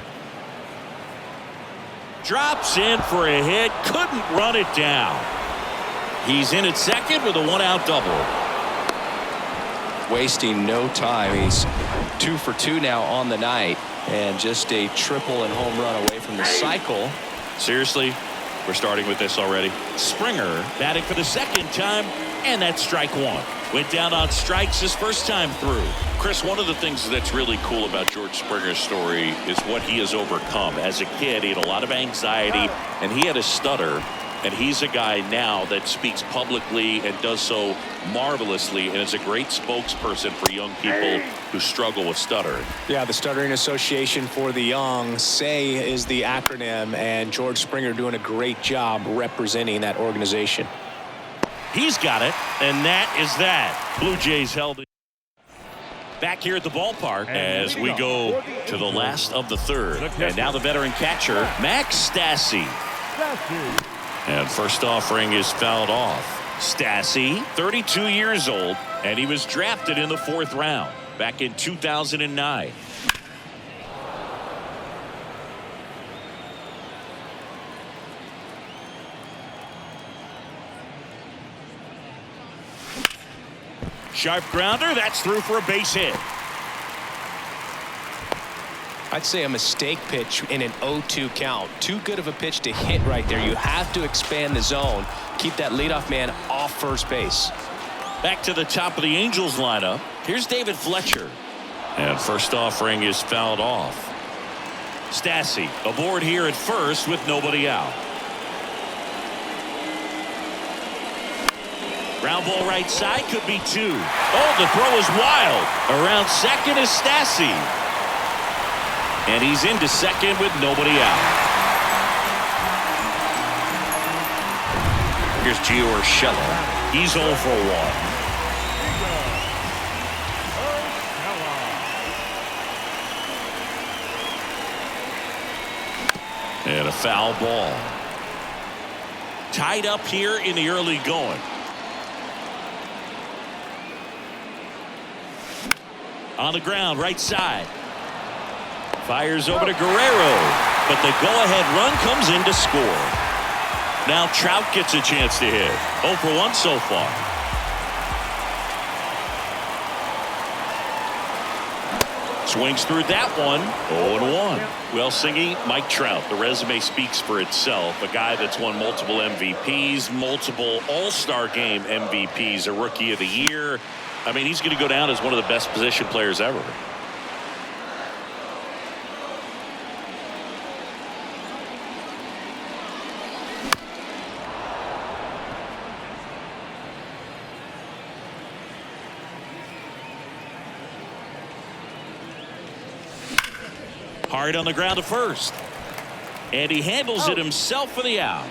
Drops in for a hit. Couldn't run it down. He's in at second with a one-out double. Wasting no time. He's 2 for 2 now on the night, and just a triple and home run away from the cycle. Seriously, we're starting with this already. Springer batting for the second time, and that's strike one. Went down on strikes his first time through. Chris, one of the things that's really cool about George Springer's story is what he has overcome. As a kid, he had a lot of anxiety, and he had a stutter. And he's a guy now that speaks publicly and does so marvelously, and is a great spokesperson for young people who struggle with stuttering. Yeah, the Stuttering Association for the Young, SAY is the acronym, and George Springer doing a great job representing that organization. He's got it, and that is that. Blue Jays held it. Back here at the ballpark as we go to the last of the third. And now the veteran catcher, Max Stassi. And first offering is fouled off. Stassi, 32 years old, and he was drafted in the 4th round back in 2009. Sharp grounder, that's through for a base hit. I'd say a mistake pitch in an 0-2 count. Too good of a pitch to hit right there. You have to expand the zone. Keep that leadoff man off first base. Back to the top of the Angels lineup. Here's David Fletcher. And first offering is fouled off. Stassi aboard here at first with nobody out. Ground ball right side, could be 2. Oh, the throw is wild. Around second is Stassi. And he's into second with nobody out. Here's Gio Urshela. He's 0 for 1. And a foul ball. Tied up here in the early going. On the ground, right side. Fires over to Guerrero. But the go-ahead run comes in to score. Now Trout gets a chance to hit. 0 for 1 so far. Swings through that one. 0-1. Well, Singy, Mike Trout, the resume speaks for itself. A guy that's won multiple MVPs, multiple All-Star Game MVPs, a Rookie of the Year. I mean, he's going to go down as one of the best position players ever. Hard on the ground to first. And he handles it himself for the out.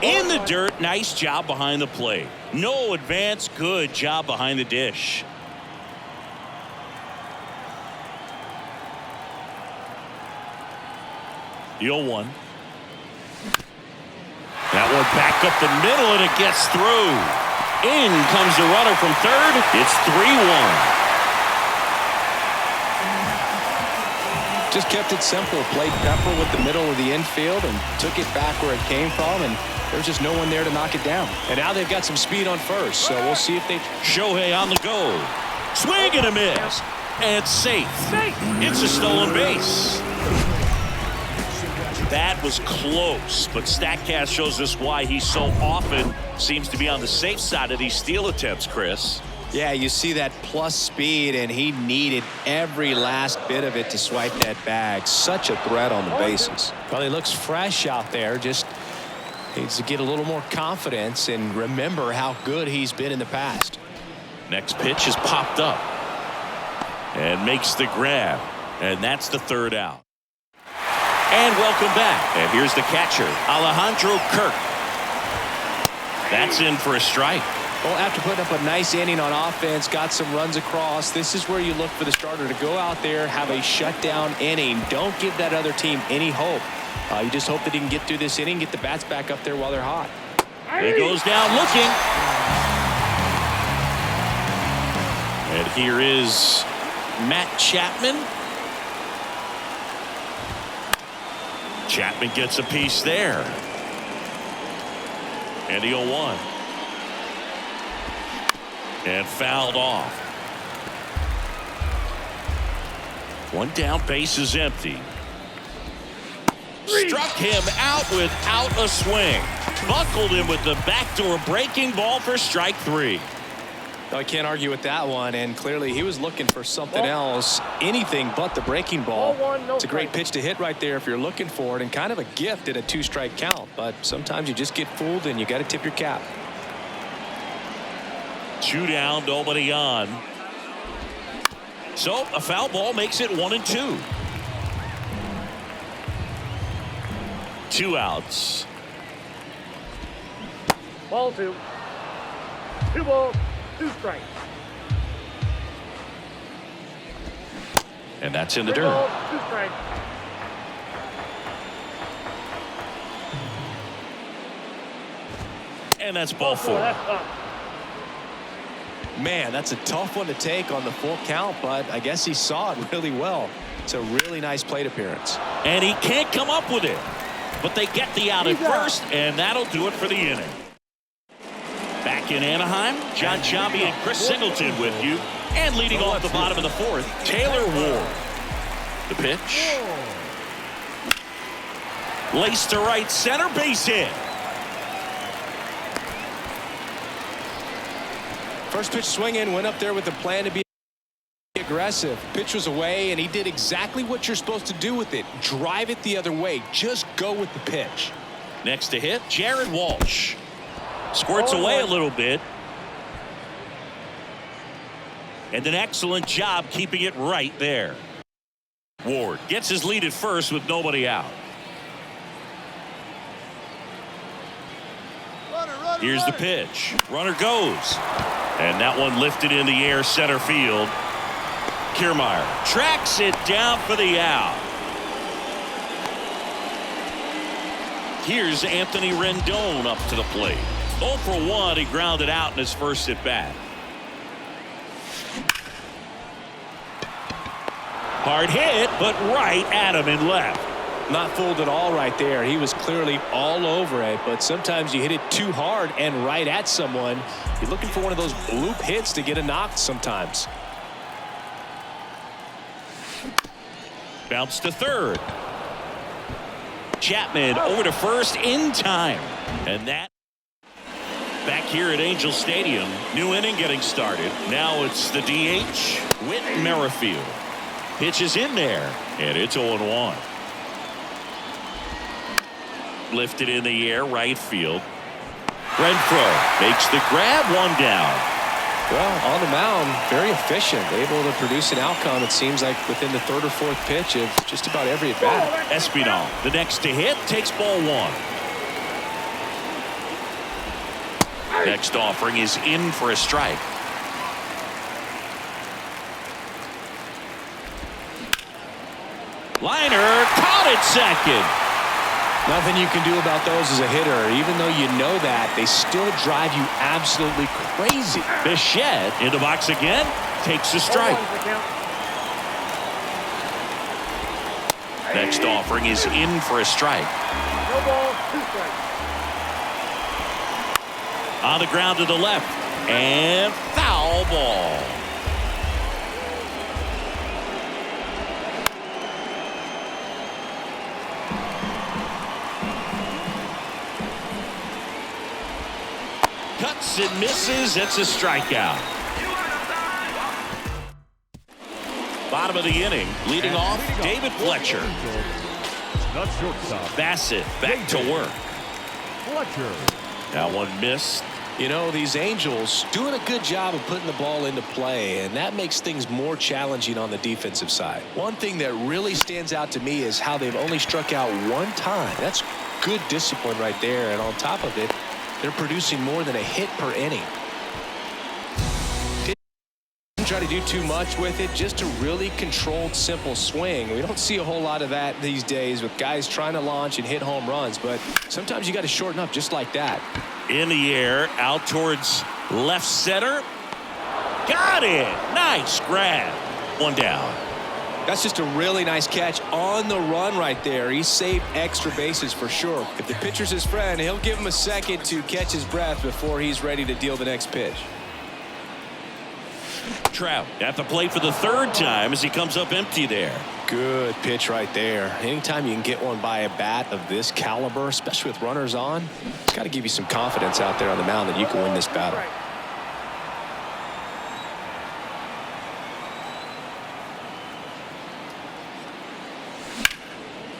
In the dirt, nice job behind the plate. No advance, good job behind the dish. The 0-1. That one back up the middle, and it gets through. In comes the runner from third. It's 3-1. Just kept it simple. Played pepper with the middle of the infield and took it back where it came from, and there's just no one there to knock it down. And now they've got some speed on first, so we'll see if they... Shohei on the go. Swing and a miss. And safe. It's a stolen base. That was close, but StatCast shows us why he so often seems to be on the safe side of these steal attempts, Chris. Yeah, you see that plus speed, and he needed every last bit of it to swipe that bag. Such a threat on the bases. Well, he looks fresh out there. Just needs to get a little more confidence and remember how good he's been in the past. Next pitch is popped up and makes the grab, and that's the third out. And welcome back. And here's the catcher, Alejandro Kirk. That's in for a strike. Well, after putting up a nice inning on offense, got some runs across, this is where you look for the starter to go out there, have a shutdown inning. Don't give that other team any hope. You just hope that he can get through this inning, get the bats back up there while they're hot. He goes down looking. And here is Matt Chapman. Chapman gets a piece there. And the 0-1. And fouled off. One down, base is empty. Struck him out without a swing. Buckled him with the backdoor breaking ball for strike 3. I can't argue with that one, and clearly he was looking for something else, anything but the breaking ball. It's a great pitch to hit right there if you're looking for it, and kind of a gift at a 2-strike count, but sometimes you just get fooled and you got to tip your cap. 2 down, nobody on. So a foul ball makes it 1-2. 2 outs. Ball 2. 2 balls. 2 strikes. And that's in the 3 dirt. balls, 2 strikes. And that's ball 4. That's up. Man, that's a tough one to take on the full count, but I guess he saw it really well. It's a really nice plate appearance. And he can't come up with it. But they get the out at first, and that'll do it for the inning. Back back in Anaheim. John Sciambi and Chris Singleton with you. And leading off the bottom of the fourth, Taylor Ward. The pitch. Laced to right center, base hit. First pitch swinging, went up there with the plan to be aggressive. Pitch was away, and he did exactly what you're supposed to do with it. Drive it the other way. Just go with the pitch. Next to hit, Jared Walsh. Squirts away a little bit. And an excellent job keeping it right there. Ward gets his lead at first with nobody out. Here's the pitch. Runner goes. And that one lifted in the air center field. Kiermaier tracks it down for the out. Here's Anthony Rendon up to the plate. 0 for 1. He grounded out in his first at bat. Hard hit, but right at him and left. Not fooled at all right there. He was clearly all over it, but sometimes you hit it too hard and right at someone. You're looking for one of those bloop hits to get a knock sometimes. Bounce to third. Chapman over to first in time. And that back here at Angel Stadium. New inning getting started. Now it's the DH, Whit Merrifield. Pitch is in there, and it's 0-1. Lifted in the air, right field. Renfroe makes the grab, one down. Well, on the mound, very efficient, able to produce an outcome, it seems like, within the third or fourth pitch of just about every at-bat. Espinal, the next to hit, takes ball one. Next offering is in for a strike. Liner caught at second. Nothing you can do about those as a hitter. Even though you know that, they still drive you absolutely crazy. Bichette in the box again, takes a strike. Next offering is in for a strike. No ball, 2 strikes. On the ground to the left, and foul ball. Cuts and misses. It's a strikeout. Bottom of the inning, leading off, David Fletcher. Not shortstop. Bassett back to work. Fletcher. That one missed. You know, these Angels doing a good job of putting the ball into play, and that makes things more challenging on the defensive side. One thing that really stands out to me is how they've only struck out one time. That's good discipline right there, and on top of it, they're producing more than a hit per inning. Didn't try to do too much with it, just a really controlled, simple swing. We don't see a whole lot of that these days with guys trying to launch and hit home runs, but sometimes you got to shorten up just like that. In the air, out towards left center. Got it. Nice grab. One down. That's just a really nice catch on the run right there. He saved extra bases for sure. If the pitcher's his friend, he'll give him a second to catch his breath before he's ready to deal the next pitch. Trout at the plate for the third time as he comes up empty there. Good pitch right there. Anytime you can get one by a bat of this caliber, especially with runners on, it's got to give you some confidence out there on the mound that you can win this battle.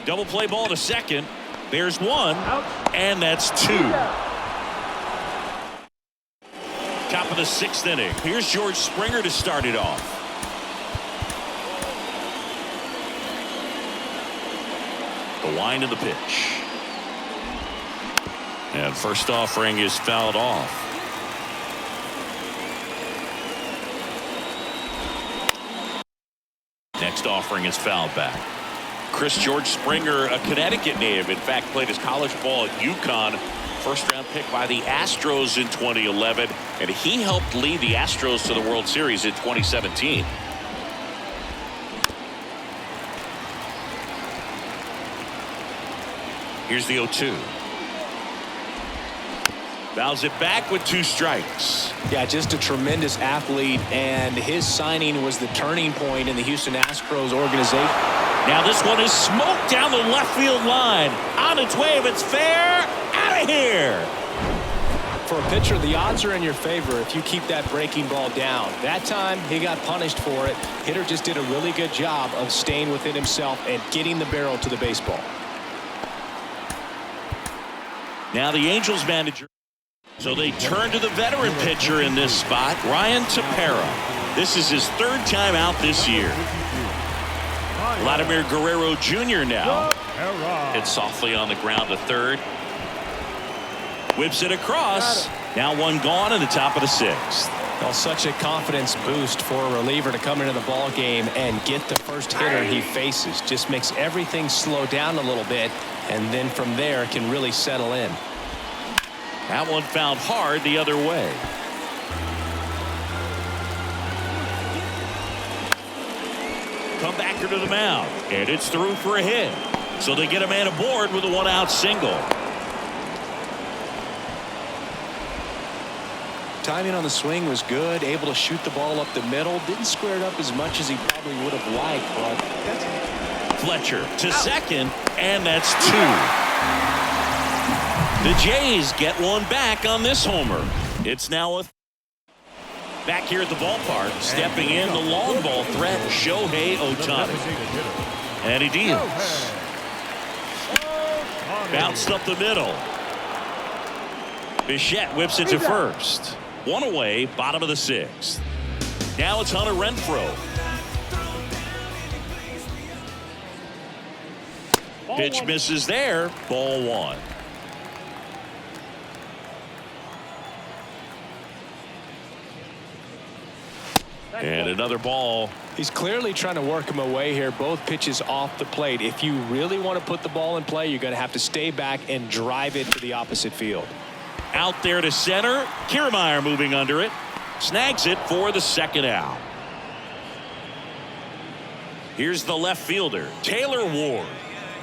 Double play ball to second. There's one, and that's two. Top of the 6th inning. Here's George Springer to start it off. The wind of the pitch. And first offering is fouled off. Next offering is fouled back. Chris George Springer, a Connecticut native, in fact played his college ball at UConn. First round pick by the Astros in 2011, and he helped lead the Astros to the World Series in 2017. Here's the 0-2. Fouls it back with 2 strikes. Yeah, just a tremendous athlete, and his signing was the turning point in the Houston Astros organization. Now this one is smoked down the left field line. On its way, if it's fair, out of here. For a pitcher, the odds are in your favor if you keep that breaking ball down. That time, he got punished for it. Hitter just did a really good job of staying within himself and getting the barrel to the baseball. Now the Angels manager. So they turn to the veteran pitcher in this spot, Ryan Tepera. This is his 3rd time out this year. Vladimir Guerrero Jr. now. Hits softly on the ground to third. Whips it across. Now one gone in the top of the 6th. Well, such a confidence boost for a reliever to come into the ball game and get the first hitter he faces. Just makes everything slow down a little bit, and then from there can really settle in. That one fouled hard the other way. Comebacker to the mound, and it's through for a hit. So they get a man aboard with a 1-out single. Timing on the swing was good, able to shoot the ball up the middle. Didn't square it up as much as he probably would have liked, but that's... Fletcher to second, and that's 2. The Jays get one back on this homer. It's now a back here at the ballpark. Stepping in the long ball threat, Shohei Ohtani. And he deals. Bounced up the middle. Bichette whips it to first. 1 away, bottom of the 6th. Now it's Hunter Renfroe. Pitch misses there. Ball 1. And another ball. He's clearly trying to work him away here. Both pitches off the plate. If you really want to put the ball in play, you're going to have to stay back and drive it to the opposite field. Out there to center. Kiermaier moving under it. Snags it for the 2nd out. Here's the left fielder, Taylor Ward.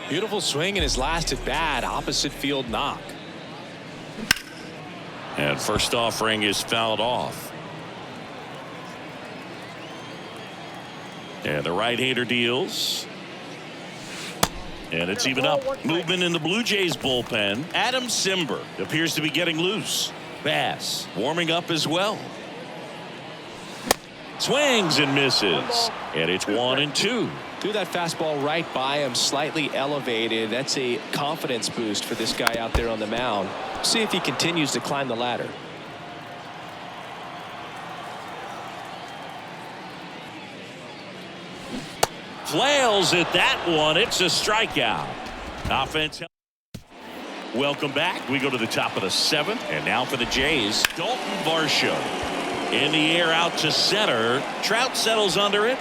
Beautiful swing in his last at bat. Opposite field knock. And first offering is fouled off. And the right-hander deals. And it's even up. Movement in the Blue Jays bullpen. Adam Simber appears to be getting loose. Bass warming up as well. Swings and misses. And it's 1-2. Threw that fastball right by him, slightly elevated. That's a confidence boost for this guy out there on the mound. See if he continues to climb the ladder. Flails at that one. It's a strikeout. Offense. Welcome back. We go to the top of the 7th. And now for the Jays, Dalton Varsho. In the air out to center. Trout settles under it.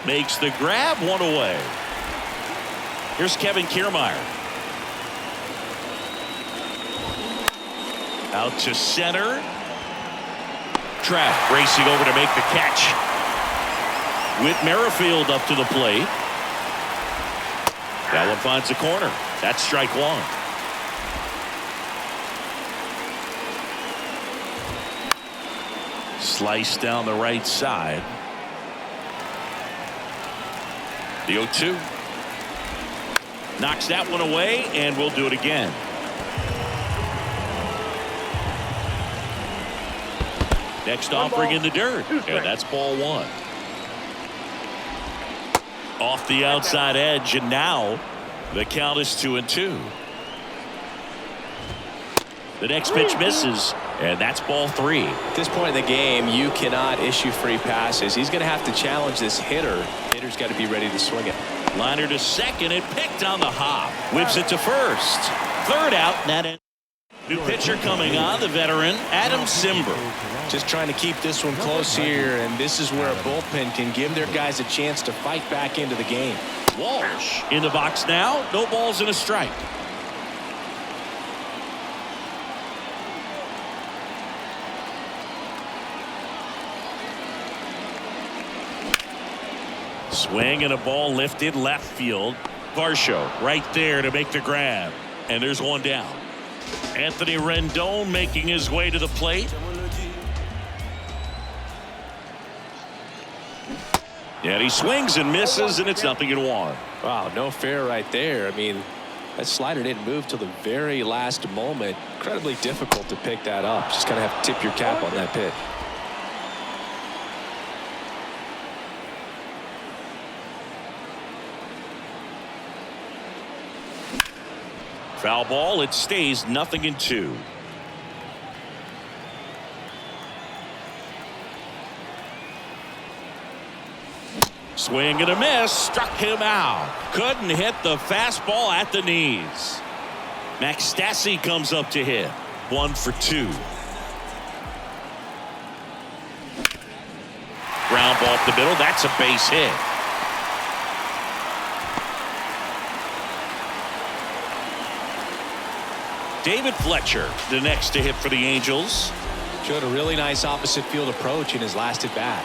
Makes the grab. 1 away. Here's Kevin Kiermaier. Out to center. Trout racing over to make the catch. Whit Merrifield up to the plate. That one finds the corner. That's strike 1. Slice down the right side. The 0-2. Knocks that one away, and we'll do it again. Next offering in the dirt, and that's ball 1. Off the outside edge, and now the count is 2-2. The next pitch misses, and that's ball 3. At this point in the game, you cannot issue free passes. He's going to have to challenge this hitter. Hitter's got to be ready to swing it. Liner to second, and picked on the hop. Whips it to first. 3rd out, and that ends. New pitcher coming on, the veteran, Adam Simber. Just trying to keep this one close here, and this is where a bullpen can give their guys a chance to fight back into the game. Walsh in the box now. No balls and a strike. Swing and a ball lifted left field. Varsho right there to make the grab. And there's one down. Anthony Rendon making his way to the plate. And he swings and misses, and it's 0-1. Wow, no fair right there. I mean, that slider didn't move till the very last moment. Incredibly difficult to pick that up. Just kind of have to tip your cap on that pitch. Foul ball. It stays 0-2. Swing and a miss. Struck him out. Couldn't hit the fastball at the knees. Max Stassi comes up to hit. 1 for 2. Ground ball up the middle. That's a base hit. David Fletcher, the next to hit for the Angels. Showed a really nice opposite field approach in his last at bat.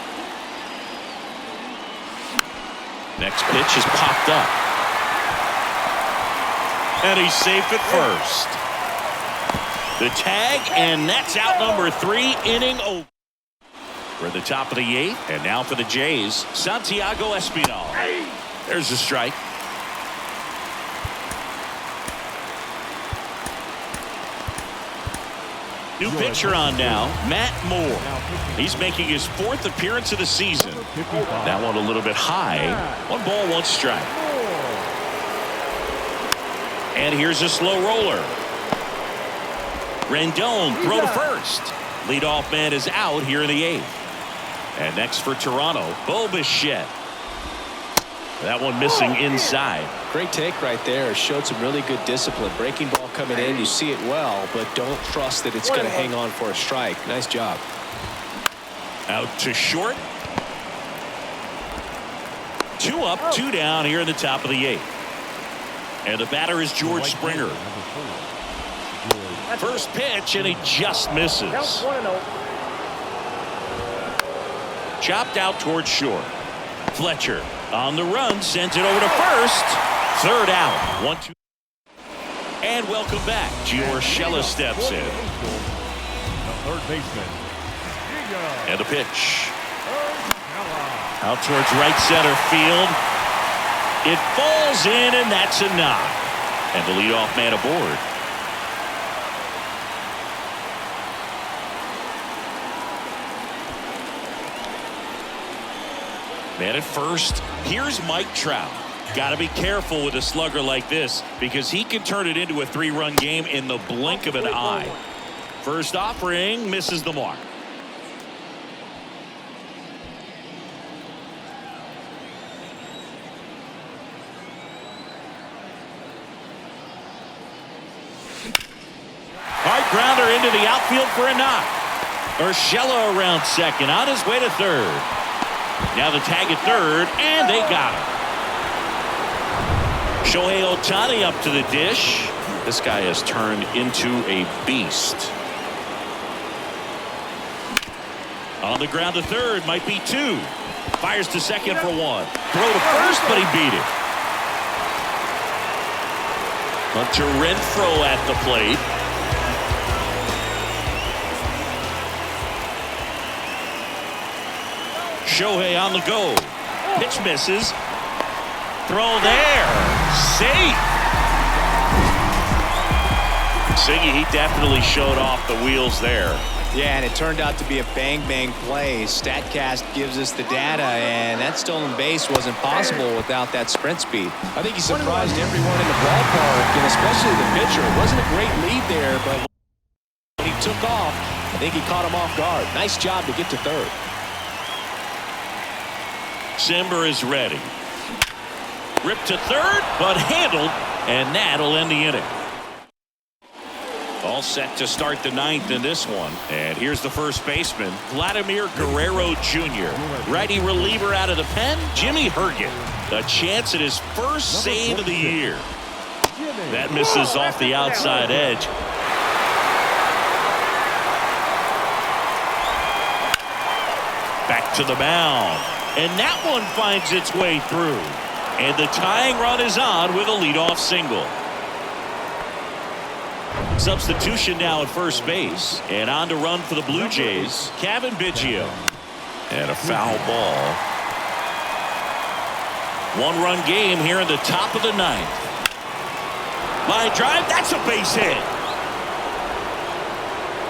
Next pitch is popped up. And he's safe at first. The tag, and that's out number 3, inning over. We're at the top of the 8th, and now for the Jays, Santiago Espinal. There's the strike. New pitcher on now, Matt Moore. He's making his 4th appearance of the season. That one a little bit high. 1 ball, 1 strike. And here's a slow roller. Rendon throw to first. Leadoff man is out here in the 8th. And next for Toronto, Bo Bichette. That one missing inside. Great take right there. Showed some really good discipline. Breaking ball coming in. You see it well, but don't trust that it's going to hang on for a strike. Nice job. Out to short. 2 up, 2 down here in the top of the 8th. And the batter is George Springer. First pitch, and he just misses. Chopped out towards short. Fletcher on the run, sends it over to first. 3rd out. 1-2. And welcome back. Gio Urshela steps in. The third baseman. And a pitch. Out towards right center field. It falls in, and that's a knock. And the leadoff man aboard. Man at first. Here's Mike Trout. Got to be careful with a slugger like this because he can turn it into a 3-run game in the blink of an eye. First offering misses the mark. Hard grounder into the outfield for a knock. Urshela around second, on his way to third. Now the tag at third, and they got him. Shohei Ohtani up to the dish. This guy has turned into a beast. On the ground to third, might be 2. Fires to second for 1. Throw to first, but he beat it. Hunter Renfroe at the plate. Shohei on the go. Pitch misses. Throw there. Safe. Siggy, he definitely showed off the wheels there. Yeah, and it turned out to be a bang-bang play. StatCast gives us the data, and that stolen base wasn't possible without that sprint speed. I think he surprised everyone in the ballpark, and especially the pitcher. It wasn't a great lead there, but when he took off, I think he caught him off guard. Nice job to get to third. Simber is ready. Ripped to third, but handled, and that'll end the inning. All set to start the 9th in this one. And here's the first baseman, Vladimir Guerrero Jr. Righty reliever out of the pen, Jimmy Herget. A chance at his first save of the year. That misses off the outside edge. Back to the mound. And that one finds its way through. And the tying run is on with a leadoff single. Substitution now at first base. And on to run for the Blue Jays, Cavan Biggio. And a foul ball. One-run game here in the top of the ninth. Line drive, that's a base hit.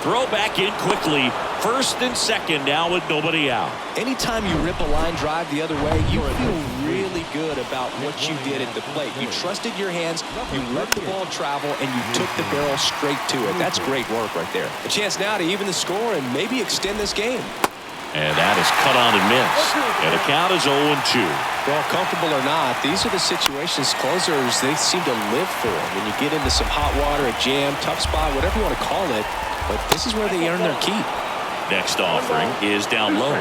Throw back in quickly. First and second now with nobody out. Anytime you rip a line drive the other way, you feel really good about what you did at the plate. You trusted your hands, you let the ball travel, and you took the barrel straight to it. That's great work right there. A chance now to even the score and maybe extend this game. And that is cut on and missed. And the count is 0-2. Well, comfortable or not, these are the situations closers they seem to live for. When you get into some hot water, a jam, tough spot, whatever you want to call it. But this is where they earn their keep. Next offering is down low.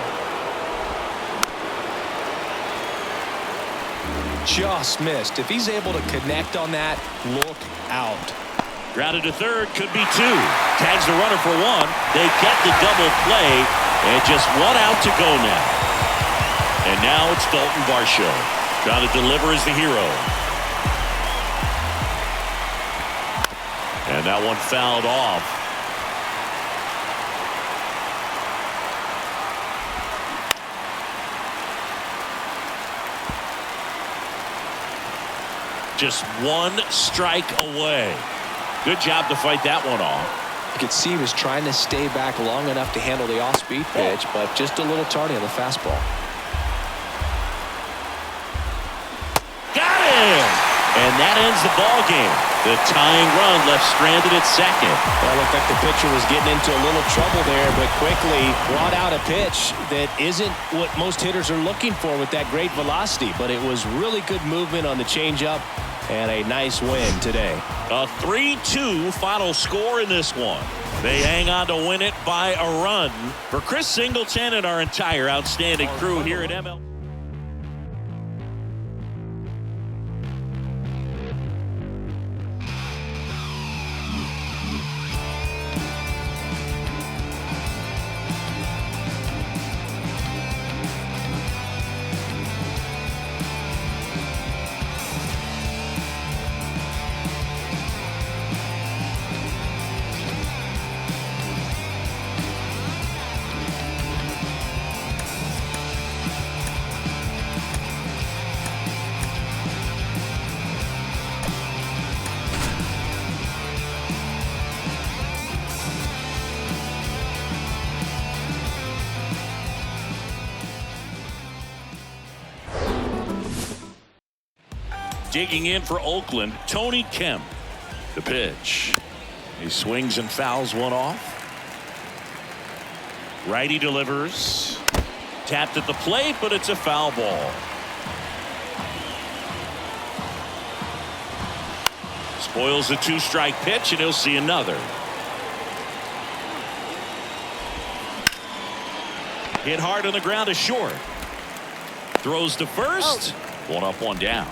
Just missed. If he's able to connect on that, look out. Grounded to third, could be two. Tags the runner for one. They get the double play, and just one out to go now. And now it's Dalton Varsho. Trying to deliver as the hero. And that one fouled off. Just one strike away. Good job to fight that one off. You could see he was trying to stay back long enough to handle the off-speed pitch, but just a little tardy on the fastball. Got him! And that ends the ball game. The tying run left stranded at second. Well, it looked like the pitcher was getting into a little trouble there, but quickly brought out a pitch that isn't what most hitters are looking for with that great velocity, but it was really good movement on the changeup and a nice win today. A 3-2 final score in this one. They hang on to win it by a run. For Chris Singleton and our entire outstanding crew here at ML. Digging in for Oakland, Tony Kemp. The pitch. He swings and fouls one off. Righty delivers. Tapped at the plate, but it's a foul ball. Spoils the two-strike pitch, and he'll see another. Hit hard on the ground to short. Throws to first. One up, one down.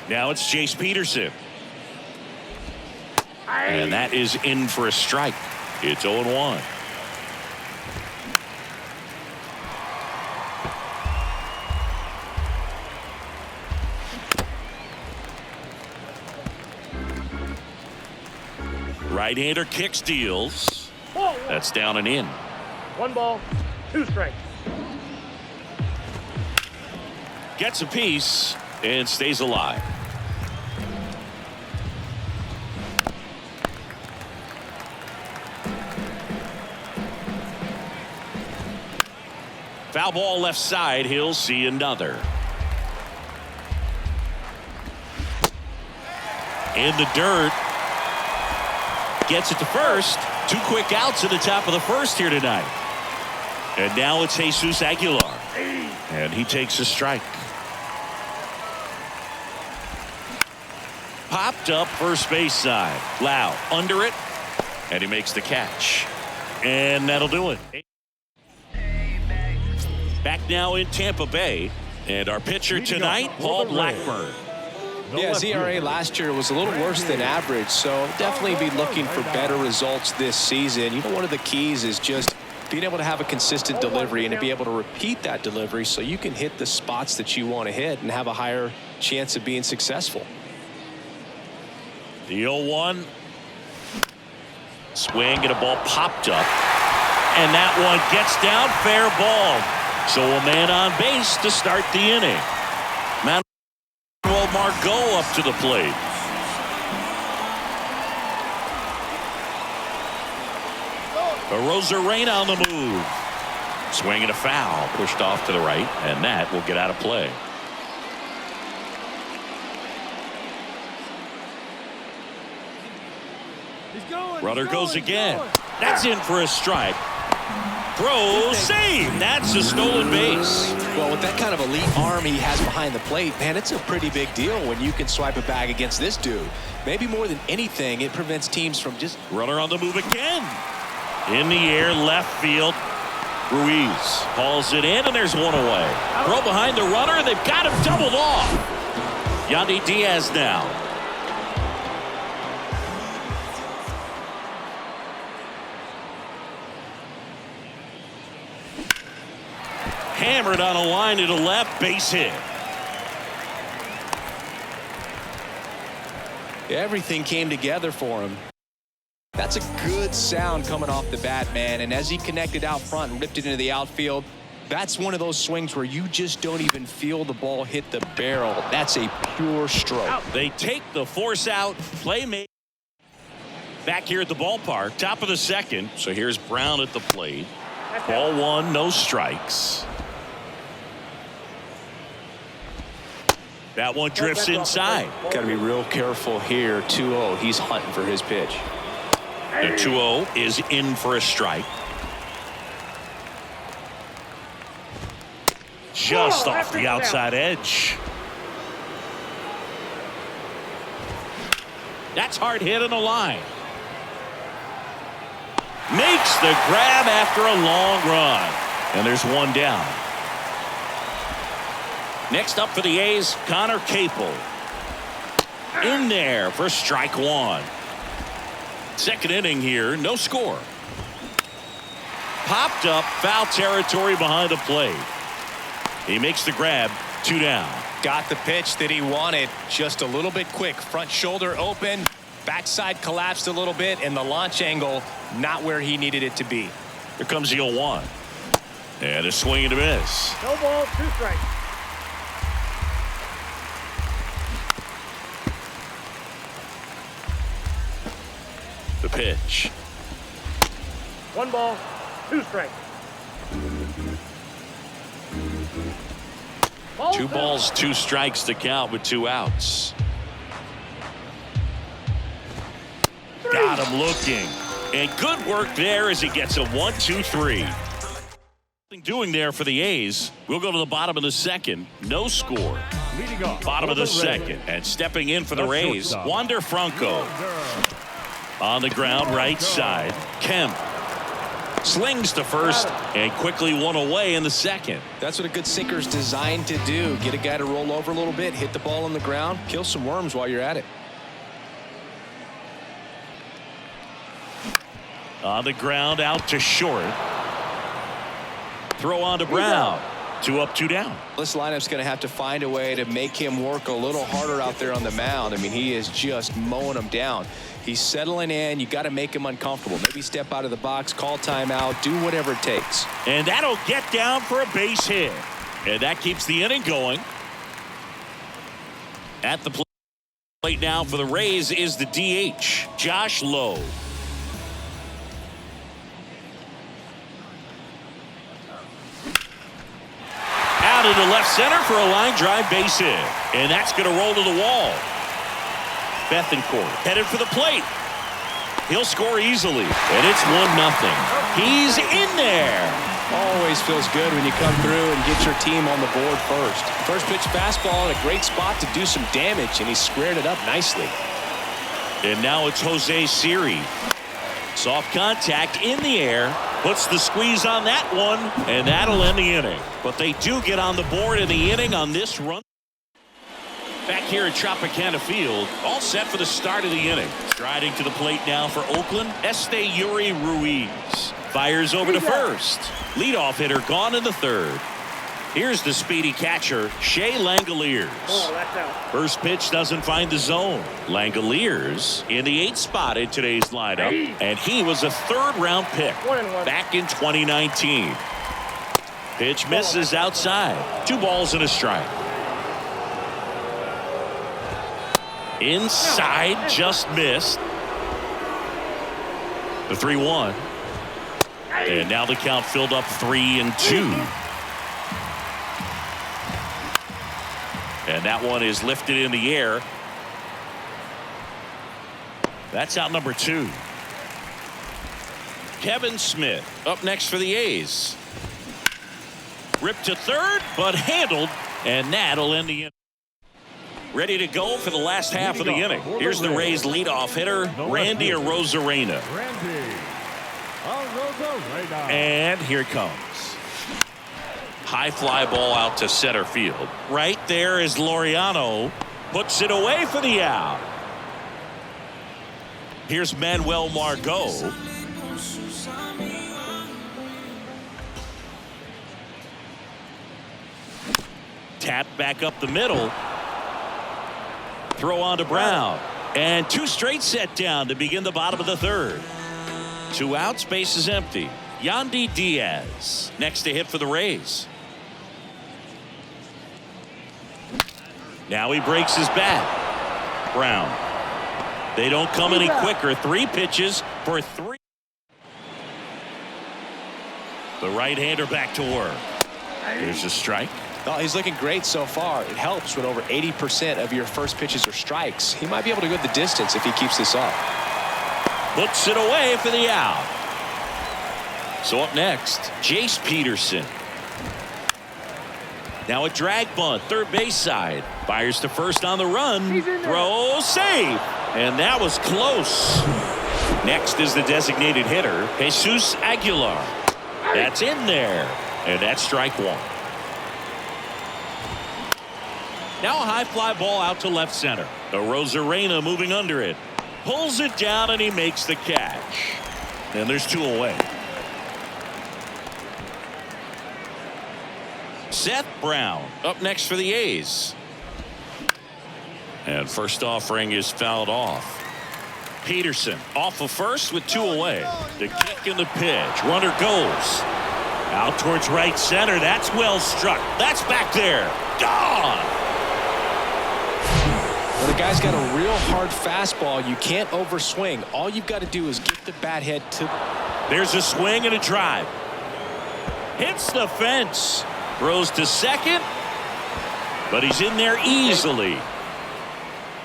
Now it's Chase Peterson. And that is in for a strike. It's 0-1. Right-hander kicks, deals. That's down and in. 1 ball, 2 strikes. Gets a piece and stays alive. Foul ball left side. He'll see another. In the dirt. Gets it to first. 2 quick outs at the top of the first here tonight. And now it's Jesus Aguilar. And he takes a strike. Popped up first base side. Lau under it. And he makes the catch. And that'll do it. Back now in Tampa Bay. And our pitcher tonight, Paul Blackburn. Yeah, his ERA last year was a little worse than average, so definitely be looking for better results this season. You know, one of the keys is just being able to have a consistent delivery and to be able to repeat that delivery so you can hit the spots that you want to hit and have a higher chance of being successful. The 0-1. Swing and a ball popped up. And that one gets down, fair ball. So a man on base to start the inning. Manuel Margot up to the plate. Arozarena on the move. Swing and a foul, pushed off to the right, and that will get out of play. Runner goes again. That's in for a strike. Throw, save. That's a stolen base. Well, with that kind of elite arm he has behind the plate, man, it's a pretty big deal when you can swipe a bag against this dude. Maybe more than anything, it prevents teams from just... Runner on the move again. In the air, left field. Ruiz hauls it in, and there's one away. Throw behind the runner, and they've got him doubled off. Yandy Diaz now. Hammered on a line to the left, base hit. Everything came together for him. That's a good sound coming off the bat, man. And as he connected out front and ripped it into the outfield, that's one of those swings where you just don't even feel the ball hit the barrel. That's a pure stroke. They take the force out. Play made. Back here at the ballpark, top of the second. So here's Brown at the plate. Ball one, no strikes. That one drifts inside. Got to be real careful here. 2-0. He's hunting for his pitch. The 2-0 is in for a strike. Just off the outside edge. That's hard hit on the line. Makes the grab after a long run. And there's one down. Next up for the A's, Connor Capel. In there for strike one. Second inning here, no score. Popped up, foul territory behind the plate. He makes the grab, 2 down. Got the pitch that he wanted, just a little bit quick. Front shoulder open, backside collapsed a little bit, and the launch angle not where he needed it to be. Here comes the 0-1. And a swing and a miss. No ball, 2 strikes. The pitch. 1 ball, 2 strikes. 2 balls, 2 strikes to count with 2 outs. Got him looking. And good work there as he gets a 1-2-3. Nothing doing there for the A's. We'll go to the bottom of the second. No score. Leading off. Bottom of the second. And stepping in for the Rays, Wander Franco. On the ground, right side. Kemp slings to first and quickly one away in the second. That's what a good sinker's designed to do. Get a guy to roll over a little bit, hit the ball on the ground, kill some worms while you're at it. On the ground, out to short. Throw on to Brown. 2 up, 2 down. This lineup's going to have to find a way to make him work a little harder out there on the mound. I mean, he is just mowing them down. He's settling in. You got to make him uncomfortable. Maybe step out of the box, call timeout, do whatever it takes. And that'll get down for a base hit. And that keeps the inning going. At the plate now for the Rays is the DH, Josh Lowe. Out into left center for a line drive base hit. And that's going to roll to the wall. Bethancourt headed for the plate. He'll score easily. And it's 1-0. He's in there. Always feels good when you come through and get your team on the board first. First pitch fastball in a great spot to do some damage, and he squared it up nicely. And now it's Jose Siri. Soft contact in the air. Puts the squeeze on that one, and that'll end the inning. But they do get on the board in the inning on this run. Back here at Tropicana Field, all set for the start of the inning. Striding to the plate now for Oakland, Esteury Ruiz. Fires over to first. Leadoff hitter gone in the third. Here's the speedy catcher, Shea Langoliers. Oh, that's out. First pitch doesn't find the zone. Langoliers in the 8th spot in today's lineup, and he was a 3rd-round pick 1-1. back in 2019. Pitch misses outside. 2 balls and a strike. Inside, just missed. The 3-1. And now the count filled up 3-2. And that one is lifted in the air. That's out number 2. Kevin Smith up next for the A's. Ripped to third, but handled, and that'll end the inning. Ready to go for the last half of the inning. Here's the Rays leadoff hitter, Randy Arozarena. And here it comes. High fly ball out to center field. Right there is Laureano. Puts it away for the out. Here's Manuel Margot. Tap back up the middle. Throw on to Brown. And 2 straight set down to begin the bottom of the 3rd. 2 outs, base is empty. Yandy Diaz next to hit for the Rays. Now he breaks his bat. Brown. They don't come any quicker. 3 pitches for 3. The right-hander back to work. Here's a strike. Oh, he's looking great so far. It helps when over 80% of your first pitches are strikes. He might be able to go the distance if he keeps this up. Puts it away for the out. So up next, Jace Peterson. Now a drag bunt, 3rd base side. Fires to first on the run. Throw, save. And that was close. Next is the designated hitter, Jesus Aguilar. That's in there. And that's strike 1. Now a high fly ball out to left center. Arozarena moving under it. Pulls it down and he makes the catch. And there's 2 away. Seth Brown up next for the A's. And first offering is fouled off. Peterson off of first with 2 away. The kick and the pitch. Runner goes out towards right center. That's well struck. That's back there. Gone. When the guy's got a real hard fastball, you can't overswing. All you've got to do is get the bat head to. There's a swing and a drive. Hits the fence. Throws to second. But he's in there easily.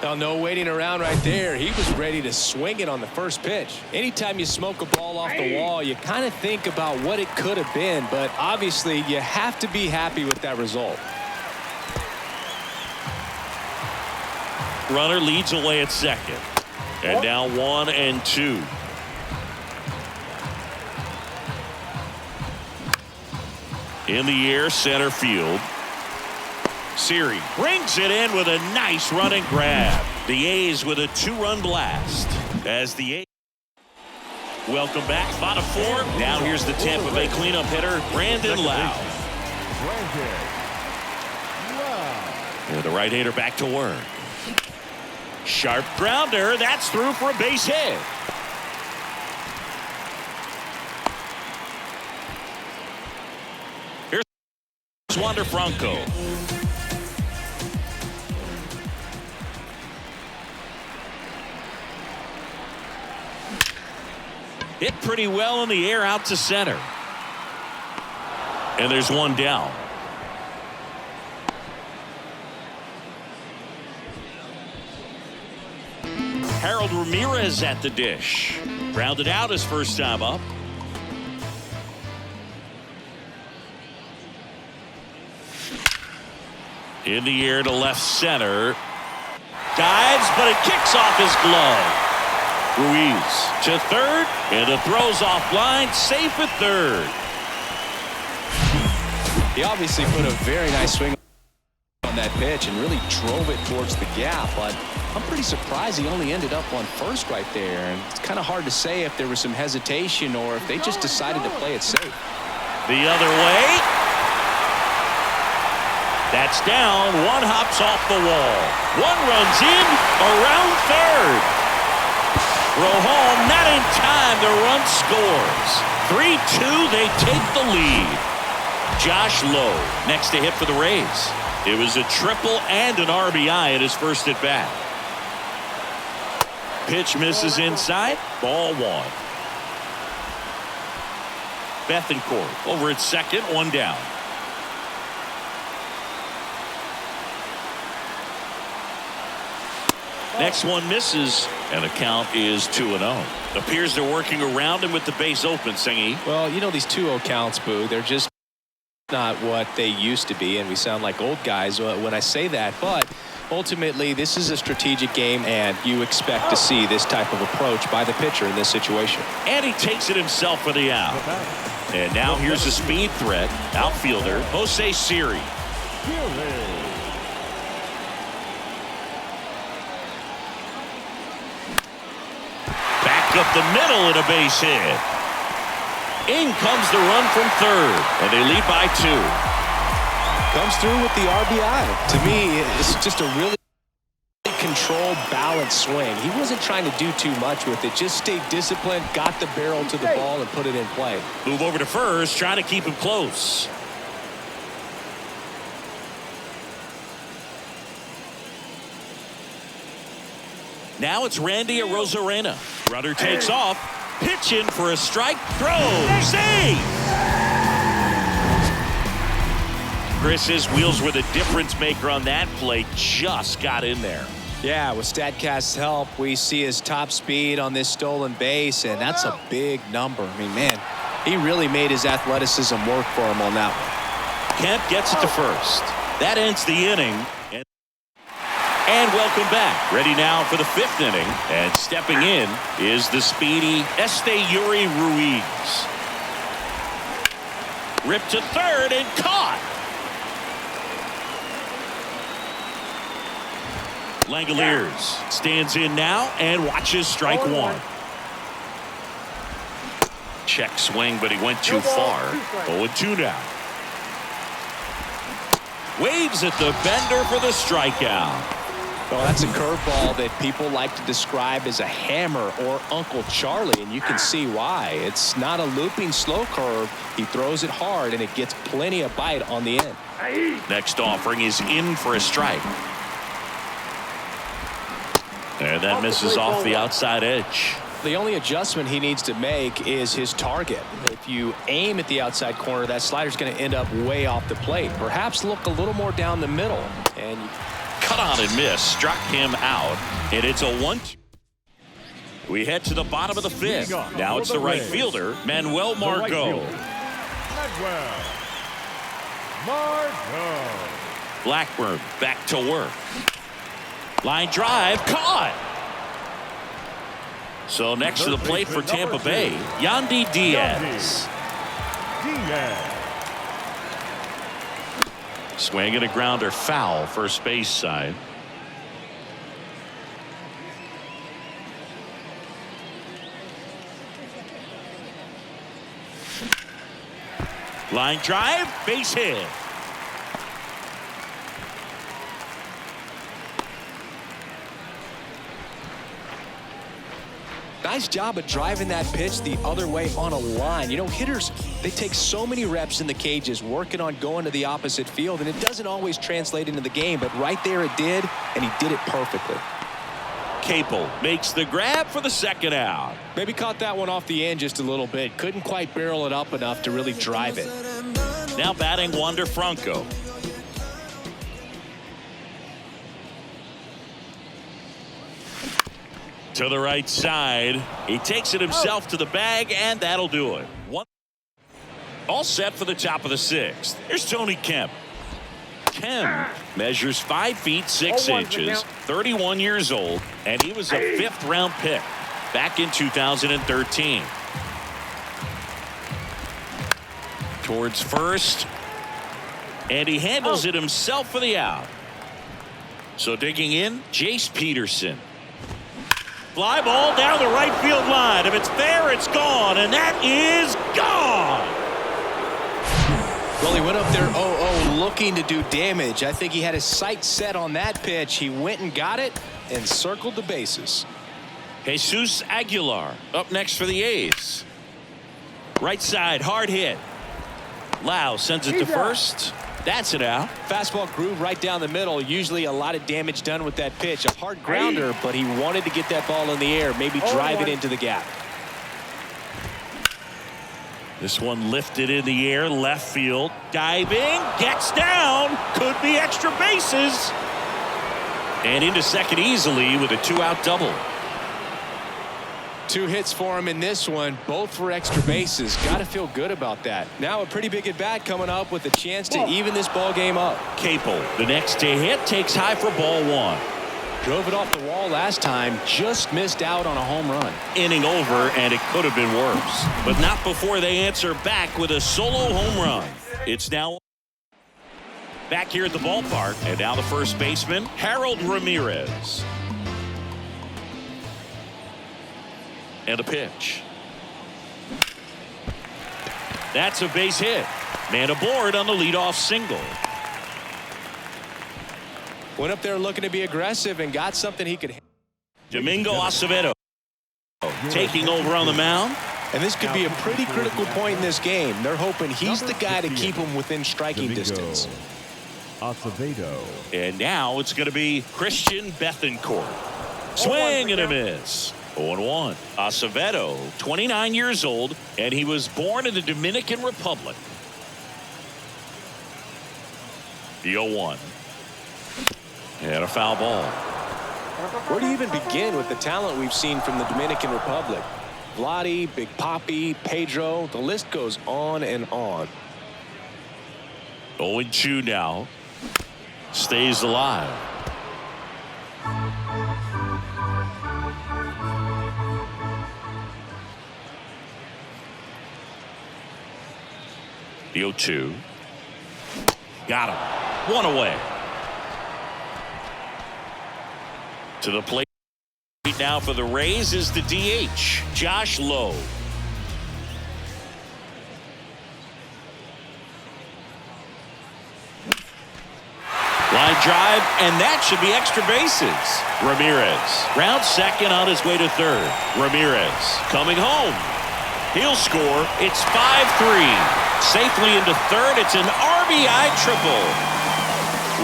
Oh, no waiting around right there. He was ready to swing it on the first pitch. Anytime you smoke a ball off the wall, you kind of think about what it could have been. But obviously, you have to be happy with that result. Runner leads away at second. And now 1-2. In the air, center field. Siri brings it in with a nice running grab. The A's with a 2-run blast. As the A's welcome back. Bottom 4. Now here's the Tampa Bay cleanup hitter, Brandon Lowe. And the right-hander back to work. Sharp grounder. That's through for a base hit. Here's Wander Franco. Hit pretty well in the air out to center. And there's 1 down. Harold Ramirez at the dish. Grounded out his first time up. In the air to left center. Dives, but it kicks off his glove. Ruiz to third, and the throw's offline, safe at third. He obviously put a very nice swing on that pitch and really drove it towards the gap, but I'm pretty surprised he only ended up on first right there. And it's kind of hard to say if there was some hesitation or if they just decided to play it safe. The other way. That's down. One hops off the wall. One runs in around third. Roholm not in time. The run scores. 3-2. They take the lead. Josh Lowe next to hit for the Rays. It was a triple and an RBI at his first at bat. Pitch misses inside. Ball one. Bethancourt over at second. One down. Next one misses, and the count is 2-0. Appears they're working around him with the base open, Singy. Well, you know, these 2-0 counts, Boo, they're just not what they used to be, and we sound like old guys when I say that. But ultimately, this is a strategic game, and you expect to see this type of approach by the pitcher in this situation. And he takes it himself for the out. And now here's a speed threat. Outfielder, Jose Siri. Back up the middle and a base hit. In comes the run from third, and they lead by 2. Comes through with the RBI. To me, it's just a really controlled, balanced swing. He wasn't trying to do too much with it. Just stayed disciplined, got the barrel to the ball, and put it in play. Move over to first, trying to keep him close. Now it's Randy Arozarena. Runner takes off. Pitch in for a strike. Throw. Save. Chris's wheels were the difference maker on that play. Just got in there. Yeah, with StatCast's help, we see his top speed on this stolen base, and that's a big number. I mean, man, he really made his athleticism work for him on that one. Kemp gets it to first. That ends the inning. And welcome back. Ready now for the 5th inning. And stepping in is the speedy Esteury Ruiz. Ripped to third and caught. Langoliers stands in now and watches strike one. Check swing, but he went too far. 0-2 now. Waves at the bender for the strikeout. Well, that's a curveball that people like to describe as a hammer or Uncle Charlie, and you can see why. It's not a looping slow curve. He throws it hard, and it gets plenty of bite on the end. Next offering is in for a strike. And that misses off the outside edge. The only adjustment he needs to make is his target. If you aim at the outside corner, that slider's going to end up way off the plate. Perhaps look a little more down the middle. And cut on and miss, struck him out, and it's a 1-2. We head to the bottom of the 5th. Now it's the right fielder, Manuel Margot. Blackburn back to work. Line drive, caught. So next to the plate for Tampa Bay, Yandy Diaz. Swing and a grounder, foul, first base side. Line drive, base hit. Nice job of driving that pitch the other way on a line. You know, hitters, they take so many reps in the cages working on going to the opposite field, and it doesn't always translate into the game, but right there it did, and he did it perfectly. Capel makes the grab for the second out. Maybe caught that one off the end just a little bit. Couldn't quite barrel it up enough to really drive it. Now batting Wander Franco. To the right side. He takes it himself to the bag, and that'll do it. All set for the top of the 6th. Here's Tony Kemp. Kemp measures 5 feet 6 inches, 31 years old, and he was a 5th round pick back in 2013. Towards first, and he handles it himself for the out. So digging in, Jace Peterson. Fly ball down the right field line. If it's there, it's gone, and that is gone. Well, he went up there 0-0 looking to do damage. I think he had his sights set on that pitch. He went and got it and circled the bases. Jesus Aguilar up next for the A's. Right side, hard hit. Lau sends it to first. That's it out. Fastball groove right down the middle. Usually a lot of damage done with that pitch. A hard grounder, but he wanted to get that ball in the air, maybe drive it into the gap. This one lifted in the air, left field, diving, gets down, could be extra bases. And into second easily with a 2-out double. 2 hits for him in this one, both for extra bases. Got to feel good about that. Now a pretty big at bat coming up with a chance to even this ball game up. Capel, the next to hit, takes high for ball 1. Drove it off the wall last time, just missed out on a home run. Inning over, and it could have been worse. But not before they answer back with a solo home run. It's now back here at the ballpark, and now the first baseman, Harold Ramirez. And a pitch. That's a base hit. Man aboard on the leadoff single. Went up there looking to be aggressive and got something he could hit. Domingo Acevedo taking over on the mound. And this could be a pretty critical point in this game. They're hoping he's the guy to keep him within striking distance. Acevedo. And now it's going to be Christian Bethancourt. Swing and a miss. 0-1. Acevedo, 29 years old, and he was born in the Dominican Republic. The 0-1. And a foul ball. Where do you even begin with the talent we've seen from the Dominican Republic? Vladdy, Big Papi, Pedro, the list goes on and on. 0-2 now. Stays alive. The 0-2. Got him. One away. To the plate now for the Rays is the DH, Josh Lowe. Line drive, and that should be extra bases. Ramirez round second on his way to third. Ramirez coming home. He'll score. It's 5-3. Safely into third. It's an RBI triple.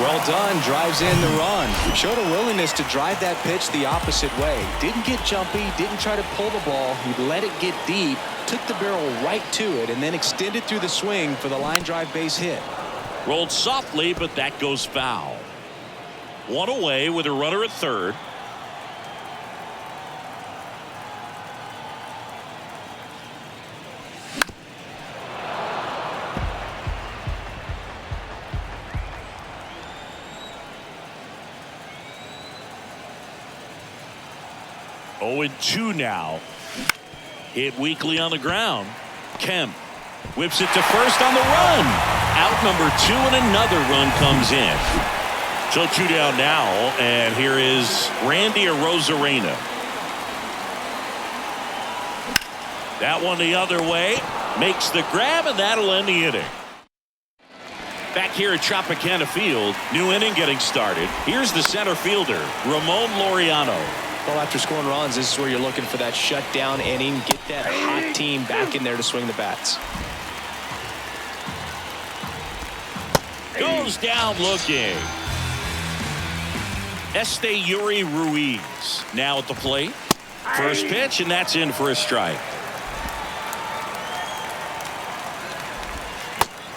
Well done. Drives in the run. Showed a willingness to drive that pitch the opposite way. Didn't get jumpy. Didn't try to pull the ball. He let it get deep. Took the barrel right to it and then extended through the swing for the line drive base hit. Rolled softly, but that goes foul. One away with a runner at third. Oh, and 2 now. Hit weakly on the ground. Kemp whips it to first on the run. Out number 2, and another run comes in. So 2 down now, and here is Randy Arozarena. That one the other way. Makes the grab, and that'll end the inning. Back here at Tropicana Field, new inning getting started. Here's the center fielder, Ramon Laureano. Well, after scoring runs, this is where you're looking for that shutdown inning. Get that hot team back in there to swing the bats. Goes down looking. Esteury Ruiz now at the plate. First pitch, and that's in for a strike.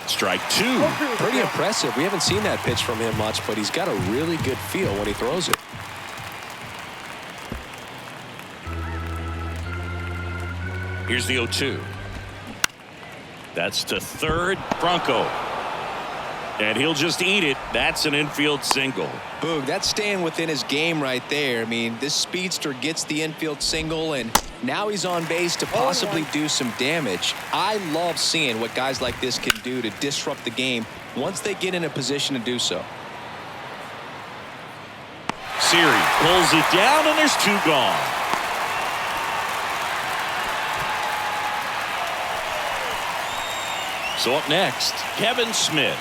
Strike 2. Pretty impressive. We haven't seen that pitch from him much, but he's got a really good feel when he throws it. Here's the 0-2. That's to third. Bronco. And he'll just eat it. That's an infield single. Boog, that's staying within his game right there. I mean, this speedster gets the infield single, and now he's on base to possibly do some damage. I love seeing what guys like this can do to disrupt the game once they get in a position to do so. Siri pulls it down, and there's 2 gone. So up next, Kevin Smith.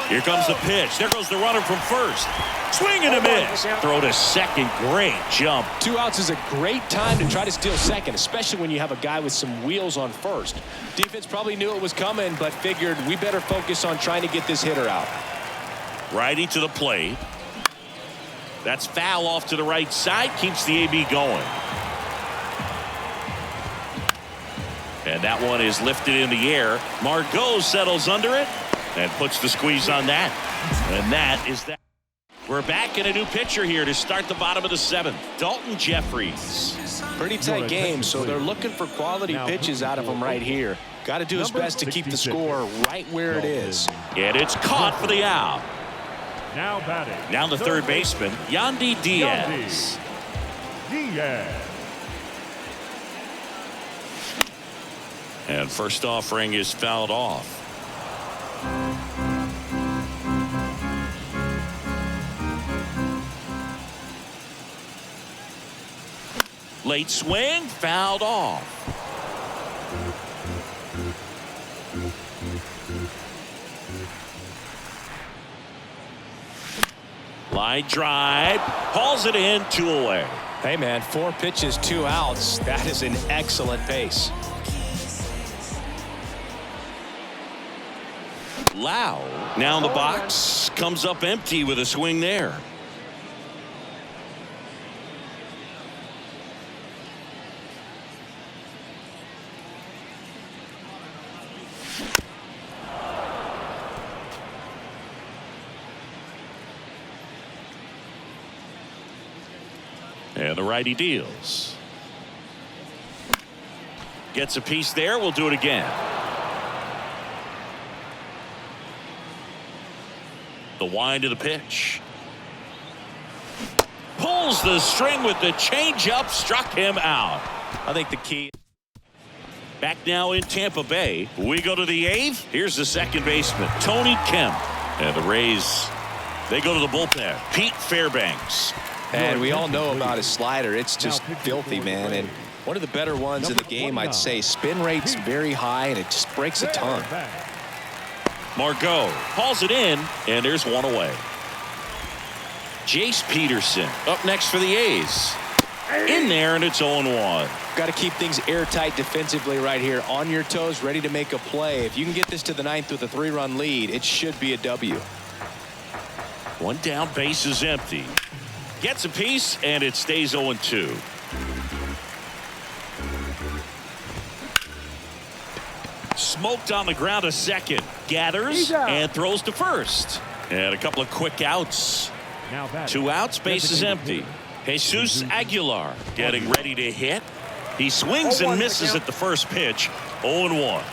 Here comes the pitch. There goes the runner from first. Swing and a miss. Throw to second. Great jump. 2 outs is a great time to try to steal second, especially when you have a guy with some wheels on first. Defense probably knew it was coming, but figured we better focus on trying to get this hitter out. Righty to the plate. That's foul off to the right side. Keeps the AB going. And that one is lifted in the air. Margot settles under it and puts the squeeze on that. And that is that. We're back in a new pitcher here to start the bottom of the 7th. Dalton Jeffries. Pretty tight game, so they're looking for quality pitches out of him right here. Got to do his best to keep the score right where it is. And it's caught for the out. Now batting. Now the third baseman, Yandy Diaz. And first offering is fouled off. Late swing, fouled off. Line drive, hauls it in, 2 away. Hey man, 4 pitches, 2 outs. That is an excellent pace. Lau now in the box, comes up empty with a swing there. And the righty deals. Gets a piece there. We'll do it again. The wind of the pitch. Pulls the string with the changeup. Struck him out. I think the key. Back now in Tampa Bay. We go to the 8th. Here's the second baseman, Tony Kemp. And the Rays, they go to the bullpen. Pete Fairbanks. And we all know about his slider. It's just filthy, man. And one of the better ones in the game, I'd say. Spin rate's very high, and it just breaks a ton. Margot hauls it in, and there's 1 away. Jace Peterson up next for the A's. In there, and it's 0-1. Got to keep things airtight defensively right here. On your toes, ready to make a play. If you can get this to the 9th with a 3-run lead, it should be a W. 1 down, base is empty. Gets a piece, and it stays 0-2. Smoked on the ground to second. Gathers and throws to first. And a couple of quick outs. 2 outs, base is empty. Jesus Aguilar getting ready to hit. He swings and misses at the first pitch. 0-1.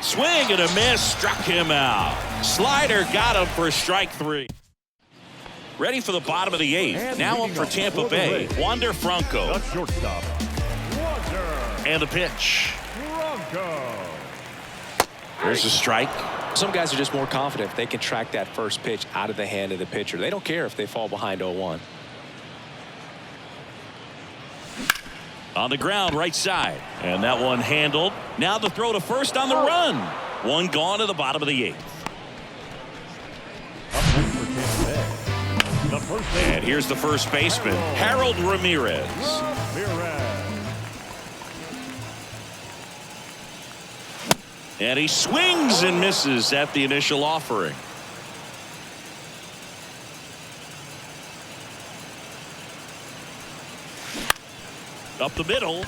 Swing and a miss, struck him out. Slider got him for strike 3. Ready for the bottom of the 8th. Now up for Tampa Bay, Wander Franco. The shortstop, Wander And the pitch. Franco. There's a strike. Some guys are just more confident if they can track that first pitch out of the hand of the pitcher. They don't care if they fall behind 0-1. On the ground, right side. And that one handled. Now the throw to first on the run. 1 gone to the bottom of the 8th. And here's the first baseman, Harold Ramirez. And he swings and misses at the initial offering. Up the middle.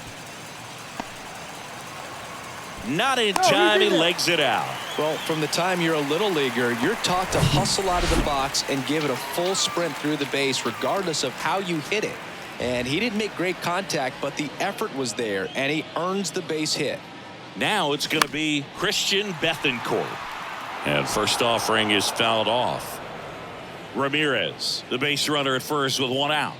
Not in time. He legs it out. Well, from the time you're a little leaguer, you're taught to hustle out of the box and give it a full sprint through the base regardless of how you hit it. And he didn't make great contact, but the effort was there, and he earns the base hit. Now it's going to be Christian Bethancourt. And first offering is fouled off. Ramirez, the base runner at first with 1 out.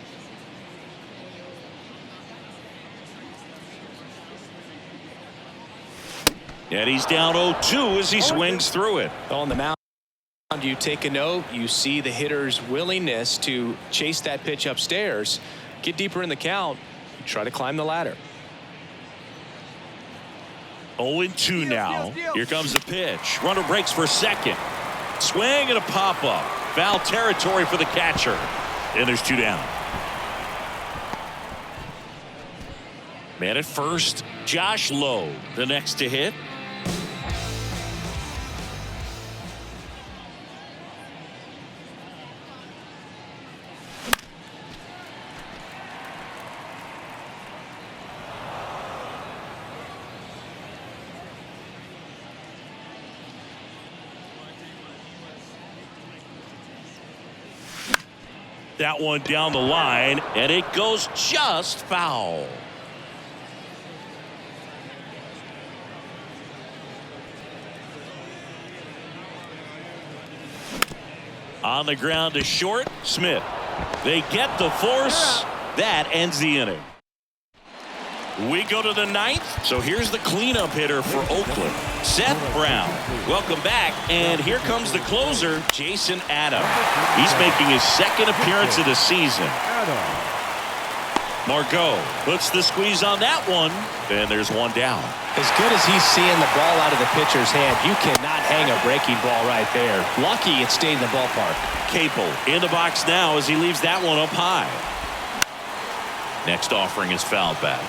And he's down 0-2 as he swings through it. On the mound, And you take a note, you see the hitter's willingness to chase that pitch upstairs, get deeper in the count, try to climb the ladder. 0-2 now. Here comes the pitch. Runner breaks for second. Swing and a pop-up. Foul territory for the catcher. And there's 2 down. Man at first, Josh Lowe, the next to hit. That one down the line, and it goes just foul. On the ground to short, Smith. They get the force. That ends the inning. We go to the 9th, so here's the cleanup hitter for Oakland, Seth Brown. Welcome back, and here comes the closer, Jason Adam. He's making his second appearance of the season. Margot puts the squeeze on that one, and there's 1 down. As good as he's seeing the ball out of the pitcher's hand, you cannot hang a breaking ball right there. Lucky it stayed in the ballpark. Capel in the box now as he leaves that one up high. Next offering is fouled back.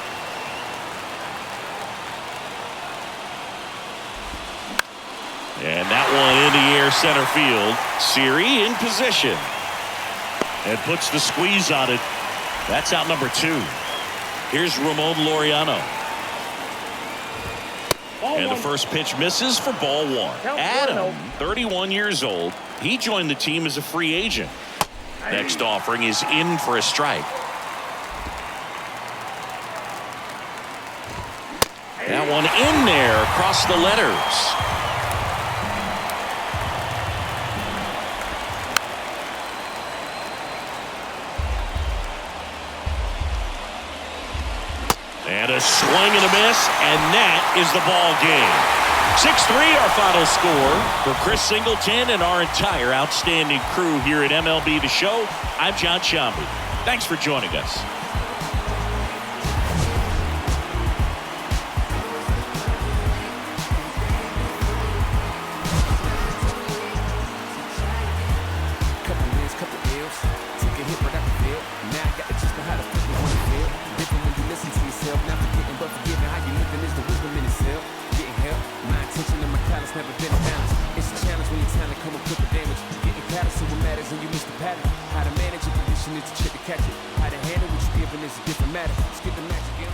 And that one in the air center field. Siri in position. And puts the squeeze on it. That's out number 2. Here's Ramon Laureano. And the first pitch misses for ball 1. Adam, 31 years old. He joined the team as a free agent. Next offering is in for a strike. That one in there across the letters. And a swing and a miss, and that is the ball game. 6-3 our final score. For Chris Singleton and our entire outstanding crew here at MLB The Show, I'm John Sciambi. Thanks for joining us. Couple wins, couple ills. Took a hit right out the field. Now I got the gist of how to flip it when it feel. Different when you listen to yourself. Not forgetting but forgiving. How you living is the wisdom in itself. Getting help. My attention and my callous never been a balance. It's a challenge when you're trying to come up with the damage. Getting pattern so what matters and you miss the pattern. How to manage your condition is to trick to catch it. How to handle what you're given is a different matter. Skip the match again.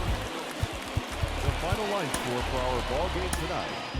The final line score for our ball game tonight.